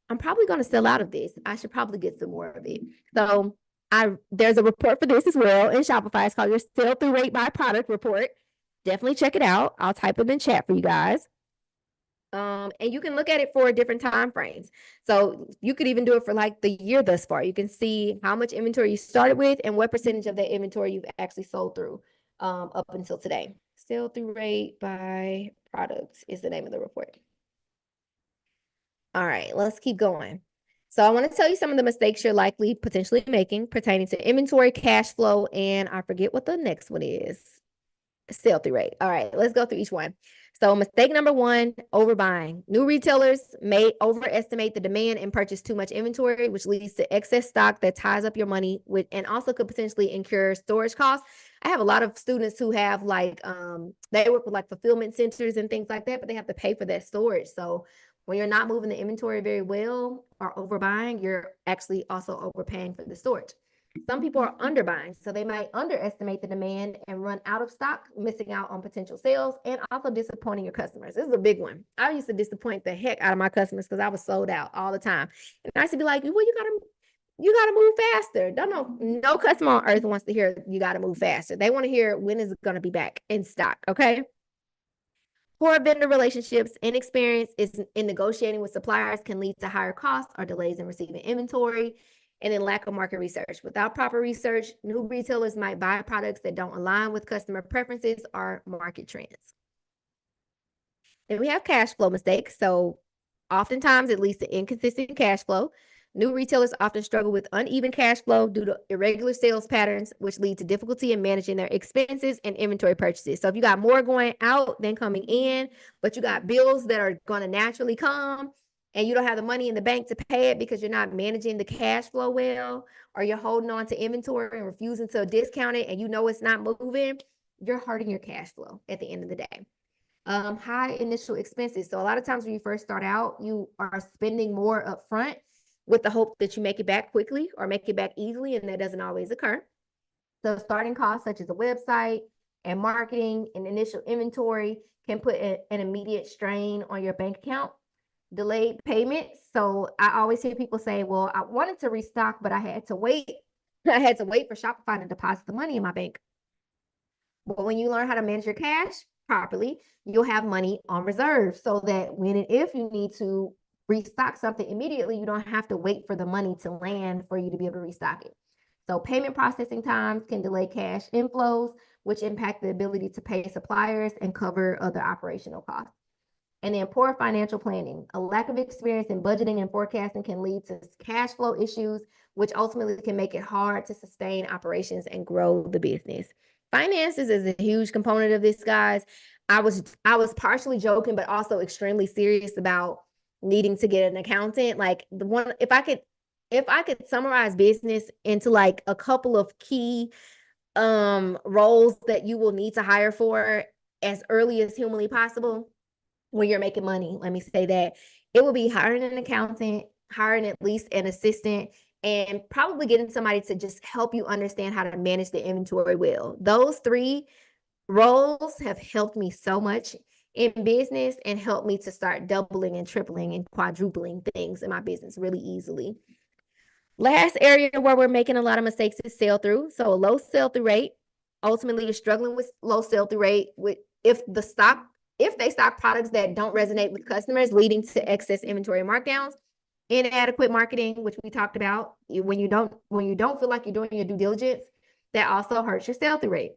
A: I'm probably going to sell out of this. I should probably get some more of it. So there's a report for this as well in Shopify. It's called your sell through rate by product report. Definitely check it out. I'll type it in chat for you guys. And you can look at it for different time frames. So you could even do it for like the year thus far. You can see how much inventory you started with and what percentage of that inventory you've actually sold through up until today. Sell through rate by products is the name of the report. All right, let's keep going. So I want to tell you some of the mistakes you're likely potentially making pertaining to inventory, cash flow, and I forget what the next one is. Sell-through rate. All right, let's go through each one. So mistake number one, overbuying. New retailers may overestimate the demand and purchase too much inventory, which leads to excess stock that ties up your money with, and also could potentially incur storage costs. I have a lot of students who have like, they work with like fulfillment centers and things like that, but they have to pay for that storage. So when you're not moving the inventory very well or overbuying, you're actually also overpaying for the storage. Some people are underbuying, so they might underestimate the demand and run out of stock, missing out on potential sales and also disappointing your customers. This is a big one. I used to disappoint the heck out of my customers because I was sold out all the time. And I used to be like, well, you gotta move faster. Don't know, no customer on earth wants to hear you gotta move faster. They want to hear when is it gonna be back in stock, okay? Poor vendor relationships, inexperience in negotiating with suppliers can lead to higher costs or delays in receiving inventory, and then lack of market research. Without proper research, new retailers might buy products that don't align with customer preferences or market trends. Then we have cash flow mistakes. So oftentimes it leads to inconsistent cash flow. New retailers often struggle with uneven cash flow due to irregular sales patterns, which lead to difficulty in managing their expenses and inventory purchases. So if you got more going out than coming in, but you got bills that are going to naturally come and you don't have the money in the bank to pay it because you're not managing the cash flow well, or you're holding on to inventory and refusing to discount it and you know it's not moving, you're hurting your cash flow at the end of the day. High initial expenses. So a lot of times when you first start out, you are spending more upfront with the hope that you make it back quickly or make it back easily, and that doesn't always occur. So starting costs such as a website and marketing and initial inventory can put an immediate strain on your bank account. Delayed payments. So I always hear people say, well, I wanted to restock, but I had to wait. I had to wait for Shopify to deposit the money in my bank. But when you learn how to manage your cash properly, you'll have money on reserve so that when and if you need to restock something immediately, you don't have to wait for the money to land for you to be able to restock it. So payment processing times can delay cash inflows, which impact the ability to pay suppliers and cover other operational costs. And then poor financial planning. A lack of experience in budgeting and forecasting can lead to cash flow issues, which ultimately can make it hard to sustain operations and grow the business. Finances is a huge component of this, guys. I was partially joking, but also extremely serious about needing to get an accountant. Like the one, if I could summarize business into like a couple of key roles that you will need to hire for as early as humanly possible when you're making money, let me say that, it will be hiring an accountant, hiring at least an assistant, and probably getting somebody to just help you understand how to manage the inventory well. Those three roles have helped me so much in business and helped me to start doubling and tripling and quadrupling things in my business really easily. Last area where we're making a lot of mistakes is sell through. So a low sell through rate. Ultimately, you're struggling with low sell through rate with if they stock products that don't resonate with customers, leading to excess inventory markdowns. Inadequate marketing, which we talked about, when you don't feel like you're doing your due diligence, that also hurts your sell through rate.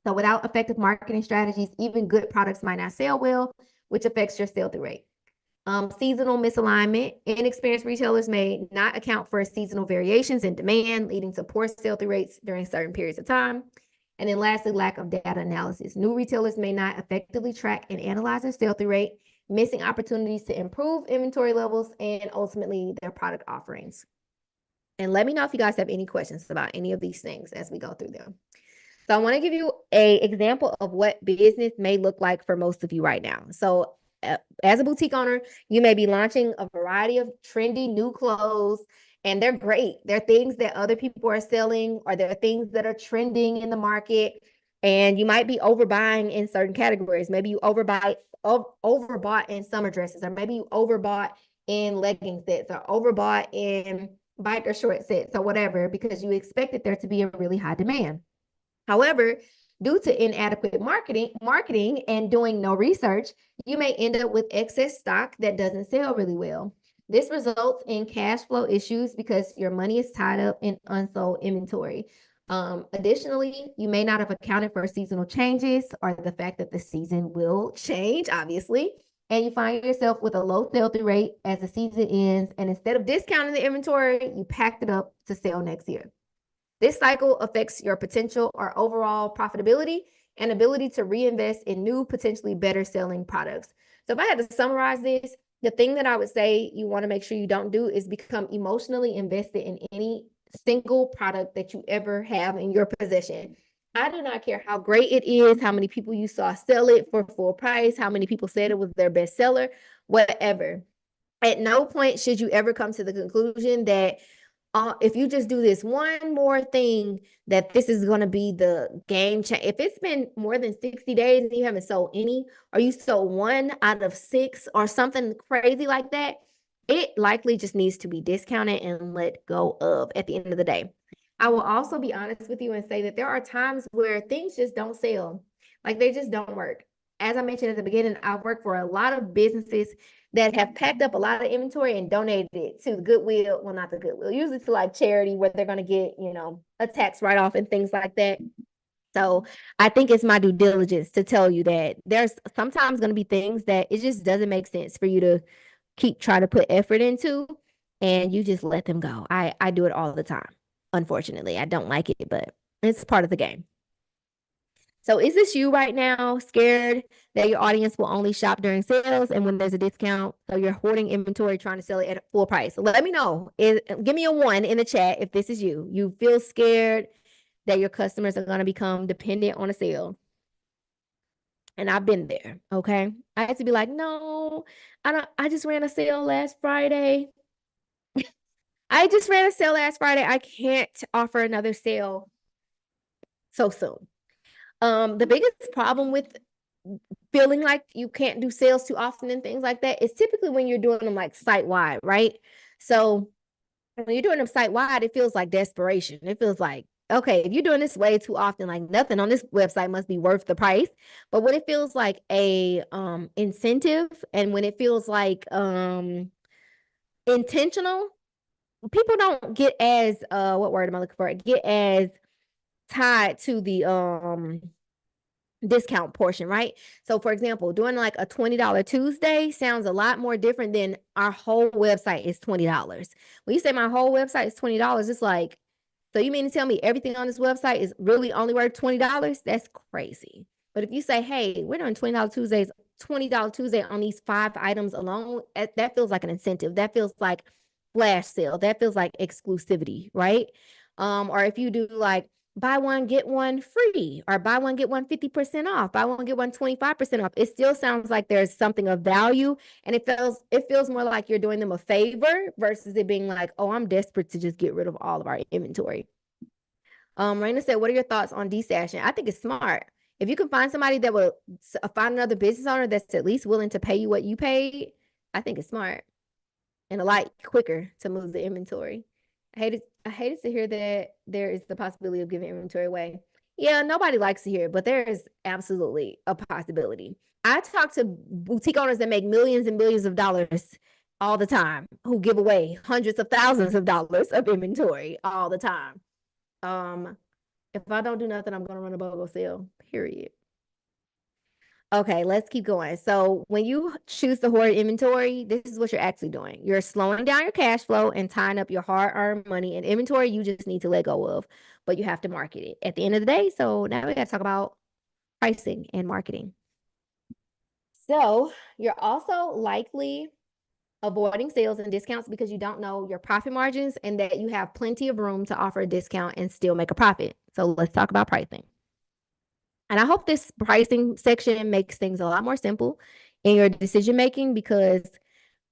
A: So without effective marketing strategies, even good products might not sell well, which affects your sell through rate. Seasonal misalignment. Inexperienced retailers may not account for seasonal variations in demand, leading to poor sell-through rates during certain periods of time. And then lastly, lack of data analysis. New retailers may not effectively track and analyze their sell-through rate, missing opportunities to improve inventory levels and ultimately their product offerings. And let me know if you guys have any questions about any of these things as we go through them. So I want to give you a example of what business may look like for most of you right now. So as a boutique owner, you may be launching a variety of trendy new clothes, and they're great. They're things that other people are selling, or they're things that are trending in the market. And you might be overbuying in certain categories. Maybe you overbought in summer dresses, or maybe you overbought in legging sets, or overbought in biker short sets, or whatever, because you expected there to be a really high demand. However, due to inadequate marketing and doing no research, you may end up with excess stock that doesn't sell really well. This results in cash flow issues because your money is tied up in unsold inventory. Additionally, you may not have accounted for seasonal changes or the fact that the season will change, obviously, and you find yourself with a low sell-through rate as the season ends. And instead of discounting the inventory, you packed it up to sell next year. This cycle affects your potential or overall profitability and ability to reinvest in new, potentially better selling products. So if I had to summarize this, the thing that I would say you want to make sure you don't do is become emotionally invested in any single product that you ever have in your possession. I do not care how great it is, how many people you saw sell it for full price, how many people said it was their best seller, whatever. At no point should you ever come to the conclusion that if you just do this one more thing, that this is going to be the game change. If it's been more than 60 days and you haven't sold any, or you sold 1 out of 6 or something crazy like that, it likely just needs to be discounted and let go of at the end of the day. I will also be honest with you and say that there are times where things just don't sell. Like they just don't work. As I mentioned at the beginning, I've worked for a lot of businesses that have packed up a lot of inventory and donated it to Goodwill. Well, not the Goodwill, usually to like charity where they're going to get, a tax write off and things like that. So I think it's my due diligence to tell you that there's sometimes going to be things that it just doesn't make sense for you to keep trying to put effort into, and you just let them go. I do it all the time. Unfortunately, I don't like it, but it's part of the game. So is this you right now, scared that your audience will only shop during sales and when there's a discount? So you're hoarding inventory, trying to sell it at full price. So let me know. Give me a 1 in the chat if this is you. You feel scared that your customers are going to become dependent on a sale. And I've been there, okay? I had to be like, no, I just ran a sale last Friday. I just ran a sale last Friday. I can't offer another sale so soon. The biggest problem with feeling like you can't do sales too often and things like that is typically when you're doing them like site wide, right? So when you're doing them site wide, it feels like desperation. It feels like, okay, if you're doing this way too often, like nothing on this website must be worth the price. But when it feels like a incentive, and when it feels like intentional, people don't get as what word am I looking for? Get as tied to the discount portion, right? So for example, doing like a $20 Tuesday sounds a lot more different than our whole website is $20. When you say my whole website is $20, it's like, so you mean to tell me everything on this website is really only worth $20? That's crazy. But if you say, hey, we're doing $20 Tuesdays, $20 Tuesday on these 5 items alone, that feels like an incentive. That feels like flash sale. That feels like exclusivity, right? Or if you do like buy one, get one free, or buy one, get one 50% off, buy one, get one 25% off. It still sounds like there's something of value, and it feels more like you're doing them a favor versus it being like, oh, I'm desperate to just get rid of all of our inventory. Raina said, what are your thoughts on destashing? I think it's smart. If you can find somebody that will find another business owner that's at least willing to pay you what you paid, I think it's smart and a lot quicker to move the inventory. I hated to hear that there is the possibility of giving inventory away. Yeah, nobody likes to hear it, but there is absolutely a possibility. I talk to boutique owners that make millions and millions of dollars all the time, who give away hundreds of thousands of dollars of inventory all the time. If I don't do nothing, I'm gonna run a BOGO sale, period. Okay, let's keep going. So when you choose to hoard inventory, this is what you're actually doing. You're slowing down your cash flow and tying up your hard-earned money in inventory you just need to let go of, but you have to market it at the end of the day. So now we got to talk about pricing and marketing. So you're also likely avoiding sales and discounts because you don't know your profit margins and that you have plenty of room to offer a discount and still make a profit. So let's talk about pricing. And I hope this pricing section makes things a lot more simple in your decision making, because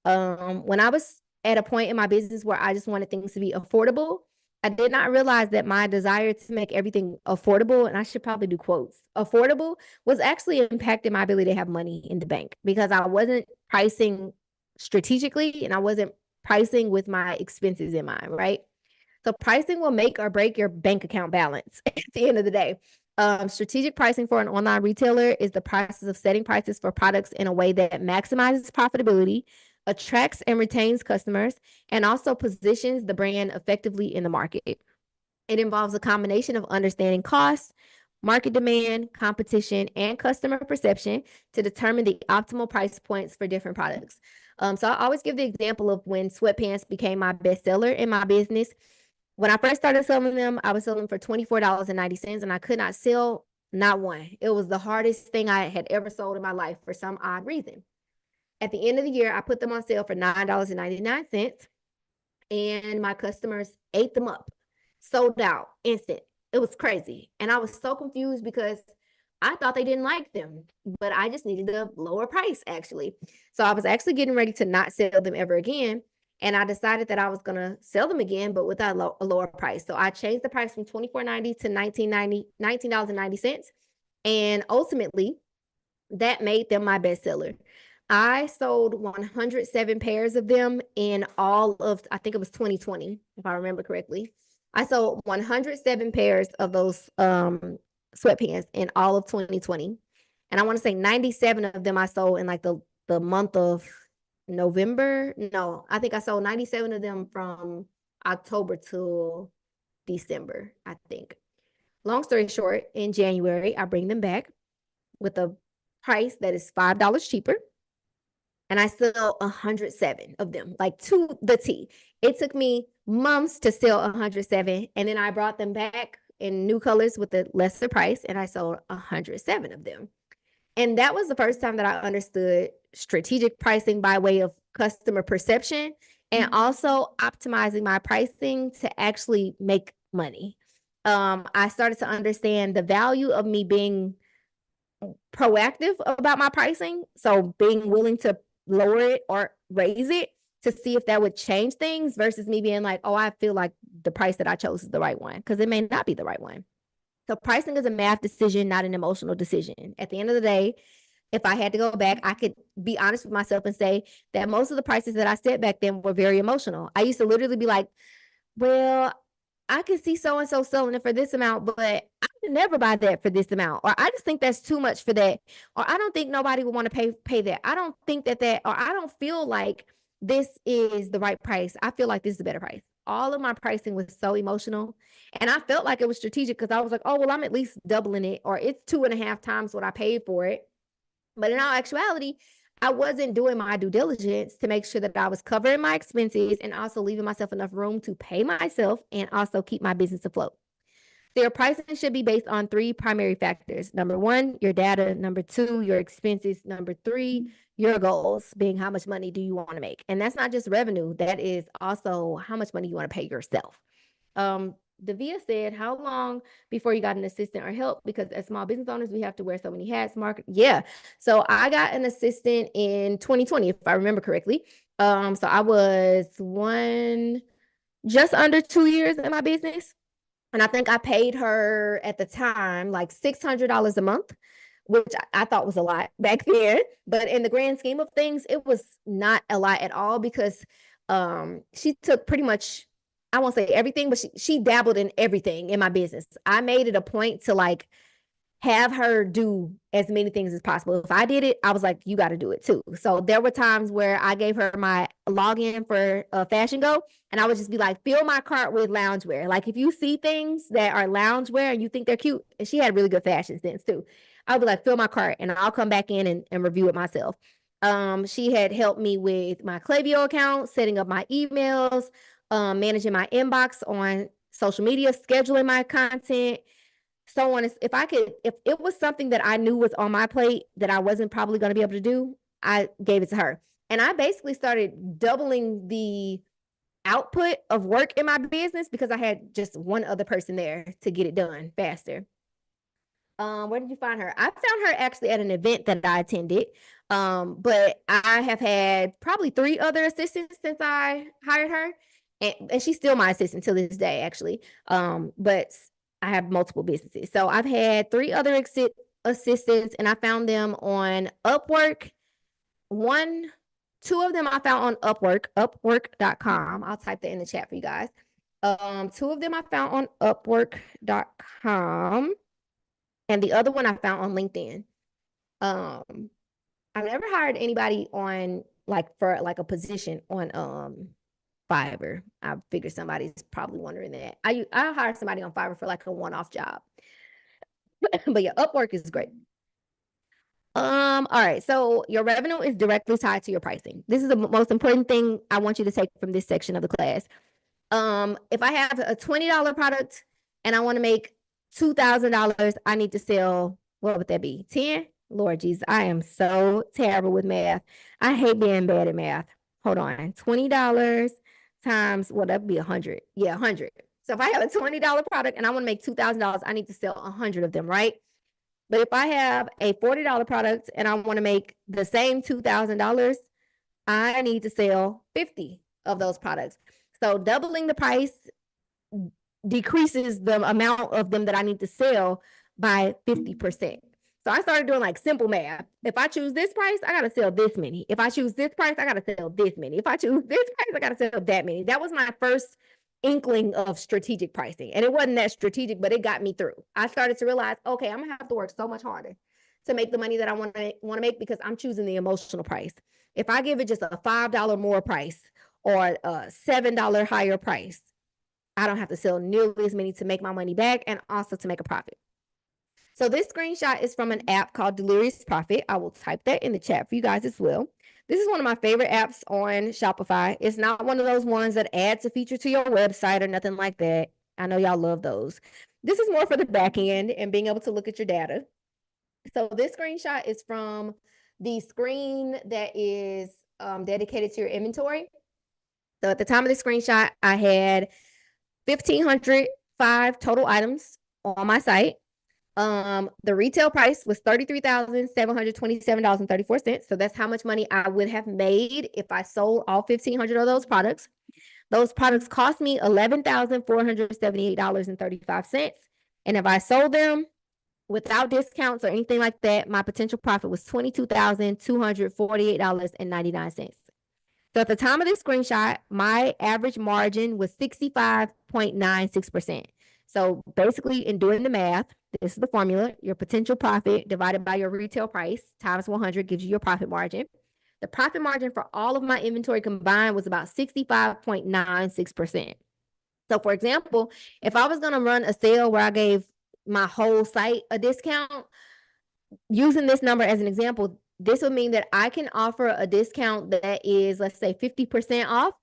A: when I was at a point in my business where I just wanted things to be affordable, I did not realize that my desire to make everything affordable, and I should probably do quotes, affordable, was actually impacting my ability to have money in the bank, because I wasn't pricing strategically and I wasn't pricing with my expenses in mind, right? So pricing will make or break your bank account balance at the end of the day. Strategic pricing for an online retailer is the process of setting prices for products in a way that maximizes profitability, attracts and retains customers, and also positions the brand effectively in the market. It involves a combination of understanding costs, market demand, competition, and customer perception to determine the optimal price points for different products. So I always give the example of when sweatpants became my bestseller in my business. When I first started selling them, I was selling for $24.90, and I could not sell not one. It was the hardest thing I had ever sold in my life for some odd reason. At the end of the year, I put them on sale for $9.99, and my customers ate them up, sold out, instant. It was crazy. And I was so confused because I thought they didn't like them, but I just needed a lower price, actually. So I was actually getting ready to not sell them ever again. And I decided that I was going to sell them again, but with a lower price. So I changed the price from $24.90 to $19.90. And ultimately, that made them my bestseller. I sold 107 pairs of them in all of, I think it was 2020, if I remember correctly. I sold 107 pairs of those sweatpants in all of 2020. And I want to say 97 of them I sold in like the month of November. No, I think I sold 97 of them from October to December, I think. Long story short, in January, I bring them back with a price that is $5 cheaper. And I sell 107 of them, like to the T. It took me months to sell 107. And then I brought them back in new colors with a lesser price, and I sold 107 of them. And that was the first time that I understood strategic pricing by way of customer perception, and also optimizing my pricing to actually make money. I started to understand the value of me being proactive about my pricing. So being willing to lower it or raise it to see if that would change things, versus me being like, oh, I feel like the price that I chose is the right one, because it may not be the right one. So pricing is a math decision, not an emotional decision. At the end of the day, if I had to go back, I could be honest with myself and say that most of the prices that I set back then were very emotional. I used to literally be like, well, I can see so and so selling it for this amount, but I could never buy that for this amount. Or I just think that's too much for that. Or I don't think nobody would want to pay that. I don't think that, or I don't feel like this is the right price. I feel like this is a better price. All of my pricing was so emotional. And I felt like it was strategic, because I was like, oh, well, I'm at least doubling it, or it's 2.5 times what I paid for it. But in all actuality, I wasn't doing my due diligence to make sure that I was covering my expenses and also leaving myself enough room to pay myself and also keep my business afloat. So your pricing should be based on three primary factors. Number one, your data. Number two, your expenses. Number three, your goals, being how much money do you want to make? And that's not just revenue. That is also how much money you want to pay yourself. Davia said, how long before you got an assistant or help? Because as small business owners, we have to wear so many hats. Market. Yeah. So I got an assistant in 2020, if I remember correctly. So I was just under 2 years in my business. And I think I paid her at the time like $600 a month, which I thought was a lot back then. But in the grand scheme of things, it was not a lot at all, because she took pretty much, I won't say everything, but she dabbled in everything in my business. I made it a point to like have her do as many things as possible. If I did it, I was like, you got to do it too. So there were times where I gave her my login for Fashion Go, and I would just be like, fill my cart with loungewear. Like if you see things that are loungewear and you think they're cute, and she had really good fashion sense too, I would be like, fill my cart, and I'll come back in and review it myself. She had helped me with my Klaviyo account, setting up my emails, managing my inbox on social media, scheduling my content, so on. If it was something that I knew was on my plate that I wasn't probably going to be able to do, I gave it to her. And I basically started doubling the output of work in my business because I had just one other person there to get it done faster. Where did you find her? I found her actually at an event that I attended. But I have had probably 3 other assistants since I hired her. And she's still my assistant till this day, actually. But I have multiple businesses. So I've had 3 other assistants, and I found them on Upwork. One, 2 of them I found on Upwork.com. I'll type that in the chat for you guys. 2 of them I found on Upwork.com. And the other one I found on LinkedIn. I've never hired anybody on for a position on Fiverr. I figured somebody's probably wondering that. I hired somebody on Fiverr for like a one-off job. But yeah, Upwork is great. All right. So your revenue is directly tied to your pricing. This is the most important thing I want you to take from this section of the class. If I have a $20 product and I want to make $2,000, I need to sell, what would that be? 10? Lord Jesus, I am so terrible with math. I hate being bad at math. Hold on. $20 times, well, that'd be 100. Yeah, 100. So if I have a $20 product and I want to make $2,000, I need to sell 100 of them, right? But if I have a $40 product and I want to make the same $2,000, I need to sell 50 of those products. So doubling the price decreases the amount of them that I need to sell by 50%. So I started doing like simple math. If I choose this price, I got to sell this many. If I choose this price, I got to sell this many. If I choose this price, I got to sell that many. That was my first inkling of strategic pricing. And it wasn't that strategic, but it got me through. I started to realize, okay, I'm gonna have to work so much harder to make the money that I want to make because I'm choosing the emotional price. If I give it just a $5 more price or a $7 higher price, I don't have to sell nearly as many to make my money back and also to make a profit. So this screenshot is from an app called Delirious Profit. I will type that in the chat for you guys as well. This is one of my favorite apps on Shopify. It's not one of those ones that adds a feature to your website or nothing like that. I know y'all love those. This is more for the back end and being able to look at your data. So this screenshot is from the screen that is dedicated to your inventory. So at the time of the screenshot, I had 1,505 total items on my site. The retail price was $33,727.34. So that's how much money I would have made if I sold all 1,500 of those products. Those products cost me $11,478.35. And if I sold them without discounts or anything like that, my potential profit was $22,248.99. So at the time of this screenshot, my average margin was 65.96%. So basically, in doing the math, this is the formula. Your potential profit divided by your retail price times 100 gives you your profit margin. The profit margin for all of my inventory combined was about 65.96%. So for example, if I was going to run a sale where I gave my whole site a discount, using this number as an example, this would mean that I can offer a discount that is, let's say, 50% off,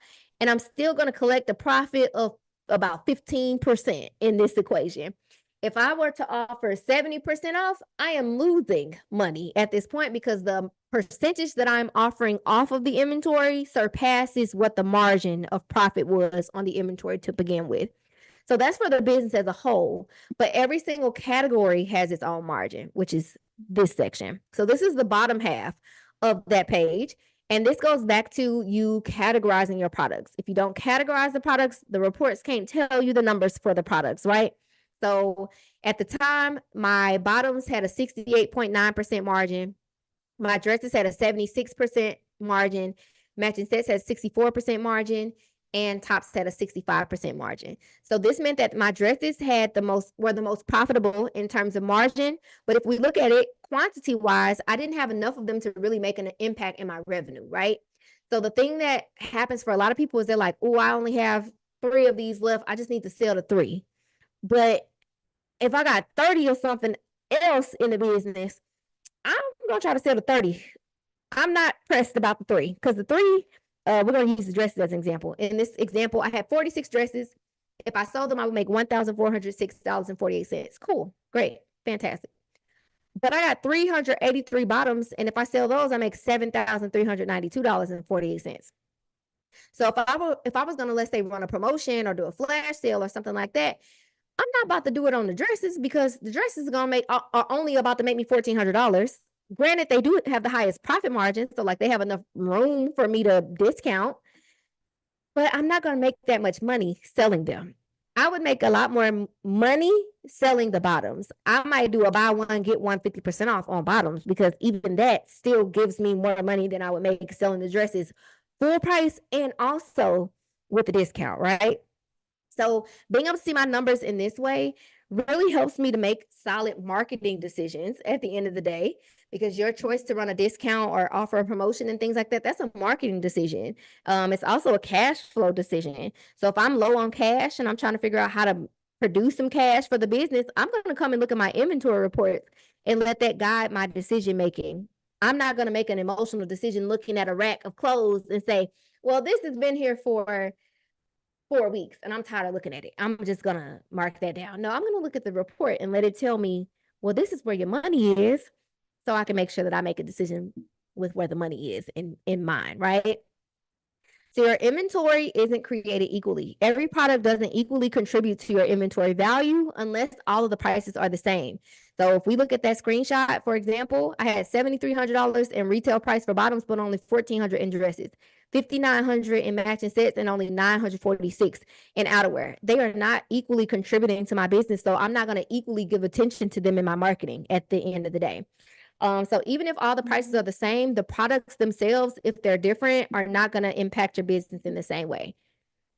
A: and I'm still going to collect a profit of about 15% in this equation. If I were to offer 70% off, I am losing money at this point because the percentage that I'm offering off of the inventory surpasses what the margin of profit was on the inventory to begin with. So that's for the business as a whole, but every single category has its own margin, which is this section. So this is the bottom half of that page. And this goes back to you categorizing your products. If you don't categorize the products, the reports can't tell you the numbers for the products, right? So at the time, my bottoms had a 68.9% margin. My dresses had a 76% margin. Matching sets had 64% margin. And tops had a 65% margin. So this meant that my dresses were the most profitable in terms of margin. But if we look at it quantity wise, I didn't have enough of them to really make an impact in my revenue, right? So the thing that happens for a lot of people is they're like, oh, I only have 3 of these left. I just need to sell the 3. But if I got 30 or something else in the business, I'm going to try to sell the 30. I'm not pressed about the 3 because the 3, we're going to use the dresses as an example. In this example, I had 46 dresses. If I sold them, I would make $1,406.48. Cool. Great. Fantastic. But I got 383 bottoms, and if I sell those, I make $7,392.48. So if I was going to, let's say, run a promotion or do a flash sale or something like that, I'm not about to do it on the dresses because the dresses are only about to make me $1,400. Granted, they do have the highest profit margin, so like they have enough room for me to discount, but I'm not going to make that much money selling them. I would make a lot more money selling the bottoms. I might do a buy one, get one 50% off on bottoms because even that still gives me more money than I would make selling the dresses full price and also with the discount, right? So being able to see my numbers in this way really helps me to make solid marketing decisions at the end of the day, because your choice to run a discount or offer a promotion and things like that, that's a marketing decision. It's also a cash flow decision. So if I'm low on cash and I'm trying to figure out how to produce some cash for the business, I'm going to come and look at my inventory reports and let that guide my decision making. I'm not going to make an emotional decision looking at a rack of clothes and say, well, this has been here for 4 weeks and I'm tired of looking at it. I'm just gonna mark that down. No, I'm gonna look at the report and let it tell me, well, this is where your money is, so I can make sure that I make a decision with where the money is in mind, right? So your inventory isn't created equally. Every product doesn't equally contribute to your inventory value unless all of the prices are the same. So if we look at that screenshot, for example, I had $7,300 in retail price for bottoms, but only $1,400 in dresses, $5,900 in matching sets, and only $946 in outerwear. They are not equally contributing to my business, so I'm not going to equally give attention to them in my marketing at the end of the day. So even if all the prices are the same, the products themselves, if they're different, are not going to impact your business in the same way.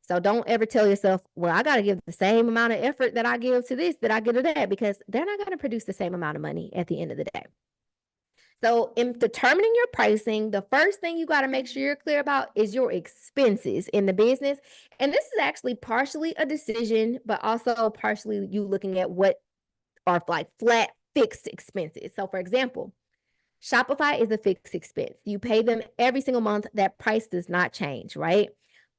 A: So don't ever tell yourself, well, I got to give the same amount of effort that I give to this, that I give to that, because they're not going to produce the same amount of money at the end of the day. So in determining your pricing, the first thing you got to make sure you're clear about is your expenses in the business. And this is actually partially a decision, but also partially you looking at what are like flat fixed expenses. So for example, Shopify is a fixed expense. You pay them every single month. That price does not change, right?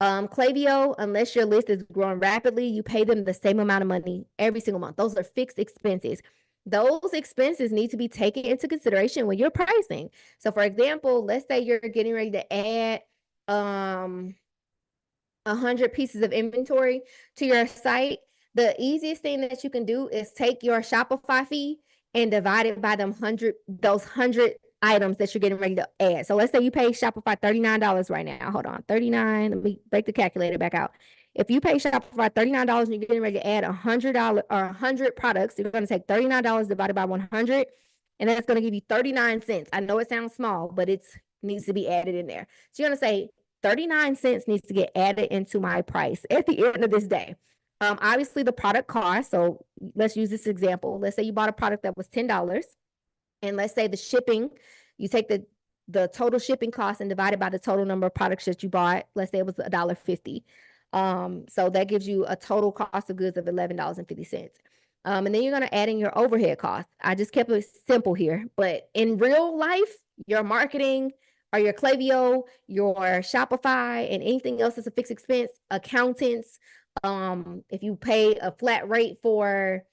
A: Klaviyo, unless your list is growing rapidly, you pay them the same amount of money every single month. Those are fixed expenses. Those expenses need to be taken into consideration when you're pricing. So, for example, let's say you're getting ready to add 100 pieces of inventory to your site. The easiest thing that you can do is take your Shopify fee and divide it by those 100 items that you're getting ready to add. So let's say you pay Shopify $39 right now. Hold on, 39. Let me break the calculator back out. If you pay Shopify $39 and you're getting ready to add $100 or 100 products, you're going to take $39 divided by 100, and that's going to give you 39 cents. I know it sounds small, but it needs to be added in there. So you're going to say 39 cents needs to get added into my price at the end of this day. Obviously, the product cost. So let's use this example. Let's say you bought a product that was $10, and let's say the shipping, you take the total shipping cost and divide it by the total number of products that you bought. Let's say it was $1.50. So that gives you a total cost of goods of $11.50. And then you're going to add in your overhead costs. I just kept it simple here, but in real life, your marketing or your Klaviyo, your Shopify, and anything else that's a fixed expense, accountants, if you pay a flat rate for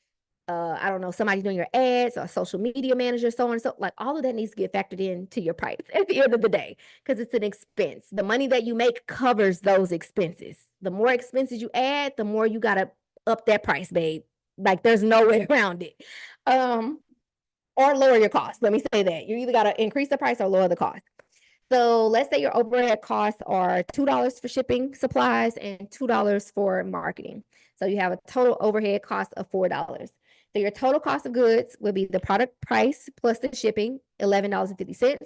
A: I don't know, somebody doing your ads or a social media manager, so on and so, like all of that needs to get factored into your price at the end of the day, because it's an expense. The money that you make covers those expenses. The more expenses you add, the more you gotta up that price, babe. Like there's no way around it. Or lower your cost. Let me say that. You either gotta increase the price or lower the cost. So let's say your overhead costs are $2 for shipping supplies and $2 for marketing. So you have a total overhead cost of $4. So your total cost of goods would be the product price plus the shipping, $11.50.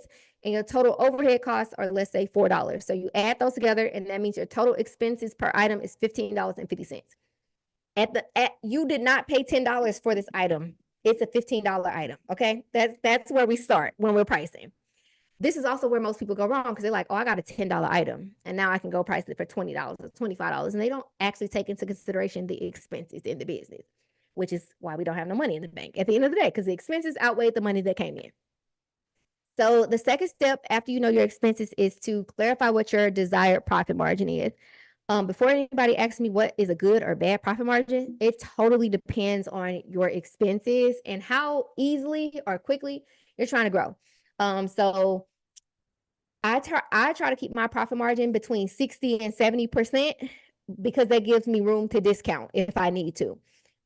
A: And your total overhead costs are, let's say, $4. So you add those together, and that means your total expenses per item is $15.50. You did not pay $10 for this item. It's a $15 item. Okay. That's where we start when we're pricing. This is also where most people go wrong, because they're like, oh, I got a $10 item and now I can go price it for $20 or $25. And they don't actually take into consideration the expenses in the business, which is why we don't have no money in the bank at the end of the day, because the expenses outweigh the money that came in. So the second step after you know your expenses is to clarify what your desired profit margin is. Before anybody asks me what is a good or bad profit margin, it totally depends on your expenses and how easily or quickly you're trying to grow. So I try to keep my profit margin between 60 and 70% because that gives me room to discount if I need to.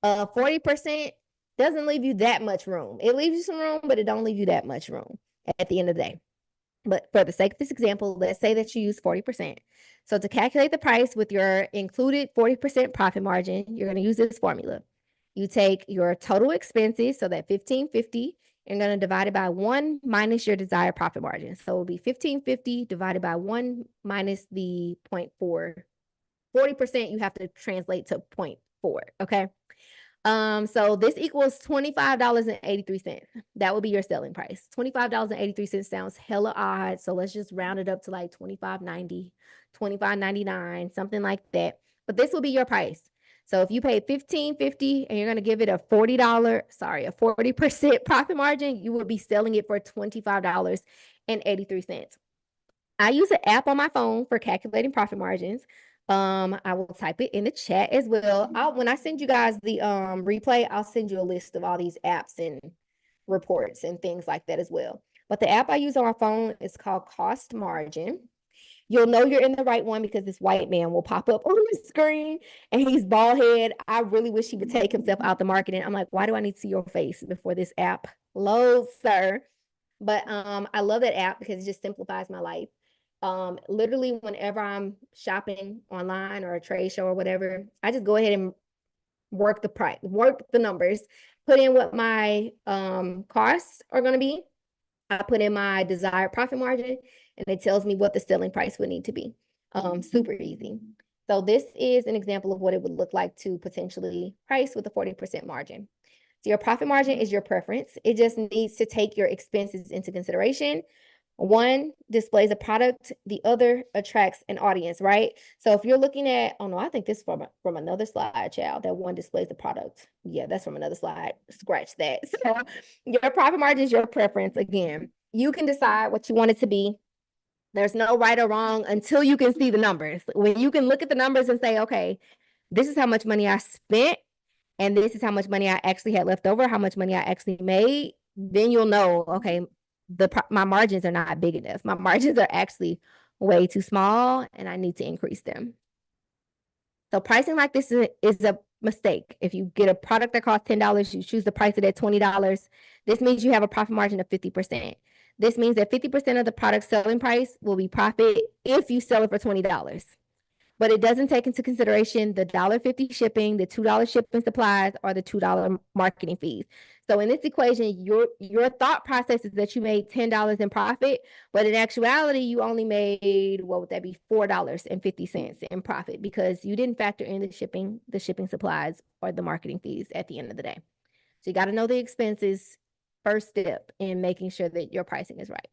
A: 40% doesn't leave you that much room. It leaves you some room, but it don't leave you that much room at the end of the day. But for the sake of this example, let's say that you use 40%. So to calculate the price with your included 40% profit margin, you're going to use this formula. You take your total expenses, so that 1550, you're going to divide it by 1 minus your desired profit margin. So it will be 1550 divided by 1 minus the 0.4. 40% you have to translate to 0.4, okay? So this equals $25.83. That would be your selling price. $25.83 sounds hella odd. So let's just round it up to like $25.90, $25.99, something like that. But this will be your price. So if you pay $15.50 and you're going to give it a a 40% profit margin, you would be selling it for $25.83. I use an app on my phone for calculating profit margins. I will type it in the chat as well. When I send you guys the replay, I'll send you a list of all these apps and reports and things like that as well. But the app I use on my phone is called Cost Margin. You'll know you're in the right one because this white man will pop up on the screen and he's bald head. I really wish he would take himself out the marketing. I'm like, why do I need to see your face before this app loads, sir? But I love that app because it just simplifies my life. Literally whenever I'm shopping online or a trade show or whatever, I just go ahead and work the price, work the numbers, put in what my costs are going to be. I put in my desired profit margin and it tells me what the selling price would need to be. Super easy. So this is an example of what it would look like to potentially price with a 40% margin. So your profit margin is your preference. It just needs to take your expenses into consideration. One displays a product, the other attracts an audience, right? So if you're looking at, oh no, I think this is from another slide, child. That one displays the product. Yeah, that's from another slide. Scratch that. So your profit margin is your preference. Again, you can decide what you want it to be. There's no right or wrong until you can see the numbers. When you can look at the numbers and say, okay, this is how much money I spent, and this is how much money I actually had left over, how much money I actually made, then you'll know, okay, my margins are not big enough. My margins are actually way too small and I need to increase them. So pricing like this is a mistake. If you get a product that costs $10, you choose to price it at $20. This means you have a profit margin of 50%. This means that 50% of the product selling price will be profit if you sell it for $20. But it doesn't take into consideration the $1.50 shipping, the $2 shipping supplies, or the $2 marketing fees. So in this equation, your thought process is that you made $10 in profit, but in actuality, you only made, what would that be, $4.50 in profit because you didn't factor in the shipping supplies, or the marketing fees at the end of the day. So you got to know the expenses, first step in making sure that your pricing is right.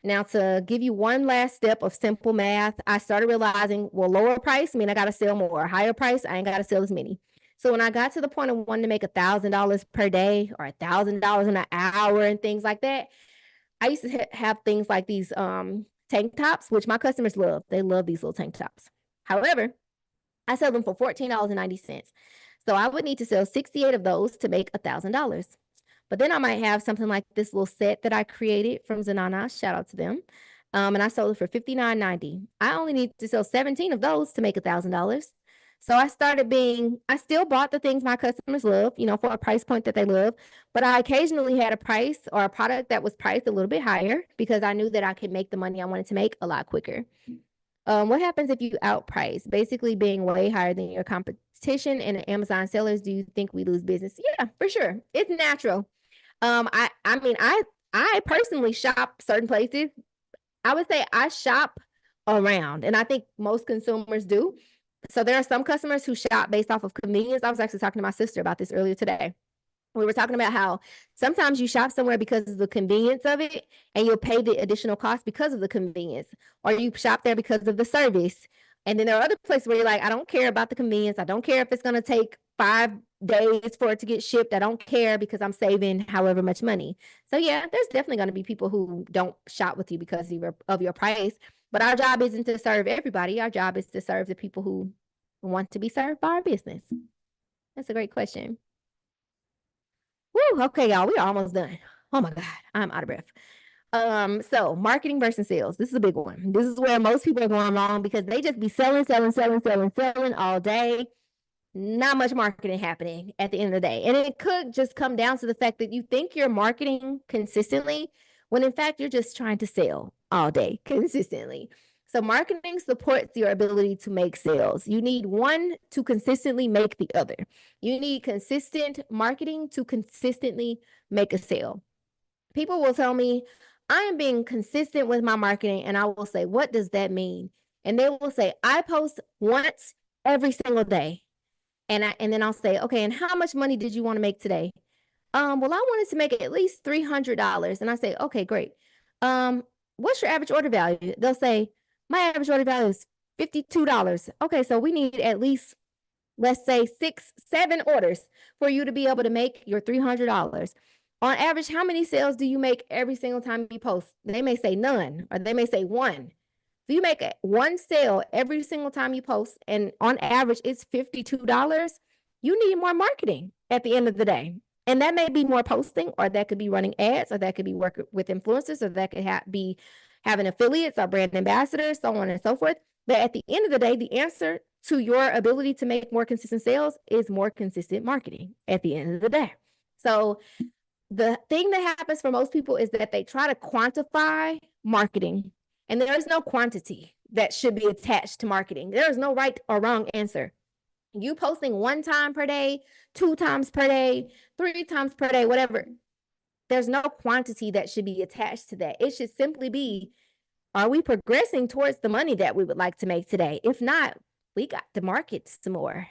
A: Now, to give you one last step of simple math, I started realizing, well, lower price mean I got to sell more. Higher price, I ain't got to sell as many. So when I got to the point of wanting to make $1,000 per day or $1,000 in an hour and things like that, I used to have things like these tank tops, which my customers love. They love these little tank tops. However, I sell them for $14.90. So I would need to sell 68 of those to make $1,000. But then I might have something like this little set that I created from Zanana. Shout out to them. And I sold it for $59.90. I only need to sell 17 of those to make $1,000. So I still bought the things my customers love, for a price point that they love. But I occasionally had a price or a product that was priced a little bit higher because I knew that I could make the money I wanted to make a lot quicker. What happens if you outprice, basically being way higher than your competition and Amazon sellers? Do you think we lose business? Yeah, for sure. It's natural. I personally shop certain places. I would say I shop around, and I think most consumers do. So there are some customers who shop based off of convenience. I was actually talking to my sister about this earlier today. We were talking about how sometimes you shop somewhere because of the convenience of it, and you'll pay the additional cost because of the convenience, or you shop there because of the service. And then there are other places where you're like, I don't care about the convenience. I don't care if it's going to take 5 days for it to get shipped. I don't care because I'm saving however much money. So yeah, there's definitely going to be people who don't shop with you because of your price. But our job isn't to serve everybody. Our job is to serve the people who want to be served by our business. That's a great question. Woo, okay, y'all, we are almost done. Oh my God, I'm out of breath. So marketing versus sales. This is a big one. This is where most people are going wrong because they just be selling all day. not much marketing happening at the end of the day. And it could just come down to the fact that you think you're marketing consistently when in fact you're just trying to sell all day consistently. So marketing supports your ability to make sales. You need one to consistently make the other. You need consistent marketing to consistently make a sale. People will tell me, I am being consistent with my marketing. And I will say, what does that mean? And they will say, I post once every single day. And then I'll say, okay, and how much money did you want to make today? Well, I wanted to make at least $300. And I say, okay, great. What's your average order value? They'll say, my average order value is $52. Okay, so we need at least, let's say, 6, 7 orders for you to be able to make your $300. On average, how many sales do you make every single time you post? They may say none, or they may say one. If you make one sale every single time you post, and on average it's $52, you need more marketing at the end of the day. And that may be more posting, or that could be running ads, or that could be working with influencers, or that could be having affiliates or brand ambassadors, so on and so forth. But at the end of the day, the answer to your ability to make more consistent sales is more consistent marketing at the end of the day. So the thing that happens for most people is that they try to quantify marketing, and there is no quantity that should be attached to marketing. There is no right or wrong answer. You posting 1 time per day, 2 times per day, 3 times per day, whatever. There's no quantity that should be attached to that. It should simply be, are we progressing towards the money that we would like to make today? If not, we got to market some more.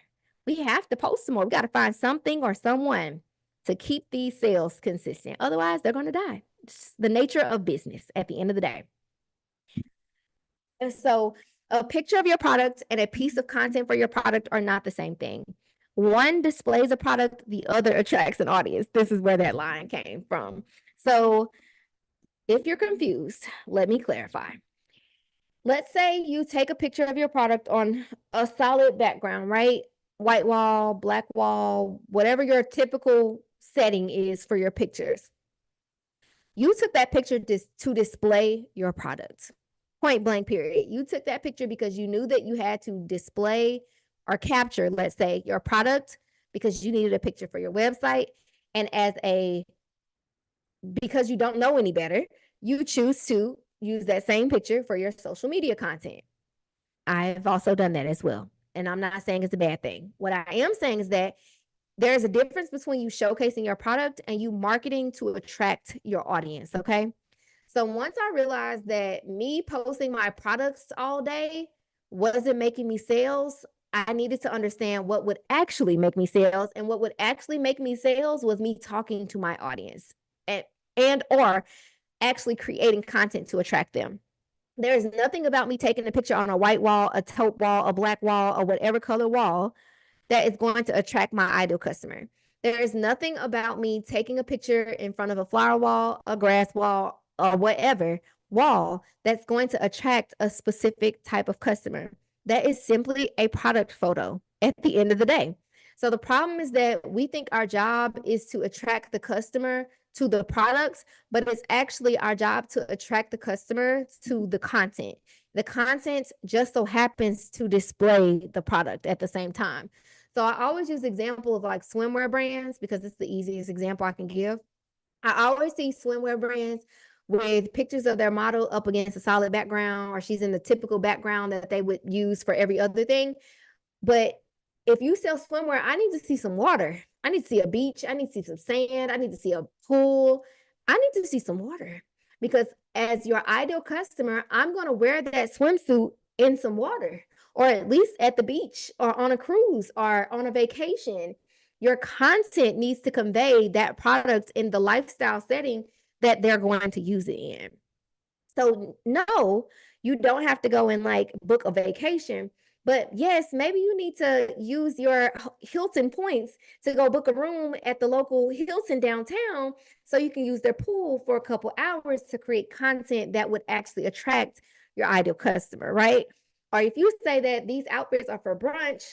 A: We have to post some more. We got to find something or someone to keep these sales consistent. Otherwise, they're going to die. It's the nature of business at the end of the day. And so a picture of your product and a piece of content for your product are not the same thing. One displays a product, the other attracts an audience. This is where that line came from. So if you're confused, let me clarify. Let's say you take a picture of your product on a solid background, right? White wall, black wall, whatever your typical setting is for your pictures. You took that picture to display your product. Point blank, period. You took that picture because you knew that you had to display or capture, let's say, your product because you needed a picture for your website. And because you don't know any better, you choose to use that same picture for your social media content. I've also done that as well. And I'm not saying it's a bad thing. What I am saying is that there's a difference between you showcasing your product and you marketing to attract your audience, okay? So once I realized that me posting my products all day wasn't making me sales, I needed to understand what would actually make me sales. And what would actually make me sales was me talking to my audience and or actually creating content to attract them. There is nothing about me taking a picture on a white wall, a taupe wall, a black wall, or whatever color wall that is going to attract my ideal customer. There is nothing about me taking a picture in front of a flower wall, a grass wall, or whatever wall that's going to attract a specific type of customer. That is simply a product photo at the end of the day. So the problem is that we think our job is to attract the customer to the products, but it's actually our job to attract the customer to the content. The content just so happens to display the product at the same time. So I always use the example of like swimwear brands because it's the easiest example I can give. I always see swimwear brands with pictures of their model up against a solid background, or she's in the typical background that they would use for every other thing. But if you sell swimwear, I need to see some water. I need to see a beach. I need to see some sand. I need to see a pool. I need to see some water because as your ideal customer, I'm going to wear that swimsuit in some water, or at least at the beach or on a cruise or on a vacation. Your content needs to convey that product in the lifestyle setting that they're going to use it in. So no, you don't have to go and like book a vacation. But yes, maybe you need to use your Hilton points to go book a room at the local Hilton downtown so you can use their pool for a couple hours to create content that would actually attract your ideal customer, right? Or if you say that these outfits are for brunch,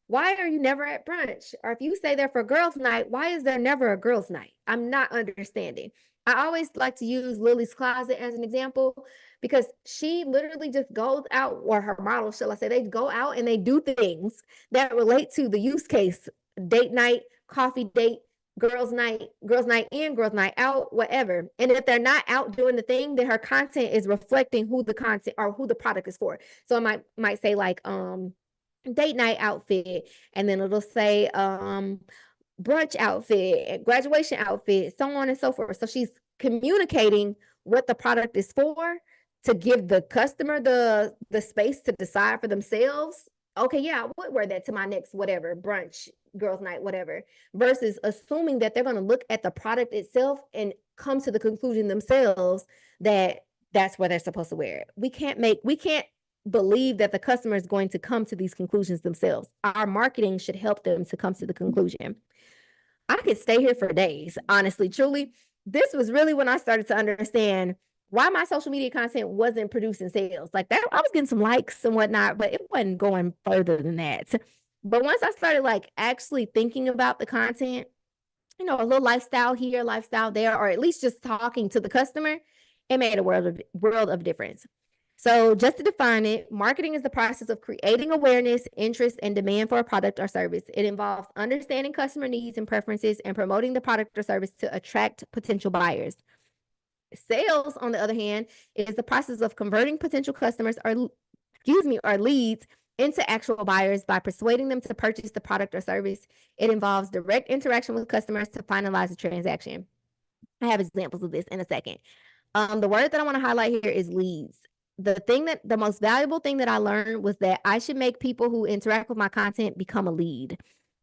A: why are you never at brunch? Or if you say they're for girls' night, why is there never a girls' night? I'm not understanding. I always like to use Lily's Closet as an example because she literally just goes out, or her model, shall I say, they go out and they do things that relate to the use case: date night, coffee date, girls' night in, girls' night out, whatever. And if they're not out doing the thing, then her content is reflecting who the content or who the product is for. So it might say like date night outfit, and then it'll say brunch outfit, graduation outfit, so on and so forth. So she's communicating what the product is for to give the customer the space to decide for themselves. Okay, yeah, I would wear that to my next whatever brunch, girls' night, whatever, versus assuming that they're going to look at the product itself and come to the conclusion themselves that that's where they're supposed to wear it. We can't believe that the customer is going to come to these conclusions themselves. Our marketing should help them to come to the conclusion. I could stay here for days, honestly, truly. This was really when I started to understand why my social media content wasn't producing sales. Like that, I was getting some likes and whatnot, but it wasn't going further than that. But once I started like actually thinking about the content, a little lifestyle here, lifestyle there, or at least just talking to the customer, it made a world of difference. So, just to define it, marketing is the process of creating awareness, interest, and demand for a product or service. It involves understanding customer needs and preferences and promoting the product or service to attract potential buyers. Sales, on the other hand, is the process of converting potential customers or leads into actual buyers by persuading them to purchase the product or service. It involves direct interaction with customers to finalize the transaction. I have examples of this in a second. The word that I want to highlight here is leads. The most valuable thing that I learned was that I should make people who interact with my content become a lead.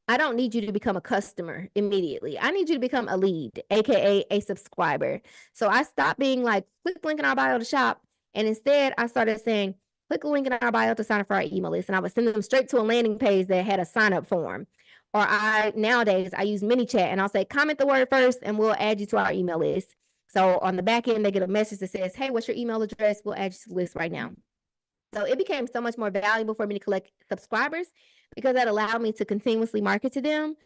A: I don't need you to become a customer immediately. I need you to become a lead, aka a subscriber. So I stopped being like, click link in our bio to shop. And instead, I started saying, click a link in our bio to sign up for our email list. And I would send them straight to a landing page that had a sign up form. Or nowadays I use ManyChat and I'll say, comment the word first and we'll add you to our email list. So on the back end, they get a message that says, hey, what's your email address? We'll add you to the list right now. So it became so much more valuable for me to collect subscribers because that allowed me to continuously market to them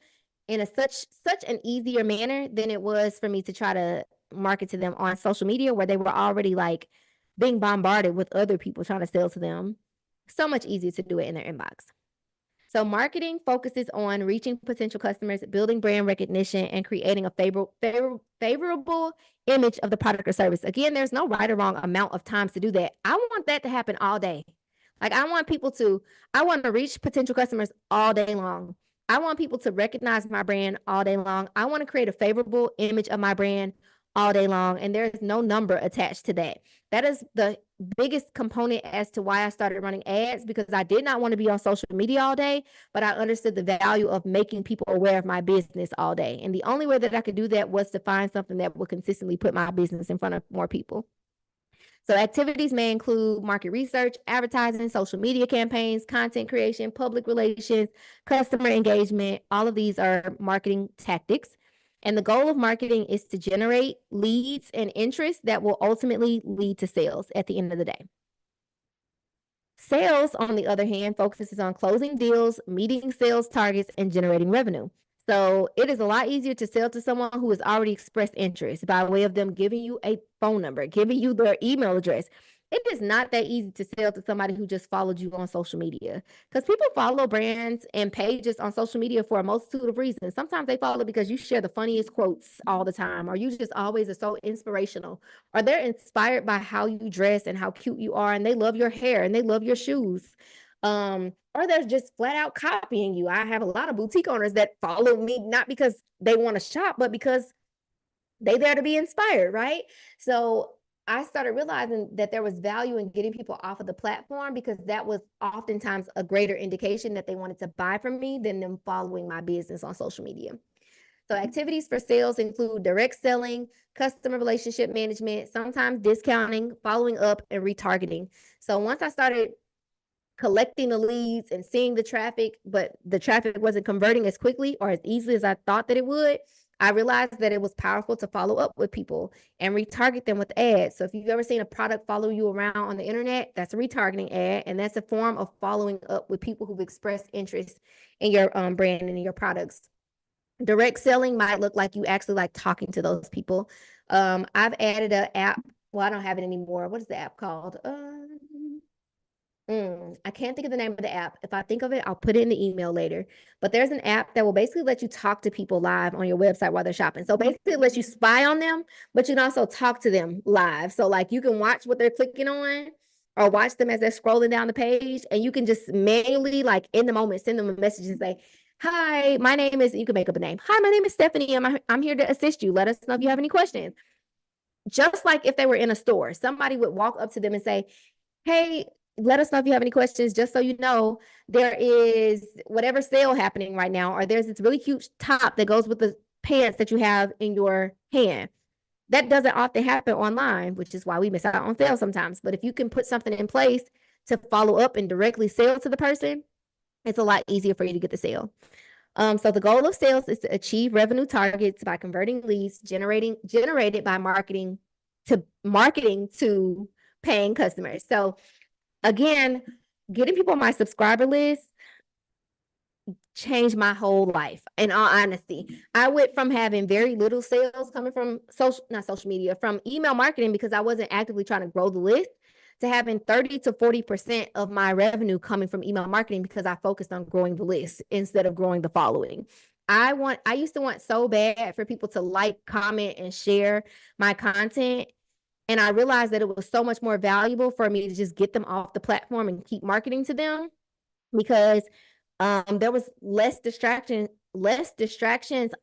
A: in such an easier manner than it was for me to try to market to them on social media where they were already like being bombarded with other people trying to sell to them. So much easier to do it in their inbox. So marketing focuses on reaching potential customers, building brand recognition, and creating a favorable image of the product or service. Again, there's no right or wrong amount of times to do that. I want that to happen all day. Like I want to reach potential customers all day long. I want people to recognize my brand all day long. I want to create a favorable image of my brand all day long. And there's no number attached to that. That is the biggest component as to why I started running ads, because I did not want to be on social media all day, but I understood the value of making people aware of my business all day. And the only way that I could do that was to find something that would consistently put my business in front of more people. So activities may include market research, advertising, social media campaigns, content creation, public relations, customer engagement. All of these are marketing tactics. And the goal of marketing is to generate leads and interest that will ultimately lead to sales at the end of the day. Sales, on the other hand, focuses on closing deals, meeting sales targets, and generating revenue. So it is a lot easier to sell to someone who has already expressed interest by way of them giving you a phone number, giving you their email address. It is not that easy to sell to somebody who just followed you on social media, because people follow brands and pages on social media for a multitude of reasons. Sometimes they follow because you share the funniest quotes all the time, or you just always are so inspirational, or they're inspired by how you dress and how cute you are, and they love your hair and they love your shoes. Or they're just flat out copying you. I have a lot of boutique owners that follow me not because they want to shop, but because they there to be inspired, right? So I started realizing that there was value in getting people off of the platform, because that was oftentimes a greater indication that they wanted to buy from me than them following my business on social media. So activities for sales include direct selling, customer relationship management, sometimes discounting, following up, and retargeting. So once I started collecting the leads and seeing the traffic, but the traffic wasn't converting as quickly or as easily as I thought that it would, I realized that it was powerful to follow up with people and retarget them with ads. So if you've ever seen a product follow you around on the internet, that's a retargeting ad, and that's a form of following up with people who've expressed interest in your brand and in your products. Direct selling might look like you actually like talking to those people. I've added an app. Well, I don't have it anymore. What is the app called? I can't think of the name of the app. If I think of it, I'll put it in the email later. But there's an app that will basically let you talk to people live on your website while they're shopping. So basically, it lets you spy on them, but you can also talk to them live. So like you can watch what they're clicking on or watch them as they're scrolling down the page, and you can just manually, like in the moment, send them a message and say, "Hi, my name is." You can make up a name. "Hi, my name is Stephanie. I'm here to assist you. Let us know if you have any questions." Just like if they were in a store, somebody would walk up to them and say, "Hey, let us know if you have any questions. Just so you know, there is whatever sale happening right now, or there's this really cute top that goes with the pants that you have in your hand." That doesn't often happen online, which is why we miss out on sales sometimes. But if you can put something in place to follow up and directly sell to the person, it's a lot easier for you to get the sale. So the goal of sales is to achieve revenue targets by converting leads generated by marketing to paying customers. So again, getting people on my subscriber list changed my whole life. In all honesty, I went from having very little sales coming from not social media, from email marketing, because I wasn't actively trying to grow the list, to having 30 to 40% of my revenue coming from email marketing because I focused on growing the list instead of growing the following. I used to want so bad for people to like, comment, and share my content. And I realized that it was so much more valuable for me to just get them off the platform and keep marketing to them, because there was less distractions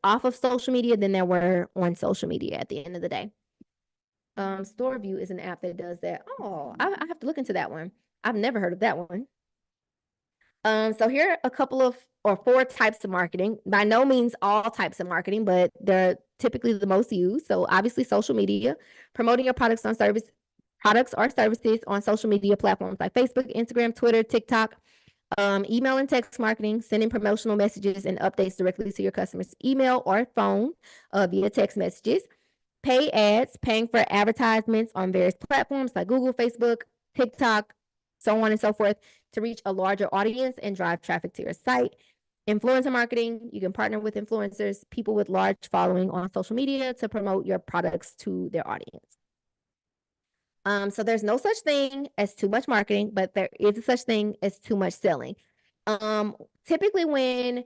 A: off of social media than there were on social media at the end of the day. StoreView is an app that does that. Oh, I have to look into that one. I've never heard of that one. So here are a couple of or four types of marketing. By no means all types of marketing, but they're typically the most used. So obviously social media, promoting your products or services on social media platforms like Facebook, Instagram, Twitter, TikTok. Email and text marketing, sending promotional messages and updates directly to your customers' email or phone via text messages. Pay ads, paying for advertisements on various platforms like Google, Facebook, TikTok, so on and so forth, to reach a larger audience and drive traffic to your site. Influencer marketing, you can partner with influencers, people with large following on social media, to promote your products to their audience. So there's no such thing as too much marketing, but there is a such thing as too much selling. Typically when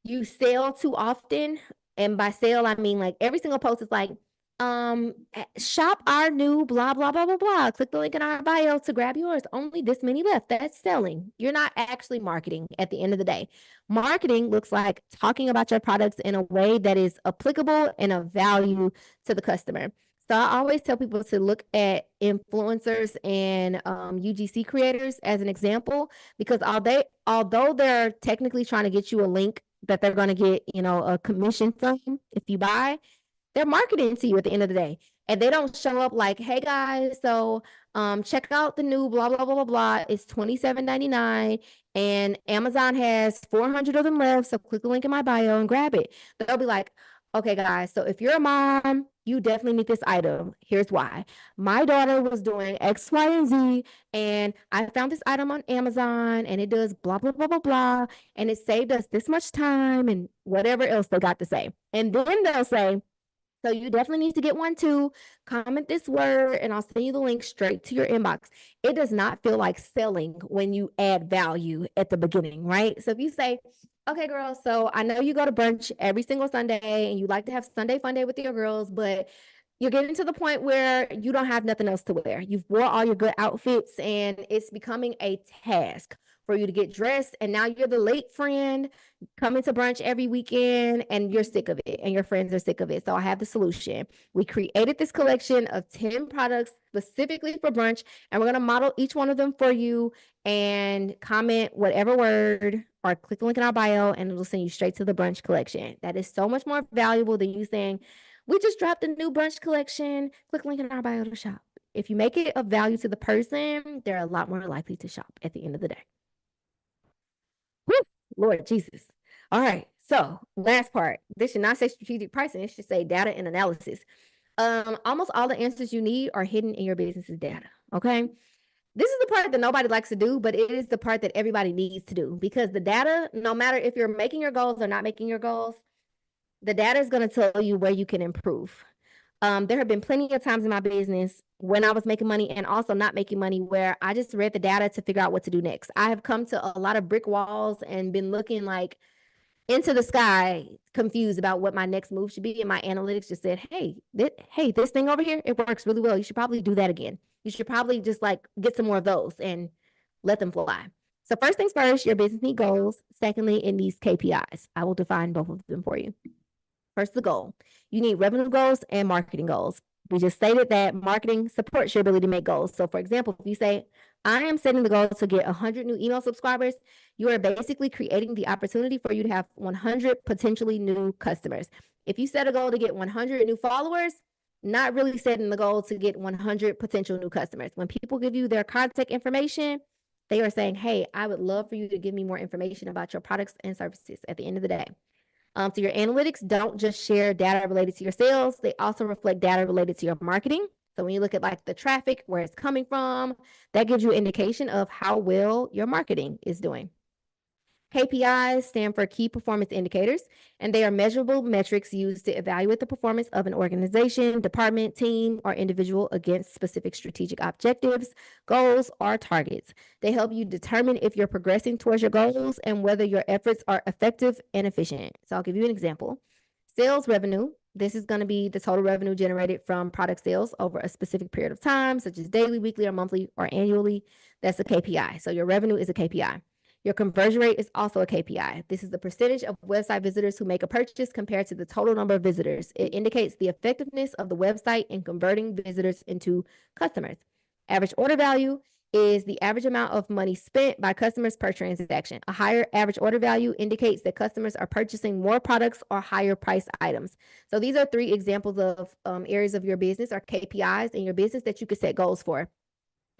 A: you sell too often, and by sale, I mean like every single post is like, shop our new blah, blah, blah, blah, blah. Click the link in our bio to grab yours. Only this many left. That's selling. You're not actually marketing at the end of the day. Marketing looks like talking about your products in a way that is applicable and of value to the customer. So I always tell people to look at influencers and UGC creators as an example, because although they're technically trying to get you a link that they're going to get, a commission from if you buy, they're marketing to you at the end of the day. And they don't show up like, "Hey guys, so check out the new blah, blah, blah, blah, blah. It's $27.99 and Amazon has 400 of them left. So click the link in my bio and grab it." They'll be like, "Okay, guys, so if you're a mom, you definitely need this item. Here's why. My daughter was doing X, Y, and Z, and I found this item on Amazon, and it does blah, blah, blah, blah, blah, and it saved us this much time," and whatever else they got to say. And then they'll say, "So you definitely need to get one too. Comment this word and I'll send you the link straight to your inbox." It does not feel like selling when you add value at the beginning, right? So if you say, "Okay, girl, so I know you go to brunch every single Sunday and you like to have Sunday fun day with your girls, but you're getting to the point where you don't have nothing else to wear. You've wore all your good outfits and it's becoming a task for you to get dressed. And now you're the late friend coming to brunch every weekend and you're sick of it and your friends are sick of it. So I have the solution. We created this collection of 10 products specifically for brunch, and we're going to model each one of them for you, and comment whatever word or click the link in our bio and it'll send you straight to the brunch collection." That is so much more valuable than you saying, "We just dropped a new brunch collection. Click link in our bio to shop." If you make it of value to the person, they're a lot more likely to shop at the end of the day. Whew, Lord Jesus. All right. So last part. This should not say strategic pricing. It should say data and analysis. Almost all the answers you need are hidden in your business's data. Okay. This is the part that nobody likes to do, but it is the part that everybody needs to do, because the data, no matter if you're making your goals or not making your goals, the data is going to tell you where you can improve. There have been plenty of times in my business when I was making money and also not making money where I just read the data to figure out what to do next. I have come to a lot of brick walls and been looking like into the sky, confused about what my next move should be. And my analytics just said, hey, this thing over here, it works really well. You should probably do that again. You should probably just like get some more of those and let them fly. So first things first, your business need goals. Secondly, it needs KPIs. I will define both of them for you. First, the goal. You need revenue goals and marketing goals. We just stated that marketing supports your ability to make goals. So, for example, if you say, I am setting the goal to get 100 new email subscribers, you are basically creating the opportunity for you to have 100 potentially new customers. If you set a goal to get 100 new followers, not really setting the goal to get 100 potential new customers. When people give you their contact information, they are saying, hey, I would love for you to give me more information about your products and services at the end of the day. So your analytics don't just share data related to your sales, they also reflect data related to your marketing. So when you look at like the traffic, where it's coming from, that gives you an indication of how well your marketing is doing. KPIs stand for key performance indicators, and they are measurable metrics used to evaluate the performance of an organization, department, team, or individual against specific strategic objectives, goals, or targets. They help you determine if you're progressing towards your goals and whether your efforts are effective and efficient. So I'll give you an example. Sales revenue. This is going to be the total revenue generated from product sales over a specific period of time, such as daily, weekly, or monthly, or annually. That's a KPI. So your revenue is a KPI. Your conversion rate is also a KPI. This is the percentage of website visitors who make a purchase compared to the total number of visitors. It indicates the effectiveness of the website in converting visitors into customers. Average order value is the average amount of money spent by customers per transaction. A higher average order value indicates that customers are purchasing more products or higher price items. So these are 3 examples of areas of your business or KPIs in your business that you could set goals for.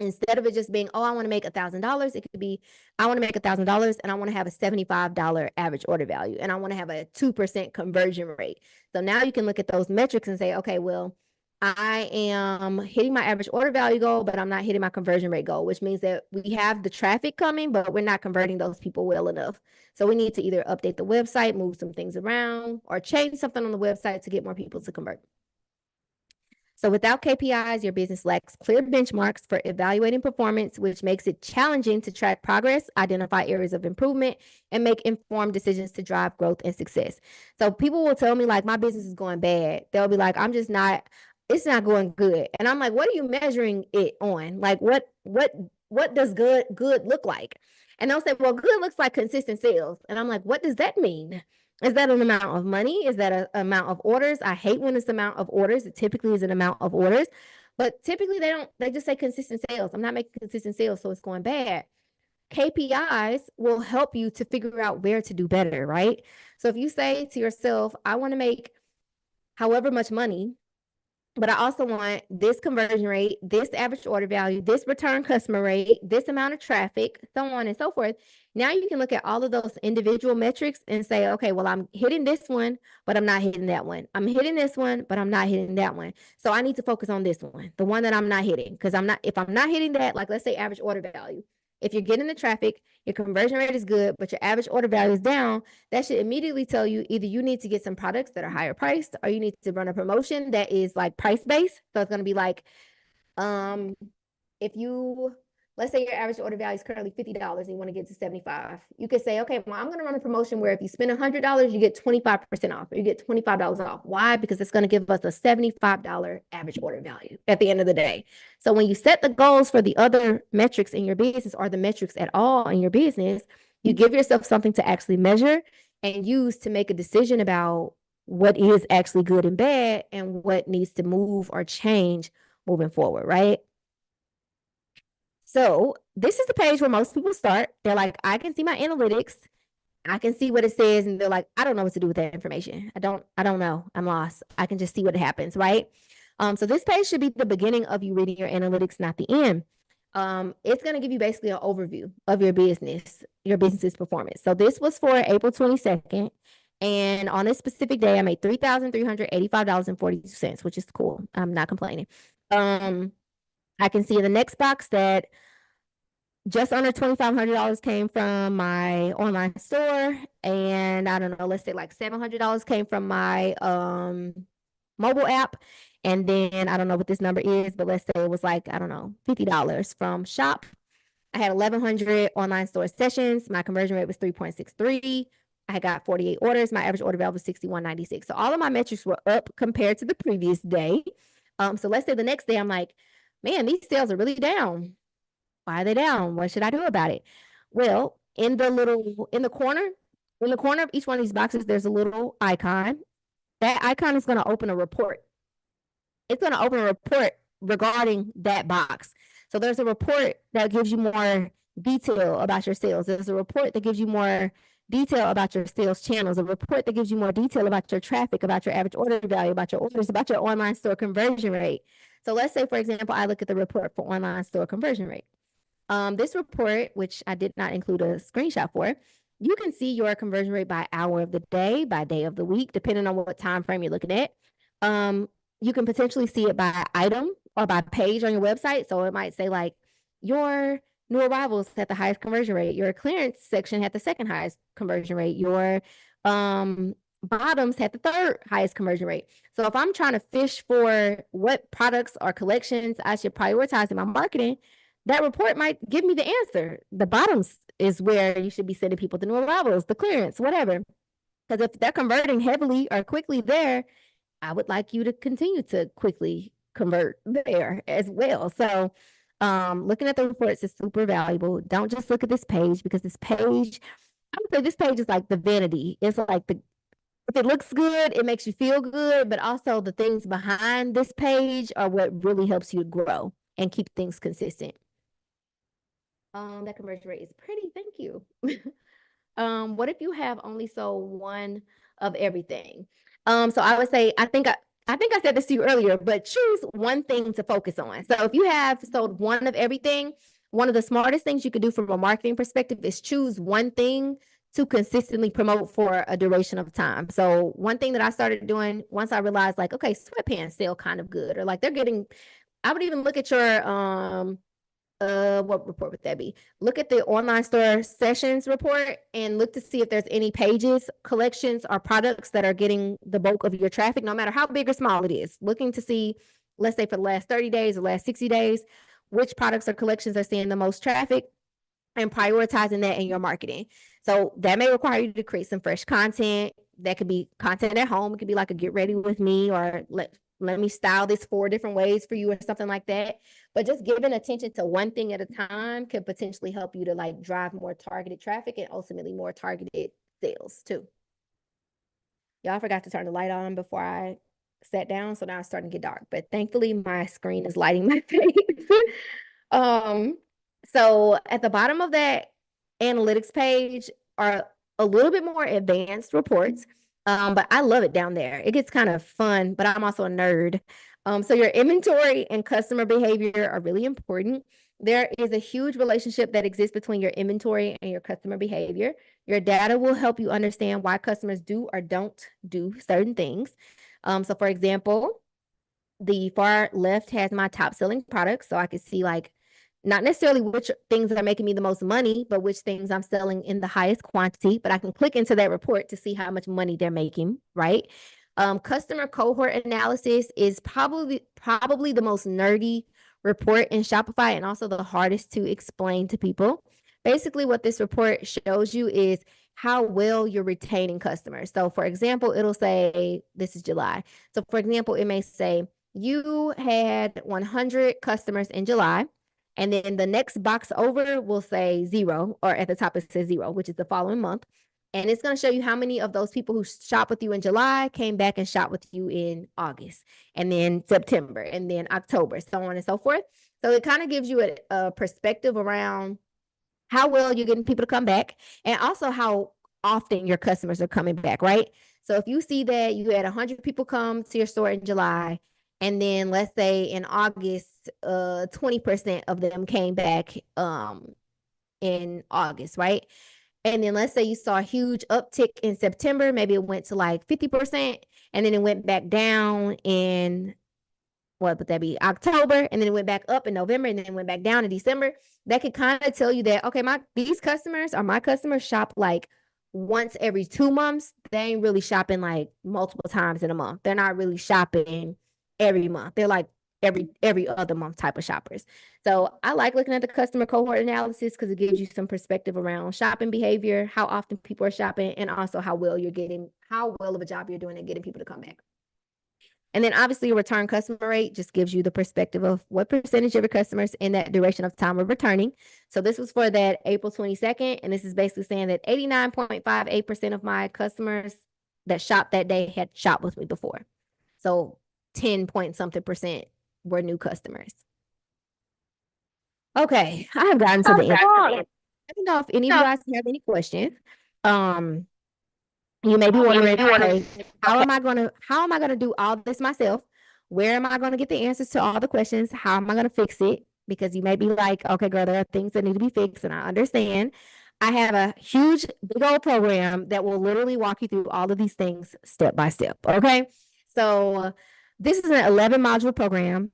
A: Instead of it just being, oh, I want to make $1,000, it could be, I want to make $1,000 and I want to have a $75 average order value and I want to have a 2% conversion rate. So now you can look at those metrics and say, okay, well, I am hitting my average order value goal, but I'm not hitting my conversion rate goal, which means that we have the traffic coming, but we're not converting those people well enough. So we need to either update the website, move some things around, or change something on the website to get more people to convert. So without KPIs, your business lacks clear benchmarks for evaluating performance, which makes it challenging to track progress, identify areas of improvement, and make informed decisions to drive growth and success. So people will tell me like, my business is going bad. They'll be like, it's not going good. And I'm like, what are you measuring it on? Like what does good look like? And they'll say, well, good looks like consistent sales. And I'm like, what does that mean? Is that an amount of money? Is that an amount of orders? I hate when it's amount of orders. It typically is an amount of orders, but typically they just say consistent sales. I'm not making consistent sales, so it's going bad. KPIs will help you to figure out where to do better, right? So if you say to yourself, I want to make however much money, but I also want this conversion rate, this average order value, this return customer rate, this amount of traffic, so on and so forth. Now you can look at all of those individual metrics and say, okay, well, I'm hitting this one, but I'm not hitting that one. I'm hitting this one, but I'm not hitting that one. So I need to focus on this one, the one that I'm not hitting. Because if I'm not hitting that, like let's say average order value. If you're getting the traffic, your conversion rate is good, but your average order value is down, that should immediately tell you either you need to get some products that are higher priced or you need to run a promotion that is like price based. So it's going to be like, if you, let's say your average order value is currently $50 and you want to get to 75, you could say, okay, well, I'm going to run a promotion where if you spend $100, you get 25% off or you get $25 off. Why? Because it's going to give us a $75 average order value at the end of the day. So when you set the goals for the other metrics in your business or the metrics at all in your business, you give yourself something to actually measure and use to make a decision about what is actually good and bad and what needs to move or change moving forward, right? So this is the page where most people start. They're like, I can see my analytics. I can see what it says. And they're like, I don't know what to do with that information. I don't know. I'm lost. I can just see what happens, right? So this page should be the beginning of you reading your analytics, not the end. It's going to give you basically an overview of your business's performance. So this was for April 22nd. And on this specific day, I made $3,385.42, which is cool. I'm not complaining. I can see in the next box that just under $2,500 came from my online store. And I don't know, let's say like $700 came from my mobile app. And then I don't know what this number is, but let's say it was like, I don't know, $50 from shop. I had 1,100 online store sessions. My conversion rate was 3.63. I got 48 orders. My average order value was 61.96. So all of my metrics were up compared to the previous day. So let's say the next day I'm like, man, these sales are really down. Why are they down? What should I do about it? Well, in the corner of each one of these boxes, there's a little icon. That icon is going to open a report. It's going to open a report regarding that box. So there's a report that gives you more detail about your sales. There's a report that gives you more detail about your sales channels, a report that gives you more detail about your traffic, about your average order value, about your orders, about your online store conversion rate. So let's say, for example, I look at the report for online store conversion rate. This report, which I did not include a screenshot for, you can see your conversion rate by hour of the day, by day of the week, depending on what time frame you're looking at. You can potentially see it by item or by page on your website. So it might say like your new arrivals had the highest conversion rate, your clearance section had the second highest conversion rate, your bottoms had the third highest conversion rate. So if I'm trying to fish for what products or collections I should prioritize in my marketing, that report might give me the answer. The bottoms is where you should be sending people to new arrivals, the clearance, whatever. Because if they're converting heavily or quickly there, I would like you to continue to quickly convert there as well. So looking at the reports is super valuable. Don't just look at this page, because this page, I would say this page is like the vanity. It's like if it looks good, it makes you feel good, but also the things behind this page are what really helps you grow and keep things consistent. That conversion rate is pretty. Thank you. What if you have only sold one of everything? So I would say, I think I said this to you earlier, but choose one thing to focus on. So if you have sold one of everything, one of the smartest things you could do from a marketing perspective is choose one thing to consistently promote for a duration of time. So one thing that I started doing once I realized like, okay, sweatpants sell kind of good, or like they're getting, I would even look at your what report would that be? Look at the online store sessions report and look to see if there's any pages, collections, or products that are getting the bulk of your traffic, no matter how big or small it is. Looking to see, let's say for the last 30 days or last 60 days, which products or collections are seeing the most traffic, and prioritizing that in your marketing. So that may require you to create some fresh content. That could be content at home. It could be like a get ready with me, or let me style this 4 different ways for you, or something like that. But just giving attention to one thing at a time could potentially help you to like drive more targeted traffic and ultimately more targeted sales too. Y'all forgot to turn the light on before I sat down, so now it's starting to get dark. But thankfully, my screen is lighting my face. um, so at the bottom of that analytics page are a little bit more advanced reports. But I love it down there. It gets kind of fun, but I'm also a nerd. So your inventory and customer behavior are really important. There is a huge relationship that exists between your inventory and your customer behavior. Your data will help you understand why customers do or don't do certain things. So for example, the far left has my top selling products. So I can see like not necessarily which things are making me the most money, but which things I'm selling in the highest quantity. But I can click into that report to see how much money they're making, right? Customer cohort analysis is probably the most nerdy report in Shopify, and also the hardest to explain to people. Basically, what this report shows you is how well you're retaining customers. So, for example, it'll say this is July. So, for example, it may say you had 100 customers in July, and then the next box over will say 0, or at the top it says 0, which is the following month. And it's going to show you how many of those people who shop with you in July came back and shop with you in August, and then September, and then October, so on and so forth. So it kind of gives you a perspective around how well you're getting people to come back, and also how often your customers are coming back, right? So if you see that you had 100 people come to your store in July, and then let's say in August, 20% of them came back in August, right? And then let's say you saw a huge uptick in September, maybe it went to like 50%, and then it went back down in, what would that be, October, and then it went back up in November, and then it went back down in December. That could kind of tell you that, okay, these customers are my customers shop like once every 2 months, they ain't really shopping like multiple times in a month. They're not really shopping every month. They're like every other month type of shoppers. So I like looking at the customer cohort analysis because it gives you some perspective around shopping behavior, how often people are shopping, and also how well of a job you're doing at getting people to come back. And then obviously your return customer rate just gives you the perspective of what percentage of your customers in that duration of time are returning. So this was for that April 22nd. And this is basically saying that 89.58% of my customers that shopped that day had shopped with me before. So 10 point something percent were new customers. Okay, I have gotten to the end. Let me know if any of you guys have any questions. You may be wondering, okay, how am I gonna do all this myself? Where am I gonna get the answers to all the questions? How am I gonna fix it? Because you may be like, okay, girl, there are things that need to be fixed, and I understand. I have a huge, big old program that will literally walk you through all of these things step by step. Okay, so this is an 11 module program.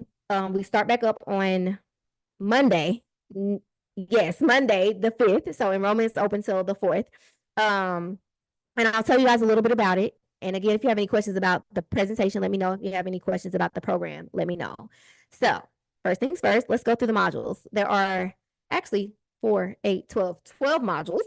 A: We start back up on Monday. Yes, Monday the 5th. So enrollment's open till the 4th. And I'll tell you guys a little bit about it. And again, if you have any questions about the presentation, let me know. If you have any questions about the program, let me know. So first things first, let's go through the modules. There are actually 4, 8, 12 modules.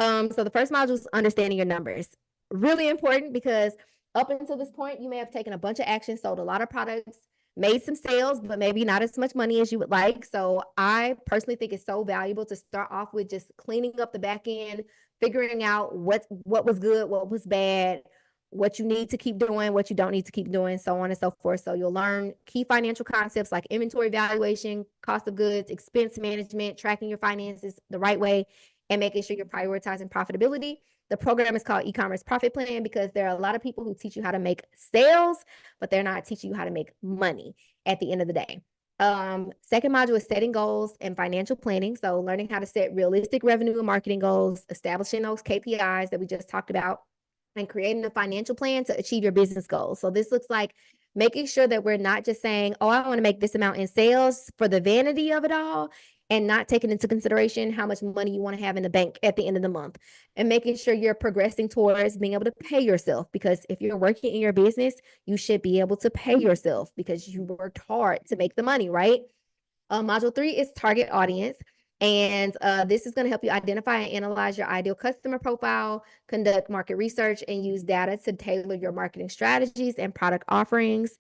A: So the first module is understanding your numbers. Really important because up until this point, you may have taken a bunch of action, sold a lot of products, made some sales, but maybe not as much money as you would like. So I personally think it's so valuable to start off with just cleaning up the back end, figuring out what was good, what was bad, what you need to keep doing, what you don't need to keep doing, so on and so forth. So you'll learn key financial concepts like inventory valuation, cost of goods, expense management, tracking your finances the right way, and making sure you're prioritizing profitability. The program is called E-commerce Profit Plan because there are a lot of people who teach you how to make sales, but they're not teaching you how to make money at the end of the day. Second module is setting goals and financial planning. So learning how to set realistic revenue and marketing goals, establishing those KPIs that we just talked about, and creating a financial plan to achieve your business goals. So this looks like making sure that we're not just saying, oh, I want to make this amount in sales for the vanity of it all, and not taking into consideration how much money you want to have in the bank at the end of the month, and making sure you're progressing towards being able to pay yourself. Because if you're working in your business, you should be able to pay yourself because you worked hard to make the money, right? Module 3 is target audience. And this is going to help you identify and analyze your ideal customer profile, conduct market research, and use data to tailor your marketing strategies and product offerings.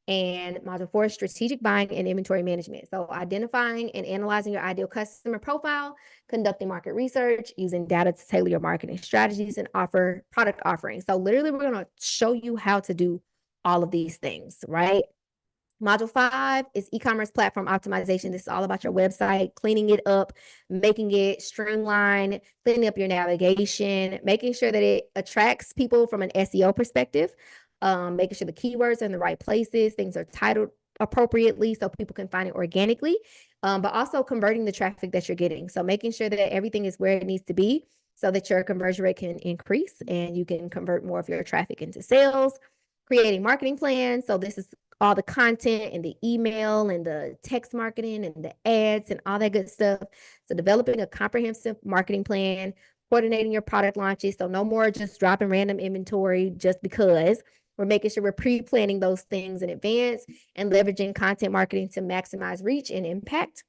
A: And module 4 is strategic buying and inventory management. So identifying and analyzing your ideal customer profile, conducting market research, using data to tailor your marketing strategies, and offer product offerings. So literally, we're going to show you how to do all of these things, right? Module 5 is e-commerce platform optimization. This is all about your website, cleaning it up, making it streamlined, cleaning up your navigation, making sure that it attracts people from an SEO perspective, making sure the keywords are in the right places, things are titled appropriately so people can find it organically, but also converting the traffic that you're getting. So making sure that everything is where it needs to be so that your conversion rate can increase and you can convert more of your traffic into sales. Creating marketing plans. So this is all the content and the email and the text marketing and the ads and all that good stuff. So developing a comprehensive marketing plan, coordinating your product launches. So no more just dropping random inventory just because. We're making sure we're pre-planning those things in advance and leveraging content marketing to maximize reach and impact.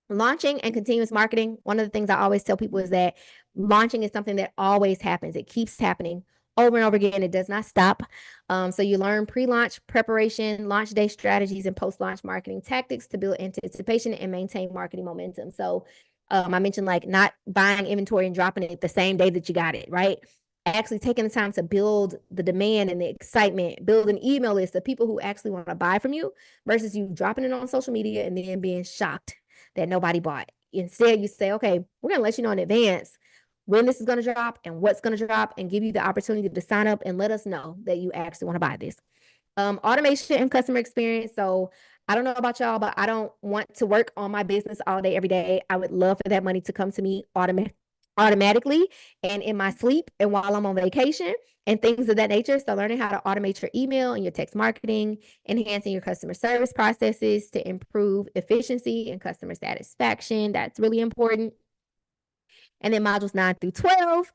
A: Launching and continuous marketing. One of the things I always tell people is that launching is something that always happens. It keeps happening over and over again. It does not stop. So you learn pre-launch preparation, launch day strategies, and post-launch marketing tactics to build anticipation and maintain marketing momentum. So I mentioned like not buying inventory and dropping it the same day that you got it, right? Actually taking the time to build the demand and the excitement, build an email list of people who actually want to buy from you versus you dropping it on social media and then being shocked that nobody bought. Instead, you say, okay, we're going to let you know in advance when this is going to drop and what's going to drop and give you the opportunity to sign up and let us know that you actually want to buy this. Automation and customer experience. So I don't know about y'all, but I don't want to work on my business all day, every day. I would love for that money to come to me automatically and in my sleep and while I'm on vacation and things of that nature. So learning how to automate your email and your text marketing, enhancing your customer service processes to improve efficiency and customer satisfaction. That's really important. And then modules 9 through 12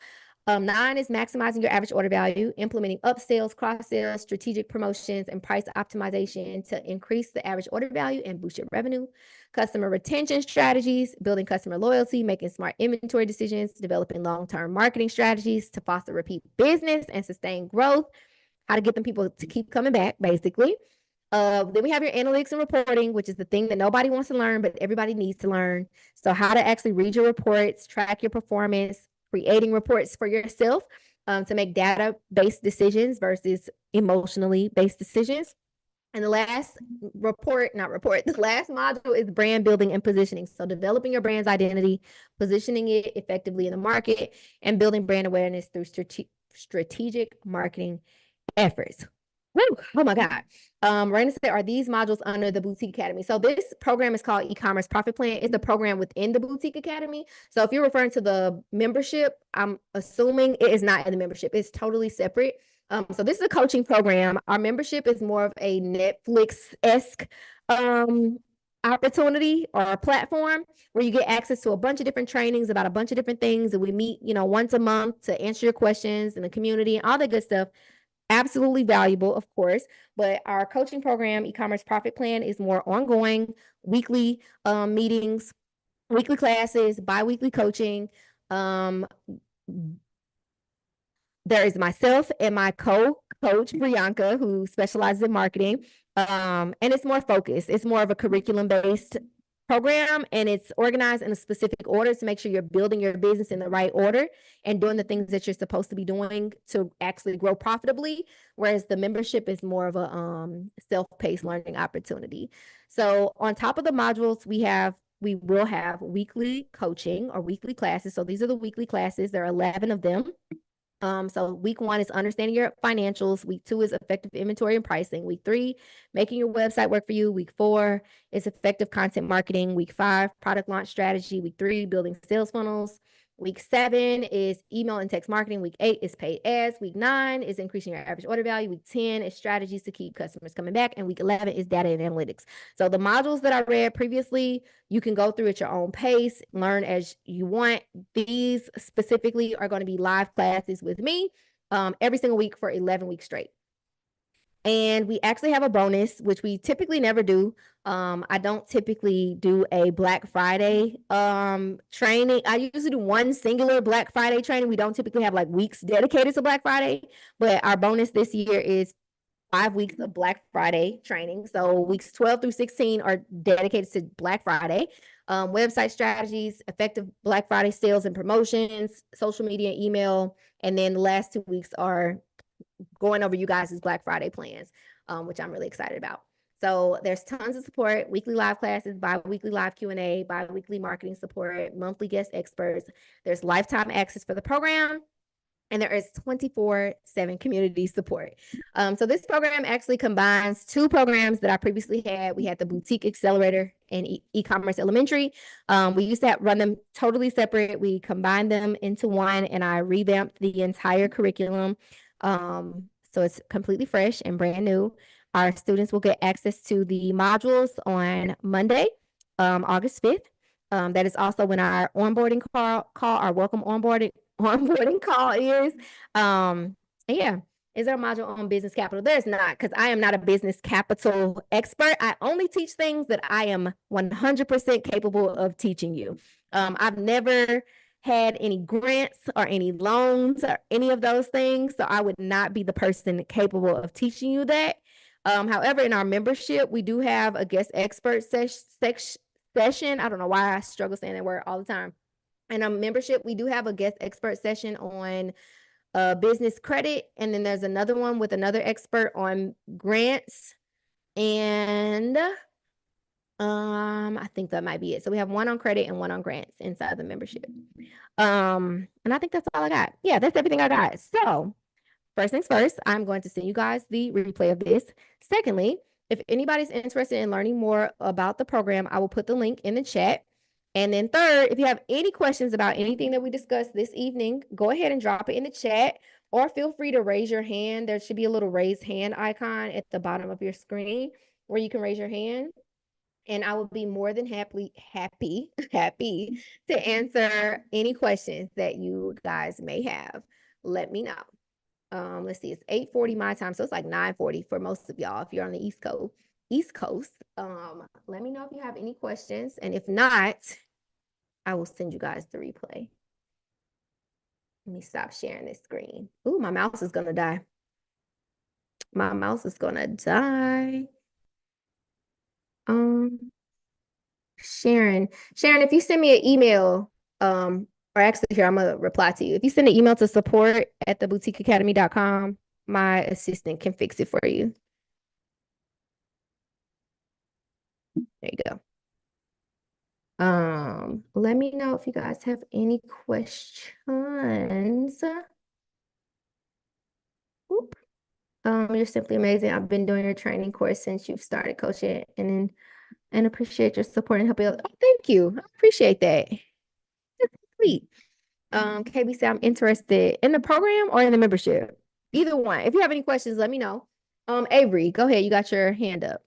A: Nine is maximizing your average order value, implementing upsells, cross sales, strategic promotions, and price optimization to increase the average order value and boost your revenue. Customer retention strategies, building customer loyalty, making smart inventory decisions, developing long-term marketing strategies to foster repeat business and sustain growth, how to get them people to keep coming back, basically. Then we have your analytics and reporting, which is the thing that nobody wants to learn, but everybody needs to learn. So how to actually read your reports, track your performance, creating reports for yourself to make data-based decisions versus emotionally based decisions. And the last the last module is brand building and positioning. So developing your brand's identity, positioning it effectively in the market, and building brand awareness through strategic marketing efforts. Woo, oh my God. Raina said, are these modules under the Boutique Academy? So this program is called E-commerce Profit Plan. It's a program within the Boutique Academy. So if you're referring to the membership, I'm assuming it is not in the membership. It's totally separate. So this is a coaching program. Our membership is more of a Netflix-esque opportunity or a platform where you get access to a bunch of different trainings about a bunch of different things. And we meet, once a month to answer your questions in the community and all that good stuff. Absolutely valuable, of course, but our coaching program, E-commerce Profit Plan, is more ongoing, weekly meetings, weekly classes, bi-weekly coaching. There is myself and my co-coach, Brianka, who specializes in marketing. And it's more focused. It's more of a curriculum-based program, and it's organized in a specific order to make sure you're building your business in the right order and doing the things that you're supposed to be doing to actually grow profitably, whereas the membership is more of a self-paced learning opportunity. So on top of the modules, we will have weekly coaching or weekly classes. So these are the weekly classes. There are 11 of them. So week 1 is understanding your financials. Week 2 is effective inventory and pricing. Week 3, making your website work for you. Week 4 is effective content marketing. Week 5, product launch strategy. Week 3, building sales funnels. Week 7 is email and text marketing. Week 8 is paid ads. Week 9 is increasing your average order value. Week 10 is strategies to keep customers coming back. And week 11 is data and analytics. So the modules that I read previously, you can go through at your own pace, learn as you want. These specifically are going to be live classes with me every single week for 11 weeks straight. And we actually have a bonus, which we typically never do. I don't typically do a Black Friday training. I usually do one singular Black Friday training. We don't typically have like weeks dedicated to Black Friday, but our bonus this year is 5 weeks of Black Friday training. So weeks 12 through 16 are dedicated to Black Friday. Website strategies, effective Black Friday sales and promotions, social media, email. And then the last 2 weeks are going over you guys' Black Friday plans, which I'm really excited about. So there's tons of support, weekly live classes, bi-weekly live Q&A, bi-weekly marketing support, monthly guest experts. There's lifetime access for the program. And there is 24/7 community support. So this program actually combines 2 programs that I previously had. We had the Boutique Accelerator and E-commerce Elementary. We used to run them totally separate. We combined them into one, and I revamped the entire curriculum. So it's completely fresh and brand new. Our students will get access to the modules on Monday, August 5th. That is also when our onboarding call our welcome onboarding call is. Yeah. Is there a module on business capital? There's not, because I am not a business capital expert. I only teach things that I am 100% capable of teaching you. I've never had any grants or any loans or any of those things, so I would not be the person capable of teaching you that. However, in our membership, we do have a guest expert session. I don't know why I struggle saying that word all the time. In our membership, we do have a guest expert session on business credit. And then there's another one with another expert on grants. And I think that might be it. So we have one on credit and one on grants inside the membership. And I think that's all I got. Yeah, that's everything I got. So first things first, I'm going to send you guys the replay of this. Secondly, if anybody's interested in learning more about the program, I will put the link in the chat. And then third, if you have any questions about anything that we discussed this evening, go ahead and drop it in the chat, or feel free to raise your hand. There should be a little raised hand icon at the bottom of your screen where you can raise your hand. And I will be more than happy to answer any questions that you guys may have. let me know. Let's see, it's 8:40 my time, so it's like 9:40 for most of y'all if you're on the East Coast. East Coast. Let me know if you have any questions, and if not, I will send you guys the replay. Let me stop sharing this screen. Ooh, my mouse is gonna die. My mouse is gonna die. Sharon, if you send me an email, or actually here, I'm gonna reply to you. If you send an email to support@theboutiqueacademy.com, my assistant can fix it for you. There you go. Let me know if you guys have any questions. Oop. You're simply amazing. I've been doing your training course since you've started coaching and appreciate your support and helping. Oh, thank you. I appreciate that. That's sweet. KB said I'm interested in the program or in the membership. Either one. If you have any questions, let me know. Avery, go ahead. You got your hand up.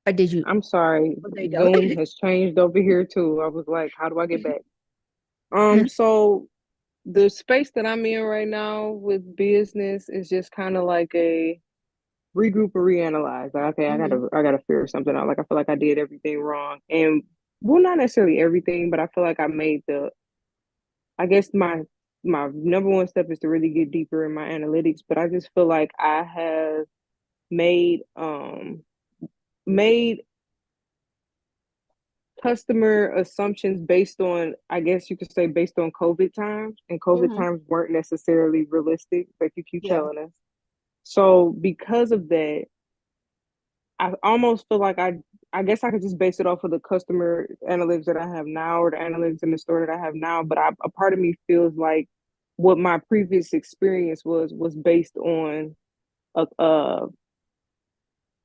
A: Or did you?
B: I'm sorry.
A: Oh, there you go.
B: Zoom has changed over here too. I was like, how do I get back? So the space that I'm in right now with business is just kind of like a regroup or reanalyze. Like, okay,
A: Mhm.
B: I gotta figure something out. Like I feel like I did everything wrong. And well, not necessarily everything, but I feel like I made I guess my number one step is to really get deeper in my analytics. But I just feel like I have made made customer assumptions based on, I guess you could say, based on COVID times, and COVID
A: Mhm.
B: times weren't necessarily realistic, like you keep
A: Yeah.
B: telling us. So because of that, I almost feel like I guess I could just base it off of the customer analytics that I have now, or the analytics in the store that I have now. But a part of me feels like what my previous experience was based on a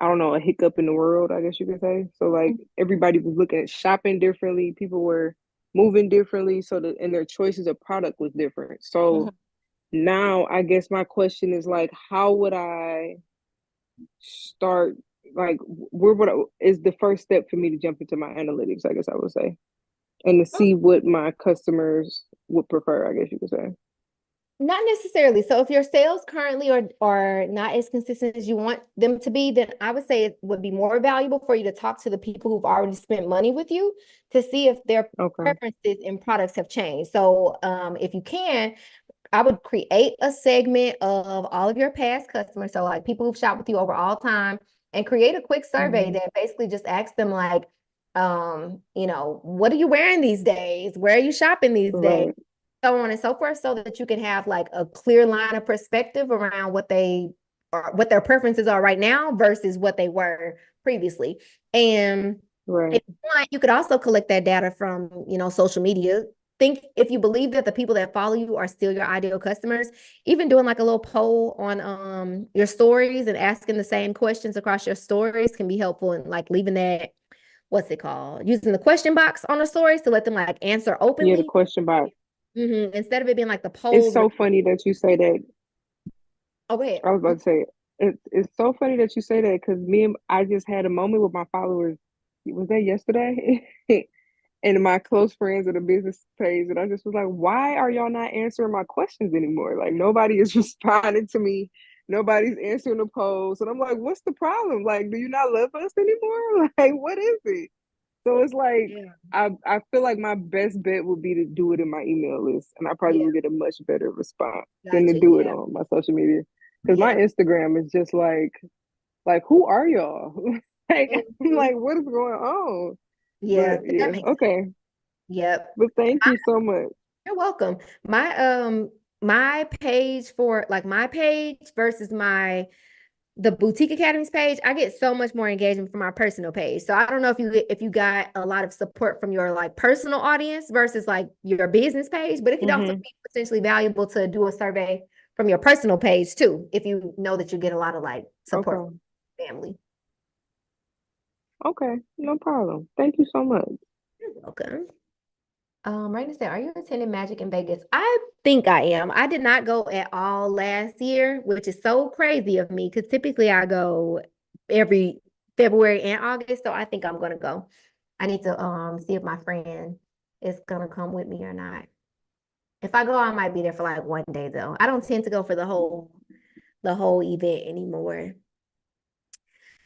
B: I don't know, a hiccup in the world, I guess you could say. So like everybody was looking at shopping differently, people were moving differently, and their choices of product was different. So
A: Mhm.
B: now I guess my question is like, how would I start, like where would is the first step for me to jump into my analytics, I guess I would say, and to see what my customers would prefer, I guess you could say.
A: Not necessarily. So if your sales currently are not as consistent as you want them to be, then I would say it would be more valuable for you to talk to the people who've already spent money with you to see if their
B: Okay.
A: preferences in products have changed. So if you can, I would create a segment of all of your past customers. So like people who've shopped with you over all time, and create a quick survey
B: Mm-hmm.
A: that basically just asks them like, what are you wearing these days? Where are you shopping these days?
B: Right.
A: So on and so forth, so that you can have like a clear line of perspective around what they are, what their preferences are right now versus what they were previously. And
B: Right.
A: if you want, you could also collect that data from, social media. Think if you believe that the people that follow you are still your ideal customers, even doing like a little poll on your stories and asking the same questions across your stories can be helpful, and like leaving that, what's it called? Using the question box on the stories to let them like answer
B: Yeah, the
A: openly.
B: question box.
A: Instead of it being like the
B: It's
A: polls.
B: so funny that you say that.
A: Oh, go ahead.
B: I was about to say, it's so funny that you say that, because I just had a moment with my followers. Was that yesterday? And my close friends of the business page, and I just was like, why are y'all not answering my questions anymore? Like nobody is responding to me. Nobody's answering the polls. And I'm like, what's the problem? Like, do you not love us anymore? Like, what is it? So it's like
A: Yeah.
B: I feel like my best bet would be to do it in my email list, and I probably
A: Yeah.
B: would get a much better response than to
A: Gotcha.
B: do it
A: Yeah.
B: on my social media. Because my
A: Yeah.
B: Instagram is just like who are y'all? Like I'm
A: Mhm.
B: like, what is going on?
A: Yeah,
B: But
A: that
B: yeah,
A: makes sense.
B: okay.
A: Yep.
B: But thank you so much.
A: You're welcome. My page for like my page versus the Boutique Academy's page, I get so much more engagement from my personal page. So I don't know if you got a lot of support from your like personal audience versus like your business page, but it could also
B: Hmm.
A: be potentially valuable to do a survey from your personal page too, if you know that you get a lot of like support
B: Okay.
A: from family.
B: Okay. No problem. Thank you so much.
A: You're welcome. Raina said, "Are you attending Magic in Vegas?" I think I am. I did not go at all last year, which is so crazy of me because typically I go every February and August. So I think I'm gonna go. I need to see if my friend is gonna come with me or not. If I go, I might be there for like 1 day though. I don't tend to go for the whole event anymore.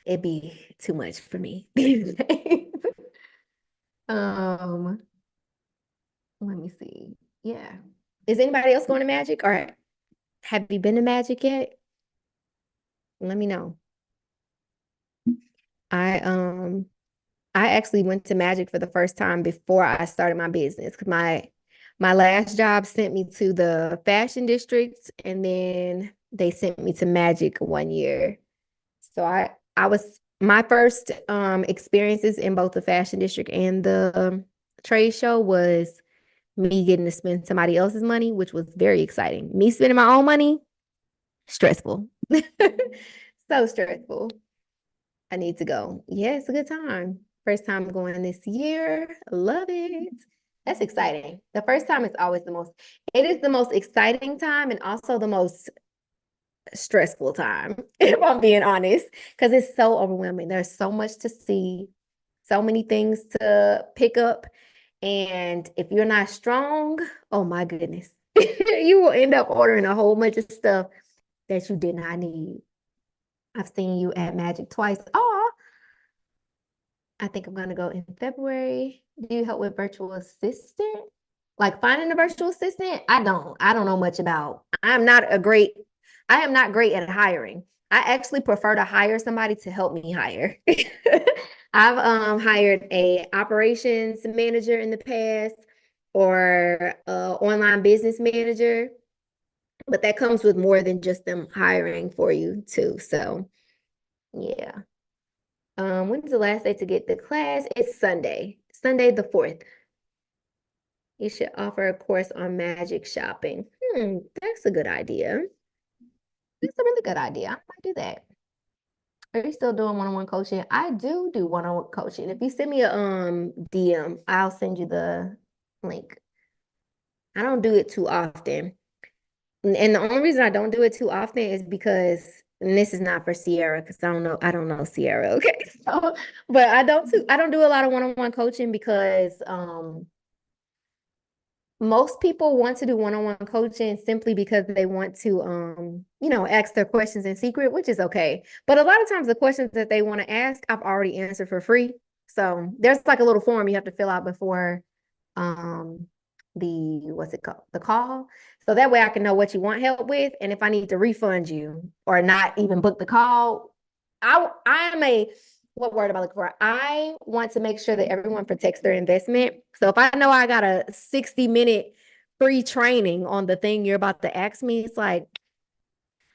A: It'd be too much for me these days. Um, let me see. Yeah. Is anybody else going to Magic or have you been to Magic yet? Let me know. I um I actually went to Magic for the first time before I started my business. My last job sent me to the fashion district and then they sent me to Magic 1 year. So I was my first experiences in both the fashion district and the trade show was me getting to spend somebody else's money, which was very exciting. Me spending my own money, stressful. So stressful. I need to go. Yeah, it's a good time. First time going this year. Love it. That's exciting. The first time is always it is the most exciting time and also the most stressful time, if I'm being honest, because it's so overwhelming. There's so much to see, so many things to pick up. And if you're not strong, oh my goodness, you will end up ordering a whole bunch of stuff that you did not need. I've seen you at Magic twice. Oh, I think I'm gonna go in February. Do you help with virtual assistant? Like finding a virtual assistant? I don't know much about. I am not great at hiring. I actually prefer to hire somebody to help me hire. I've hired a operations manager in the past or online business manager, but that comes with more than just them hiring for you too. So yeah. When's the last day to get the class? It's Sunday, Sunday the 4th. You should offer a course on magic shopping. That's a good idea. That's a really good idea. I might do that. Are you still doing one-on-one coaching? I do one-on-one coaching. If you send me a DM, I'll send you the link. I don't do it too often. And the only reason I don't do it too often is because, and this is not for Sierra, because I don't know Sierra, okay? So, but I don't do a lot of one-on-one coaching because most people want to do one-on-one coaching simply because they want to ask their questions in secret, which is okay. But a lot of times the questions that they want to ask, I've already answered for free. So there's like a little form you have to fill out before um the what's it called? The call. So that way I can know what you want help with. And if I need to refund you or not even book the call, I am a what word am I looking for? I want to make sure that everyone protects their investment. So if I know I got a 60-minute free training on the thing you're about to ask me, it's like,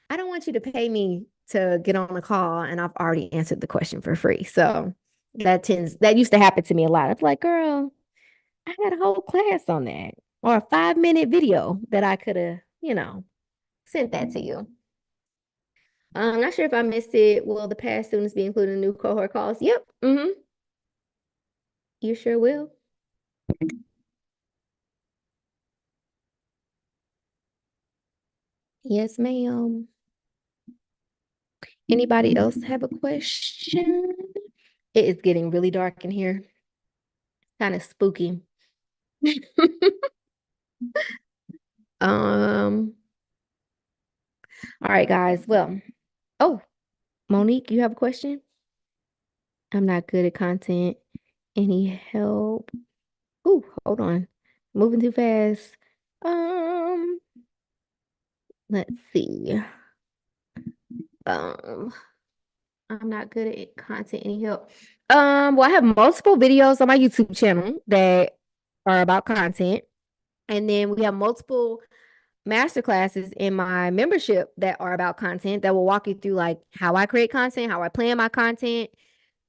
A: I don't want you to pay me to get on a call and I've already answered the question for free. So that used to happen to me a lot. It's like, girl, I had a whole class on that or a 5-minute video that I could have, sent that to you. I'm not sure if I missed it. Will the past students be included in new cohort calls? Yep. You sure will. Yes, ma'am. Anybody else have a question? It is getting really dark in here. Kind of spooky. Um, all right, guys. Well, oh, Monique, you have a question? I'm not good at content. Any help? Ooh, hold on. Moving too fast. Um, let's see. Um, I'm not good at content. Any help? Well, I have multiple videos on my YouTube channel that are about content. And then we have multiple master classes in my membership that are about content that will walk you through like how I create content, how I plan my content,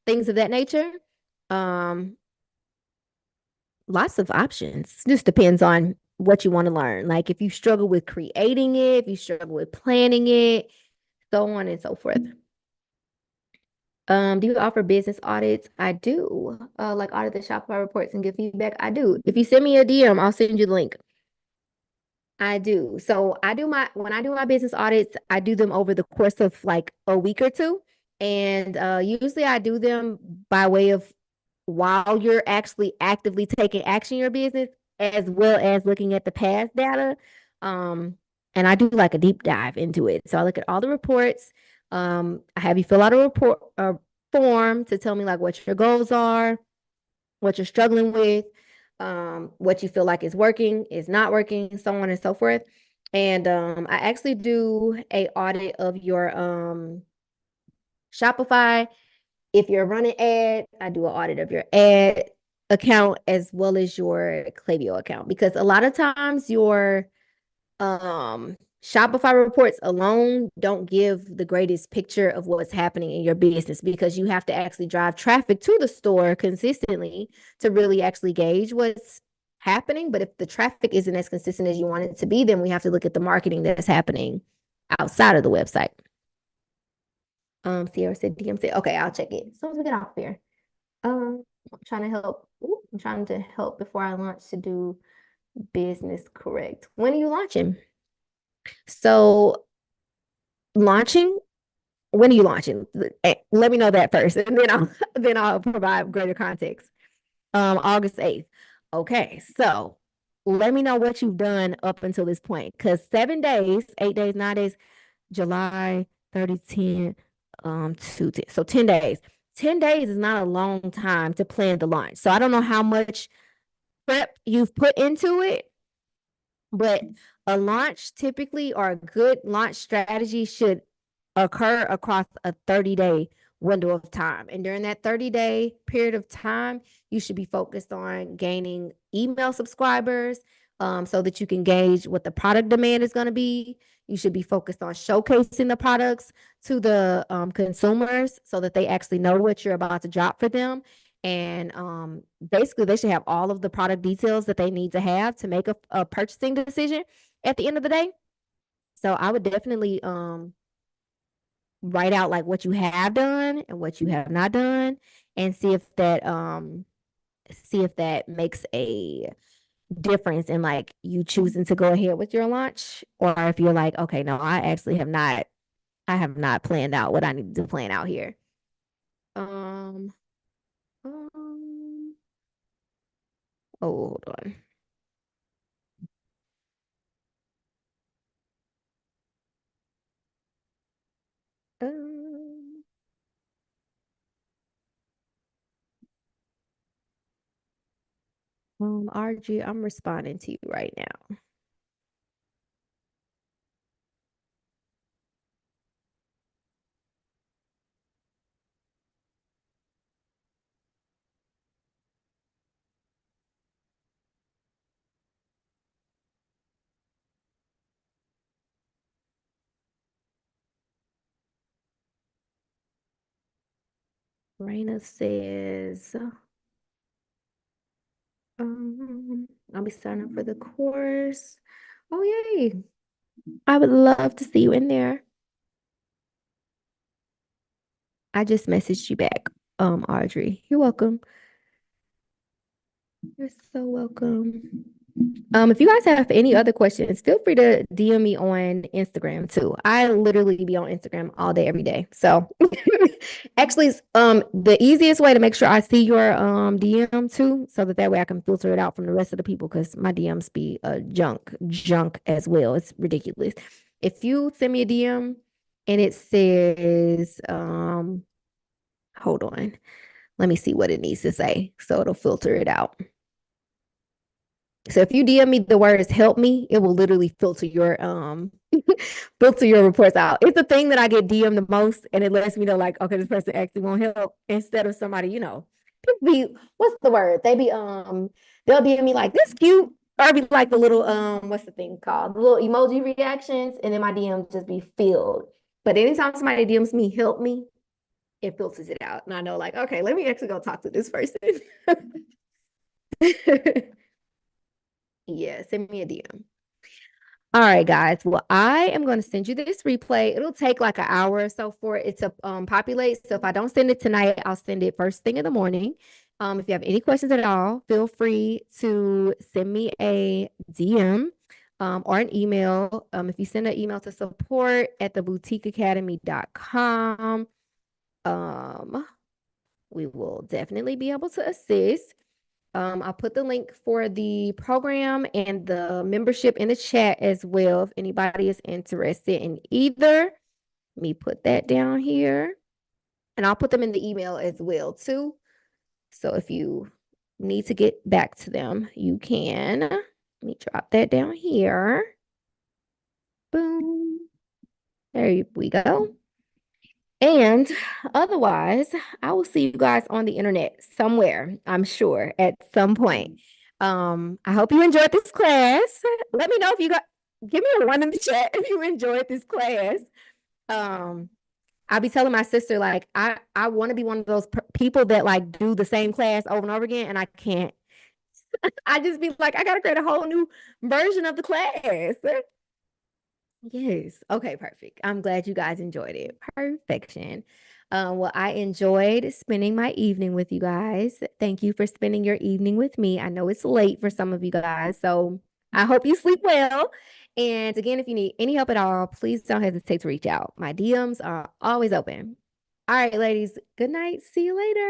A: things of that nature. Um, Lots of options. Just depends on what you want to learn. Like if you struggle with creating it, if you struggle with planning it, so on and so forth. Do you offer business audits? I do. Like audit the Shopify reports and give feedback. I do. If you send me a DM, I'll send you the link. I do. So when I do my business audits, I do them over the course of like a week or two. And usually I do them by way of while you're actually actively taking action in your business, as well as looking at the past data. Um, and I do like a deep dive into it. So I look at all the reports. I have you fill out a report, a form to tell me like what your goals are, what you're struggling with, what you feel like is working, is not working, so on and so forth. And I actually do a audit of your Shopify. If you're running ads, I do an audit of your ad account as well as your Klaviyo account, because a lot of times your Shopify reports alone don't give the greatest picture of what's happening in your business, because you have to actually drive traffic to the store consistently to really actually gauge what's happening. But if the traffic isn't as consistent as you want it to be, then we have to look at the marketing that's happening outside of the website. Sierra said DMC. Okay, I'll check it as soon as we get off here. I'm trying to help. Ooh, I'm trying to help before I launch to do business correct. When are you launching? So launching, when are you launching? Let me know that first, and then I'll then I'll provide greater context. August 8th. Okay, so let me know what you've done up until this point. Because 7 days, 8 days, 9 days, July 30, 10, 2, 10. So 10 days. 10 days is not a long time to plan the launch. So I don't know how much prep you've put into it, but a launch typically, or a good launch strategy, should occur across a 30-day window of time. And during that 30-day period of time, you should be focused on gaining email subscribers, so that you can gauge what the product demand is going to be. You should be focused on showcasing the products to the consumers so that they actually know what you're about to drop for them. And basically, they should have all of the product details that they need to have to make a purchasing decision at the end of the day. So I would definitely write out like what you have done and what you have not done, and see if that makes a difference in like you choosing to go ahead with your launch, or if you're like, okay, no, I have not planned out what I need to plan out here. Um, um oh, hold on. Um, RG, I'm responding to you right now. Raina says, I'll be signing up for the course. Oh, yay. I would love to see you in there. I just messaged you back, Audrey. You're welcome. You're so welcome. If you guys have any other questions, feel free to DM me on Instagram too. I literally be on Instagram all day, every day. So actually, the easiest way to make sure I see your DM too, so that way I can filter it out from the rest of the people, because my DMs be junk as well. It's ridiculous. If you send me a DM and it says, hold on, let me see what it needs to say, so it'll filter it out. So if you DM me the words "help me," it will literally filter your filter your reports out. It's the thing that I get DM the most, and it lets me know like, okay, this person actually won't help, instead of somebody, people be, what's the word? They'll DM me like, this cute, or be like the little what's the thing called? The little emoji reactions, and then my DM just be filled. But anytime somebody DMs me "help me," it filters it out. And I know like, okay, let me actually go talk to this person. Yeah, send me a DM. All right, guys. Well, I am going to send you this replay. It'll take like an hour or so for it to populate. So if I don't send it tonight, I'll send it first thing in the morning. If you have any questions at all, feel free to send me a DM or an email. If you send an email to support at theboutiqueacademy.com, um, we will definitely be able to assist. I'll put the link for the program and the membership in the chat as well if anybody is interested in either. Let me put that down here. And I'll put them in the email as well too. So if you need to get back to them, you can. Let me drop that down here. Boom. There we go. And otherwise, I will see you guys on the internet somewhere, I'm sure, at some point. I hope you enjoyed this class. Let me know if you got, give me a one in the chat if you enjoyed this class. Um, I'll be telling my sister, like, I want to be one of those people that like do the same class over and over again, and I can't. I just be like, I gotta create a whole new version of the class. Yes. Okay, perfect. I'm glad you guys enjoyed it. Perfection. Well, I enjoyed spending my evening with you guys. Thank you for spending your evening with me. I know it's late for some of you guys, so I hope you sleep well. And again, if you need any help at all, please don't hesitate to reach out. My DMs are always open. All right, ladies, good night. See you later.